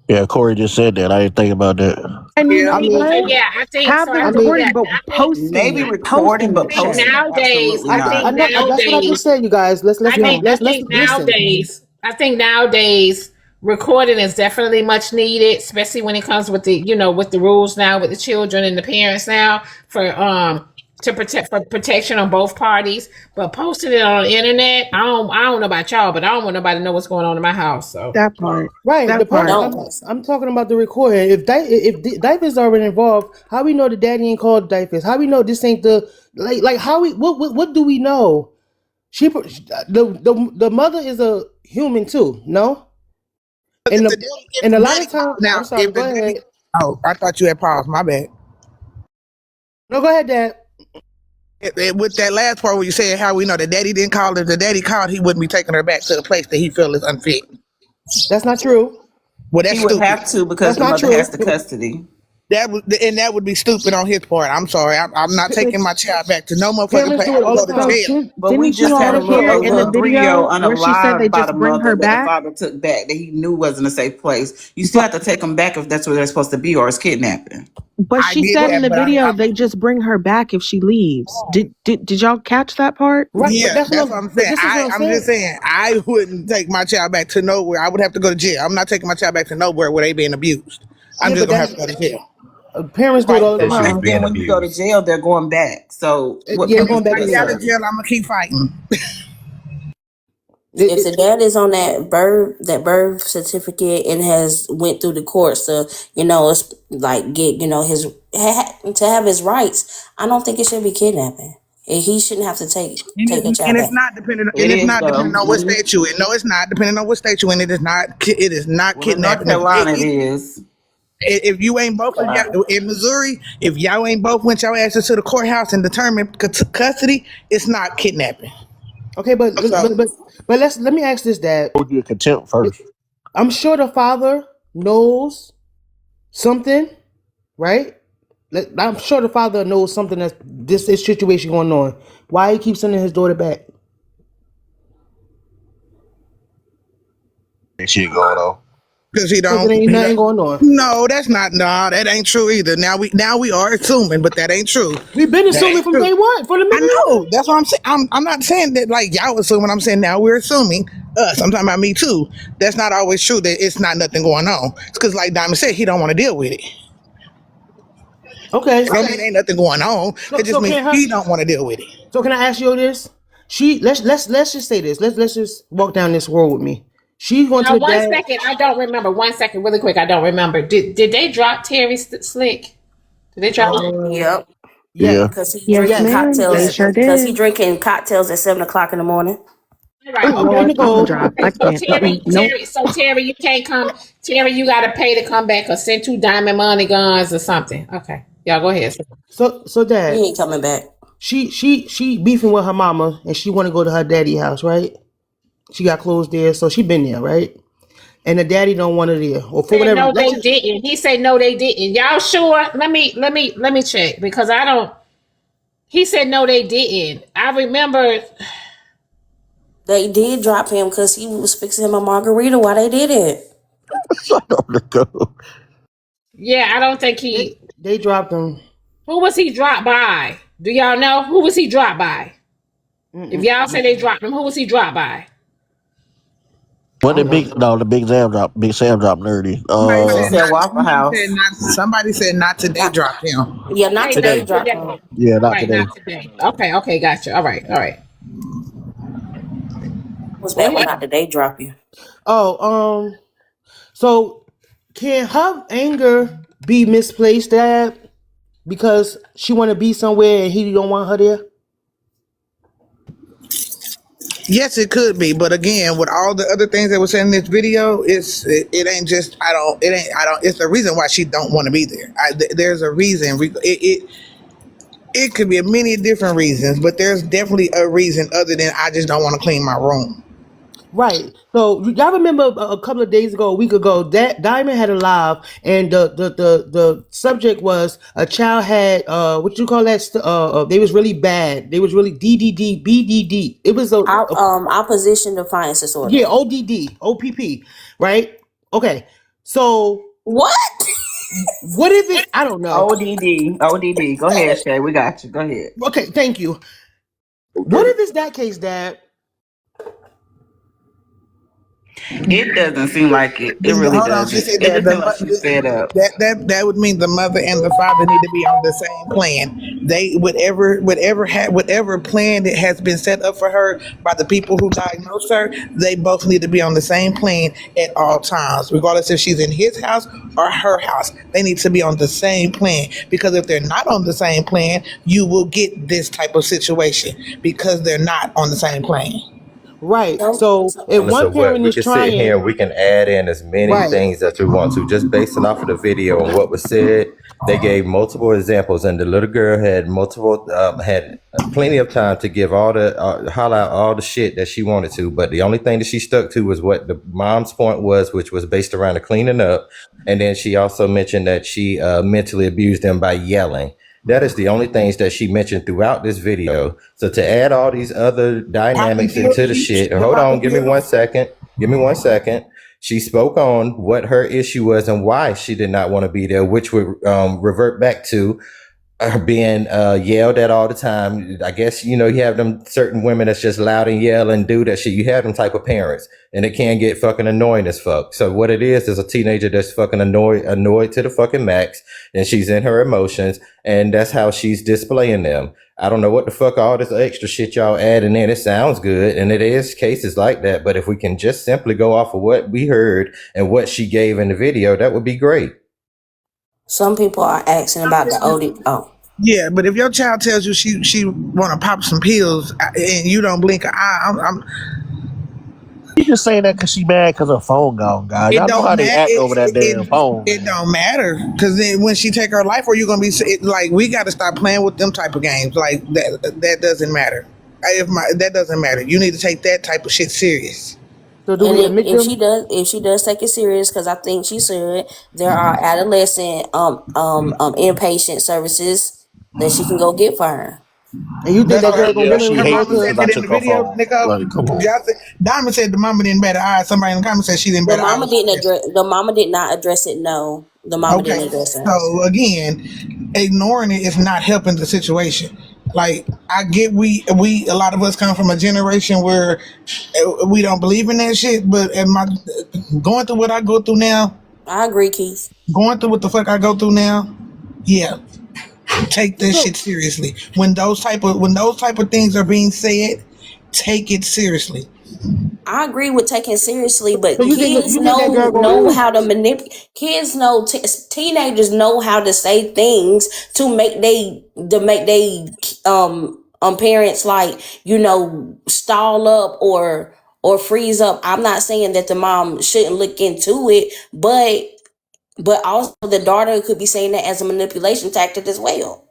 Yeah, Corey just said that. I didn't think about that. And you know I mean, what? Yeah, I think Have so. the I think recording, that but posting Maybe it. recording, but I think posting. nowadays, Absolutely I not. think I know that's what I just said, you guys. Let's I think listen. nowadays recording is definitely much needed, especially when it comes with the with the rules now with the children and the parents now for protection on both parties. But posting it on the internet, I don't know about y'all, but I don't want nobody to know what's going on in my house. So That part. Right. That The part part. I'm talking about the recording. If DIFUS already involved, how we know the daddy ain't called DIFUS? How we know this ain't the like how we what do we know? The mother is a human too, no? And a lot of times, Now, I'm sorry, if go the daddy, ahead. oh, I thought you had paused. My bad. No, go ahead, Dad. With that last part where you said how we know the daddy didn't call her, the daddy called, he wouldn't be taking her back to the place that he feel is unfit. That's not true. Well, that's He would stupid. have to because the mother has the custody. That would be stupid on his part. I'm sorry. I'm not taking my child back to no motherfucking Parents place. do I it would all go the to time. jail. But we Didn't you just had a all hear in the little video video on a where she said live they about just a bring mother her that the back? father took back that he knew wasn't a safe place. You still have to take them back if that's where they're supposed to be, or it's kidnapping. But I she get said in that, the but video they just bring her back if she leaves. Did y'all catch that part? Right, yeah, but that's what I'm saying. this is what I'm just saying. I wouldn't take my child back to nowhere. I would have to go to jail. I'm not taking my child back to nowhere where they being abused. I'm Yeah, just but gonna have to go to jail. Parents do it all the They shouldn't time. be being Then when you go to abused. jail, they're going back. So what Yeah, purpose going back does to it Out jail. of serve? jail, I'm gonna keep fighting. If the dad is on that birth certificate and has went through the courts to, it's like get, to have his rights, I don't think it should be kidnapping. And he shouldn't have to take a child And back. it's not dependent. It And it's is not though. depending on what state you in. No, it's not depending on what state you in. It is not. It is not Well, in North kidnapping. Carolina, it is. If you ain't both in Missouri, if y'all ain't both went your asses to the courthouse and determined custody, it's not kidnapping. Okay, but let me ask this, Dad. Hold you in contempt first. I'm sure the father knows something, right? I'm sure the father knows something that's this situation going on. Why he keeps sending his daughter back? Shit going on. Because he Because don't. there ain't nothing going on. No, that's not. No, that ain't true either. Now we are assuming, but that ain't true. We've been That assuming ain't from true. day one, from the I beginning. know. That's what I'm saying. I'm not saying that like y'all assuming. I'm saying now we're assuming us. I'm talking about me too. That's not always true. That it's not nothing going on. It's because like Diamond said, he don't want to deal with it. Okay. It don't mean ain't nothing going on. It just means he don't want to deal with it. So can I ask you this? Let's just say this. Let's just walk down this road with me. She's going to now, the one dad. second, I don't remember. 1 second, really quick, I don't remember. Did they drop Terry Slick? Did they drop? Yep. Yeah. Because he Yes, drinking ma'am. cocktails. They sure Because he did. drinking cocktails at 7:00 in the morning. All right, Oh, okay. Nicole. Drop. I So can't. Terry, Terry, you can't come. Terry, you got to pay to come back or send 2 diamond money guns or something. Okay, y'all go ahead. So Dad. He ain't coming back. She beefing with her mama and she want to go to her daddy house, right? She got clothes there, so she been there, right? And the daddy don't want her there, or for whatever. No, they didn't. He said no, they didn't. Y'all sure? Let me check because I don't. He said no, they didn't. I remember. They did drop him because he was fixing him a margarita while they did it. Yeah, I don't think he. They dropped him. Who was he dropped by? Do y'all know who was he dropped by? If y'all say they dropped him, who was he dropped by? What the big Sam dropped nerdy. She said Waffle House. Somebody said not today. Drop him. Yeah, not today. Drop him. Yeah, not Right, today. not today. Okay, gotcha. All right. Was that one not today? Drop you. Oh, so can her anger be misplaced, Dad? Because she want to be somewhere and he don't want her there? Yes, it could be, but again, with all the other things that were said in this video, it ain't just It's the reason why she don't want to be there. There's a reason. It could be many different reasons, but there's definitely a reason other than I just don't want to clean my room. Right. So y'all remember a couple of days ago, a week ago, that Diamond had a live, and the subject was a child had what you call that? They was really bad. They was really DDD, BDD. It was opposition defiance disorder. Yeah, ODD, OPP. Right. Okay. So what? What if it? I don't know. ODD. Go ahead, Shay. We got you. Go ahead. Okay. Thank you. What if it's that case, Dad? It doesn't seem like it. It really doesn't. It seems like she's fed up. That would mean the mother and the father need to be on the same plan. They whatever plan that has been set up for her by the people who diagnosed her, they both need to be on the same plan at all times, regardless if she's in his house or her house. They need to be on the same plan, because if they're not on the same plan, you will get this type of situation because they're not on the same plan. Right. So if one parent we is can trying, sit here and we can add in as many things that we want to, just basing off of the video and what was said. They gave multiple examples, and the little girl had had plenty of time to give all the holler out all the shit that she wanted to. But the only thing that she stuck to was what the mom's point was, which was based around the cleaning up. And then she also mentioned that she mentally abused them by yelling. That is the only things that she mentioned throughout this video. So to add all these other dynamics into the shit, hold on, give me 1 second. Give me 1 second. She spoke on what her issue was and why she did not want to be there, which would revert back to her being yelled at all the time. I guess, you have them certain women that's just loud and yell and do that shit. You have them type of parents, and it can get fucking annoying as fuck. So what it is a teenager that's fucking annoyed to the fucking max, and she's in her emotions, and that's how she's displaying them. I don't know what the fuck all this extra shit y'all adding in. It sounds good, and it is cases like that, but if we can just simply go off of what we heard and what she gave in the video, that would be great. Some people are asking about the OD. Oh. Yeah, but if your child tells you she want to pop some pills and you don't blink an eye, You just saying that because she mad because her phone gone, guys. Y'all know how they act over that damn phone. It don't matter, because then when she take her life, or you're gonna be like, we got to stop playing with them type of games. Like that doesn't matter. That doesn't matter. You need to take that type of shit serious. So do we admit if she does take it serious, because I think she should, there are adolescent inpatient services that she can go get for her. And you think that girl gonna she hates because I took her phone. Like, come on. Diamond said the mama didn't bat an eye. Somebody in the comments said she didn't bat an eye. The mama did not address it. No, the mama didn't address it. So again, ignoring it is not helping the situation. Like, I get we a lot of us come from a generation where we don't believe in that shit, but going through what I go through now, I agree, Keith. Going through what the fuck I go through now, yeah. Take this shit seriously. When those type of things are being said, take it seriously. I agree with taking it seriously, but kids know how to manipulate. Kids know, teenagers know how to say things to make they parents stall up or freeze up. I'm not saying that the mom shouldn't look into it, but also the daughter could be saying that as a manipulation tactic as well.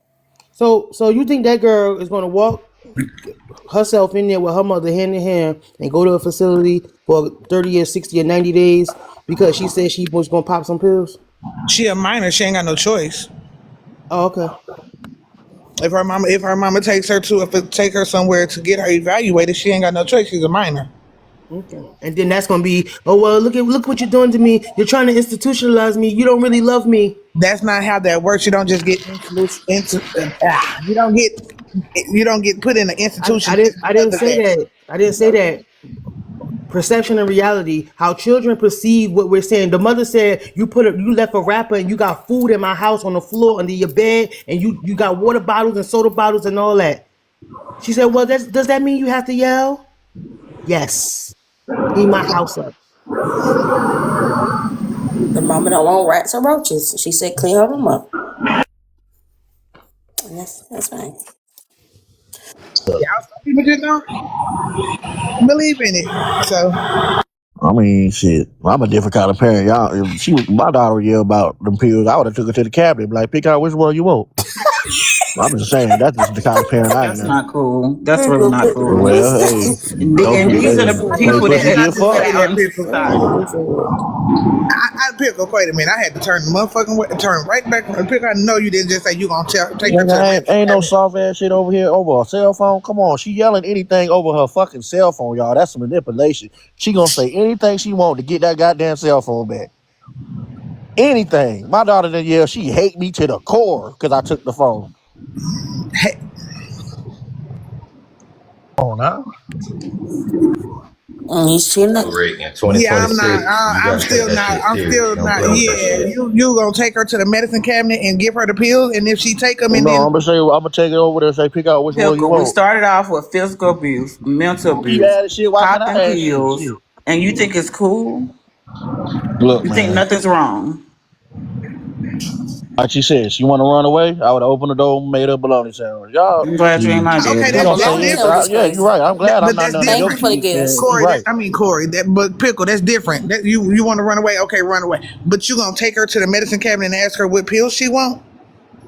So you think that girl is gonna walk herself in there with her mother hand in hand and go to a facility for 30 or 60 or 90 days because she said she was gonna pop some pills? She a minor. She ain't got no choice. Oh, okay. If her mama takes her take her somewhere to get her evaluated, she ain't got no choice. She's a minor. Okay. And then that's gonna be, oh well, look what you're doing to me. You're trying to institutionalize me. You don't really love me. That's not how that works. You don't just get you don't get put in an institution. I didn't say that. I didn't say that. Perception and reality, how children perceive what we're saying. The mother said you left a wrapper and you got food in my house on the floor under your bed, and you got water bottles and soda bottles and all that. She said, well, does that mean you have to yell? Yes. Clean my house up. The mama don't want rats or roaches. She said clean her room up. And that's fine. Some people just don't believe in it. So I mean, shit. I'm a different kind of parent. Y'all, if my daughter would yell about them pills, I would have took her to the cabinet, like, pick out which one you want. I'm just saying, that's just the kind of parent I am. That's not cool. That's really not cool. Well, hey, and these are the people that I Pickle, wait a minute. I had to turn the motherfucking turn right back. Pickle, I know you didn't just say you gonna take her to ain't no soft ass shit over here over a cell phone. Come on, she yelling anything over her fucking cell phone, y'all. That's some manipulation. She gonna say anything she want to get that goddamn cell phone back. Anything. My daughter didn't yell. She hate me to the core because I took the phone. Hey. Oh no. Rick, in 2026, yeah, I'm not. I'm still not. Yeah, you gonna take her to the medicine cabinet and give her the pills, and if she take them, and no, then I'm gonna take it over there and say pick out which one you want. We started off with physical abuse, mental abuse, popping pills, and you think it's cool? Look, you think nothing's wrong? Like she said, she want to run away. I would open the door, made a bologna sandwich. Y'all, I'm glad you ain't my dad. Okay, that's different. Yeah, you're right. I'm glad I'm not none of your kids. Corey, right. Corey, but Pickle, that's different. That you want to run away? Okay, run away. But you gonna take her to the medicine cabinet and ask her what pills she want?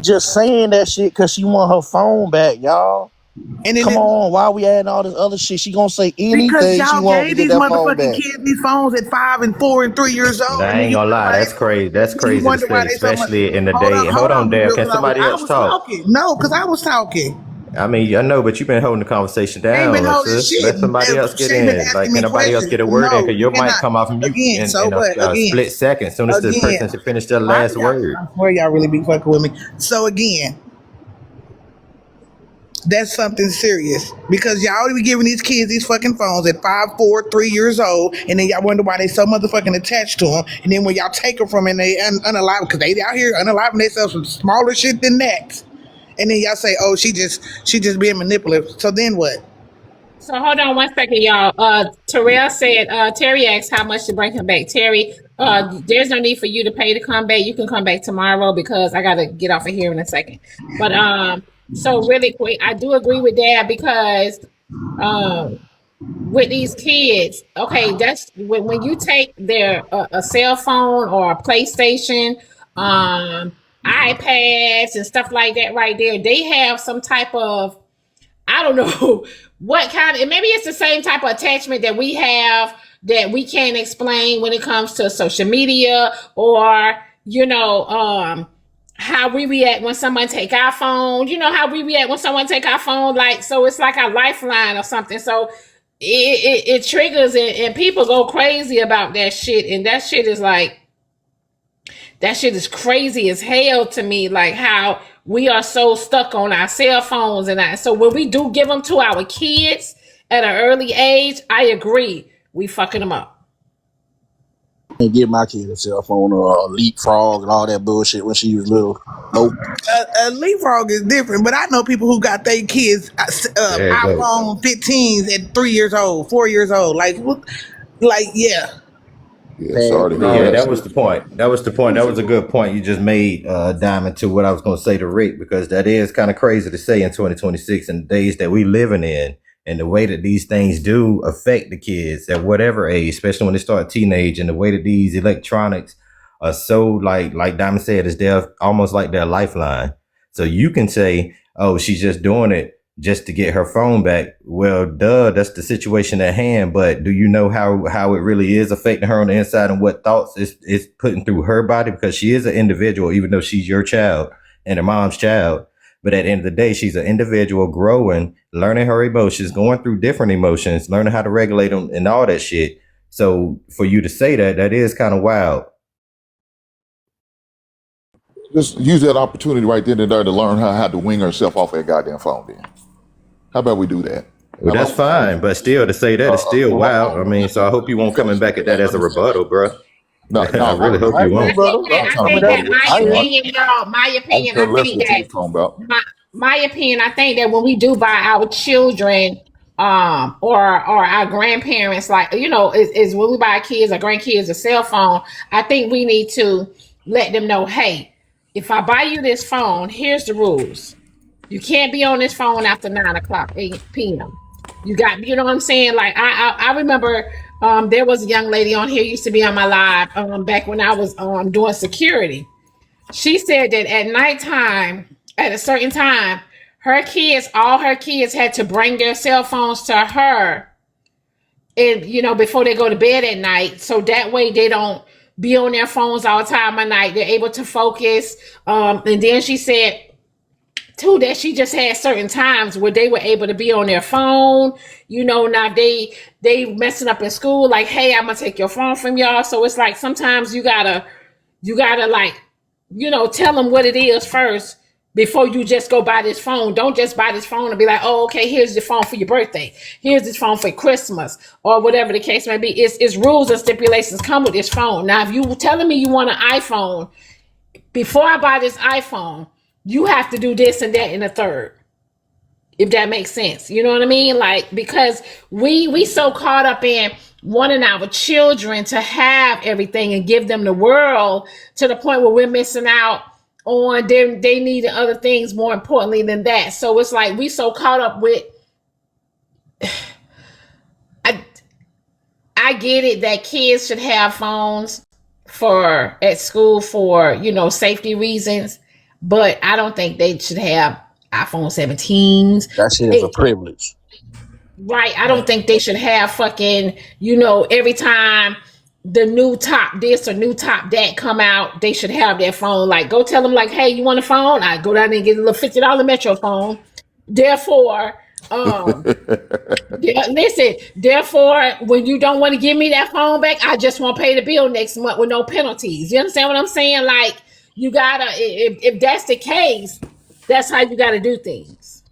Just saying that shit because she want her phone back, y'all. And come on, why are we adding all this other shit? She gonna say anything because she y'all want to gave get these that phone back. motherfucking kids these phones at 5 and 4 and 3 years old. I ain't gonna lie, that's crazy. That's crazy to say, especially in the day. Hold on, Dale. Can somebody else talk? No, because I was talking. I mean, I know, but you've been holding the conversation down. Let somebody else get in. Like, can nobody else get a word in? Because your mic come off mute in a split second. As soon as the person should finish their last word. I swear y'all really be fucking with me. So again, that's something serious because y'all be giving these kids these fucking phones at 5, 4, 3 years old, and then y'all wonder why they so motherfucking attached to them. And then when y'all take them from them, they unalive because they out here unaliving themselves some smaller shit than that. And then y'all say, "Oh, she just being manipulative." So then what? So hold on 1 second, y'all. Terrell said, Terry asked how much to bring him back. Terry, there's no need for you to pay to come back. You can come back tomorrow because I gotta get off of here in a second. But so really quick, I do agree with Dad because with these kids, okay, that's when you take their a cell phone or a PlayStation, iPads and stuff like that right there, they have some type of, I don't know what kind of, maybe it's the same type of attachment that we have that we can't explain when it comes to social media or, you know, how we react when someone take our phone, you know, how we react when someone take our phone, like, so it's like a lifeline or something. So it triggers and people go crazy about that shit. And that shit is like, that shit is crazy as hell to me. Like how we are so stuck on our cell phones. And so when we do give them to our kids at an early age, I agree. We fucking them up. And give my kid a cell phone or a Leapfrog and all that bullshit when she was little. Nope. Leapfrog is different, but I know people who got their kids iPhone 15s at 3 years old, 4 years old. Like, yeah. Yeah, sorry to yeah, that was the point. That was the point. That was a good point you just made, Diamond, to what I was going to say to Rick, because that is kind of crazy to say in 2026 and the days that we living in. And the way that these things do affect the kids at whatever age, especially when they start teenage, and the way that these electronics are so like Diamond said, is they're almost like their lifeline. So you can say, oh, she's just doing it just to get her phone back. Well, duh, that's the situation at hand. But do you know how it really is affecting her on the inside and what thoughts it's putting through her body? Because she is an individual, even though she's your child and her mom's child. But at the end of the day, she's an individual growing, learning her emotions, going through different emotions, learning how to regulate them and all that shit. So for you to say that is kind of wild. Just use that opportunity right then and there to learn how to wing herself off that goddamn phone then. How about we do that? Well, that's fine. But still, to say that is still wild. I mean, so I hope you won't coming back at that as a rebuttal, bro. No, I really hope you won't. My opinion, I think that when we do buy our children or our grandparents, like, you know, is when we buy our kids or grandkids a cell phone, I think we need to let them know, hey, if I buy you this phone, here's the rules. You can't be on this phone after 9:00 p.m. You got, you know what I'm saying? Like I remember there was a young lady on here used to be on my live back when I was doing security. She said that at nighttime, at a certain time, all her kids had to bring their cell phones to her, and before they go to bed at night, so that way they don't be on their phones all the time at night. They're able to focus. And then she said too that she just had certain times where they were able to be on their phone. Now they messing up in school, like, hey, I'm gonna take your phone from y'all. So it's like sometimes you gotta like, tell them what it is first before you just go buy this phone. Don't just buy this phone and be like, oh, okay, here's the phone for your birthday. Here's this phone for Christmas, or whatever the case may be. It's rules and stipulations come with this phone. Now, if you telling me you want an iPhone, before I buy this iPhone, you have to do this and that and a third. If that makes sense. You know what I mean? Like, because we so caught up in wanting our children to have everything and give them the world to the point where we're missing out on they need other things more importantly than that. So it's like we so caught up with I get it that kids should have phones at school for safety reasons, but I don't think they should have iPhone 17s. That shit is a privilege. Right. I don't think they should have fucking, every time the new top this or new top that come out, they should have their phone. Like, go tell them, like, hey, you want a phone? I go down there and get a little $50 Metro phone. Therefore, therefore, when you don't want to give me that phone back, I just won't pay the bill next month with no penalties. You understand what I'm saying? Like, you gotta, if that's the case, that's how you gotta do things.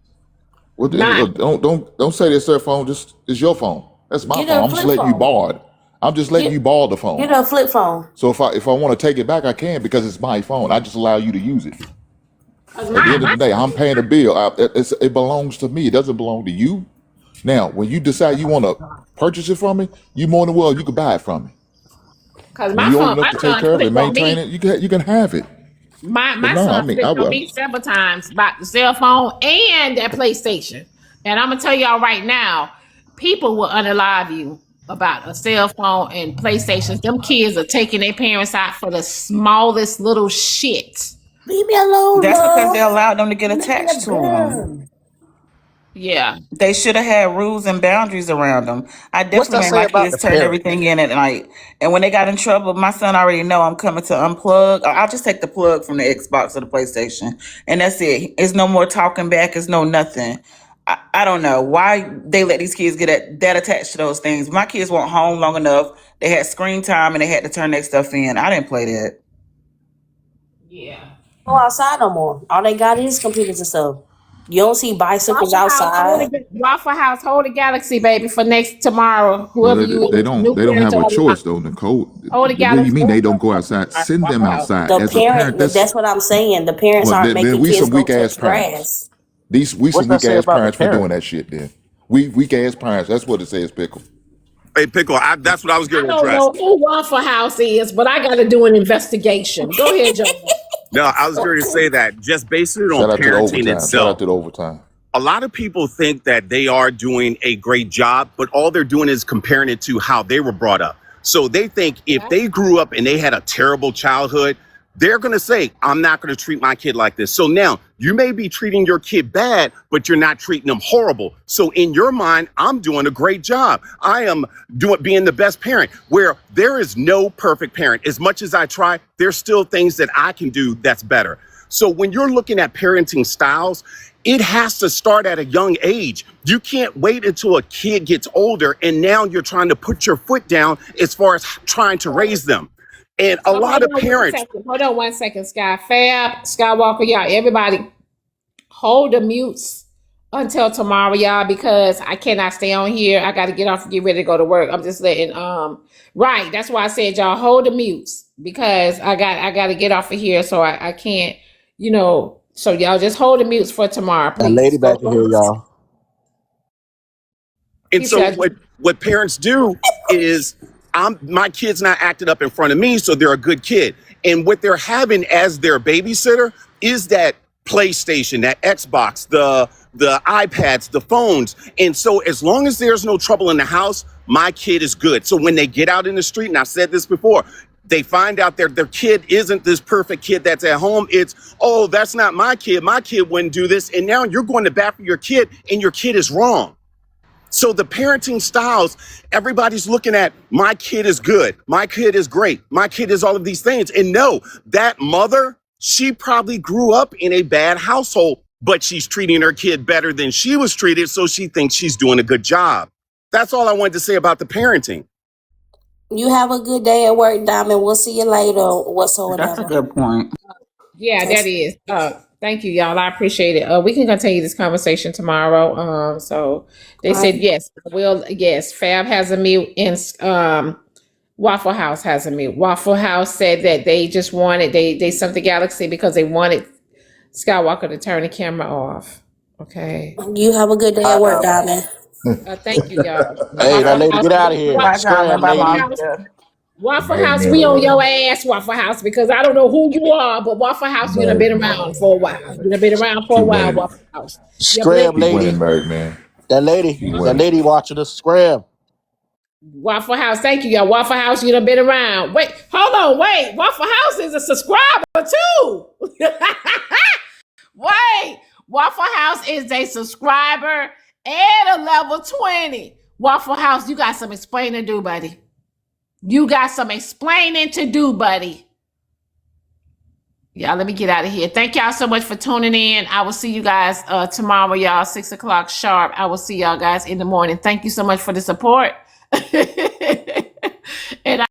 Well, don't say that's their phone. Just it's your phone. That's my phone. I'm just letting you borrow it. I'm just letting you borrow the phone. Get a flip phone. So if I want to take it back, I can, because it's my phone. I just allow you to use it. At the end of the day, I'm paying a bill. It belongs to me. It doesn't belong to you. Now, when you decide you want to purchase it from me, you more than well, you can buy it from me. Because when you're old enough to take care of it, maintain it, you can have it. My son flipped on me several times about the cell phone and that PlayStation. And I'm gonna tell y'all right now, people will unalive you about a cell phone and PlayStations. Them kids are taking their parents out for the smallest little shit. Leave me alone. That's because they allowed them to get attached to them. Yeah. They should have had rules and boundaries around them. I definitely made my kids turn everything in at night. And when they got in trouble, my son already know I'm coming to unplug. I'll just take the plug from the Xbox or the PlayStation. And that's it. It's no more talking back. It's no nothing. I don't know why they let these kids get that attached to those things. My kids weren't home long enough. They had screen time and they had to turn their stuff in. I didn't play that. Yeah. Go outside no more. All they got is computers and stuff. You don't see bicycles outside. Waffle House, hold the Galaxy, baby, for tomorrow. Whoever they don't have a choice though, Nicole. What do you mean they don't go outside? Send them outside. The parent, that's what I'm saying. The parents aren't making kids go touch grass. We some weak ass parents for doing that shit. Then weak ass parents. That's what it says, Pickle. Hey, Pickle. That's what I was going to address. I don't know who Waffle House is, but I got to do an investigation. Go ahead, Joe. No, I was going to say that just basing it on parenting itself. Shout out to the overtime. A lot of people think that they are doing a great job, but all they're doing is comparing it to how they were brought up. So they think if they grew up and they had a terrible childhood, they're going to say, I'm not going to treat my kid like this. So now you may be treating your kid bad, but you're not treating them horrible. So in your mind, I'm doing a great job. I am being the best parent, where there is no perfect parent. As much as I try, there's still things that I can do that's better. So when you're looking at parenting styles, it has to start at a young age. You can't wait until a kid gets older and now you're trying to put your foot down as far as trying to raise them. And a lot of parents. Hold on 1 second, Sky. Fab, Skywalker, y'all, everybody, hold the mutes until tomorrow, y'all, because I cannot stay on here. I got to get off and get ready to go to work. I'm just letting, right. That's why I said, y'all, hold the mutes, because I got to get off of here. So I can't, so y'all just hold the mutes for tomorrow, please. And lady back in here, y'all. And so what parents do is, my kid's not acting up in front of me, so they're a good kid. And what they're having as their babysitter is that PlayStation, that Xbox, the iPads, the phones. And so as long as there's no trouble in the house, my kid is good. So when they get out in the street, and I've said this before, they find out their kid isn't this perfect kid that's at home. It's, oh, that's not my kid. My kid wouldn't do this. And now you're going to bat for your kid, and your kid is wrong. So the parenting styles, everybody's looking at, my kid is good. My kid is great. My kid is all of these things. And no, that mother, she probably grew up in a bad household, but she's treating her kid better than she was treated. So she thinks she's doing a good job. That's all I wanted to say about the parenting. You have a good day at work, Diamond. We'll see you later. Whatsoever. That's a good point. Yeah, that is. Thank you, y'all. I appreciate it. We can continue this conversation tomorrow. So they said yes. Yes. Fab has a mute, and Waffle House has a mute. Waffle House said that they just wanted they sent the Galaxy because they wanted Skywalker to turn the camera off. Okay. You have a good day at work, Diamond. Thank you, y'all. Hey, that lady, get out of here. Scram, lady. Waffle House, we on your ass, Waffle House, because I don't know who you are, but Waffle House, you done been around for a while. You done been around for a while, Waffle House. Scram, lady. That lady watching us. Scram. Waffle House, thank you, y'all. Waffle House, you done been around. Wait, hold on, wait. Waffle House is a subscriber too. Wait, Waffle House is a subscriber and a level 20. Waffle House, you got some explaining to do, buddy. You got some explaining to do, buddy. Y'all, let me get out of here. Thank y'all so much for tuning in. I will see you guys tomorrow, y'all, 6 o'clock sharp. I will see y'all guys in the morning. Thank you so much for the support.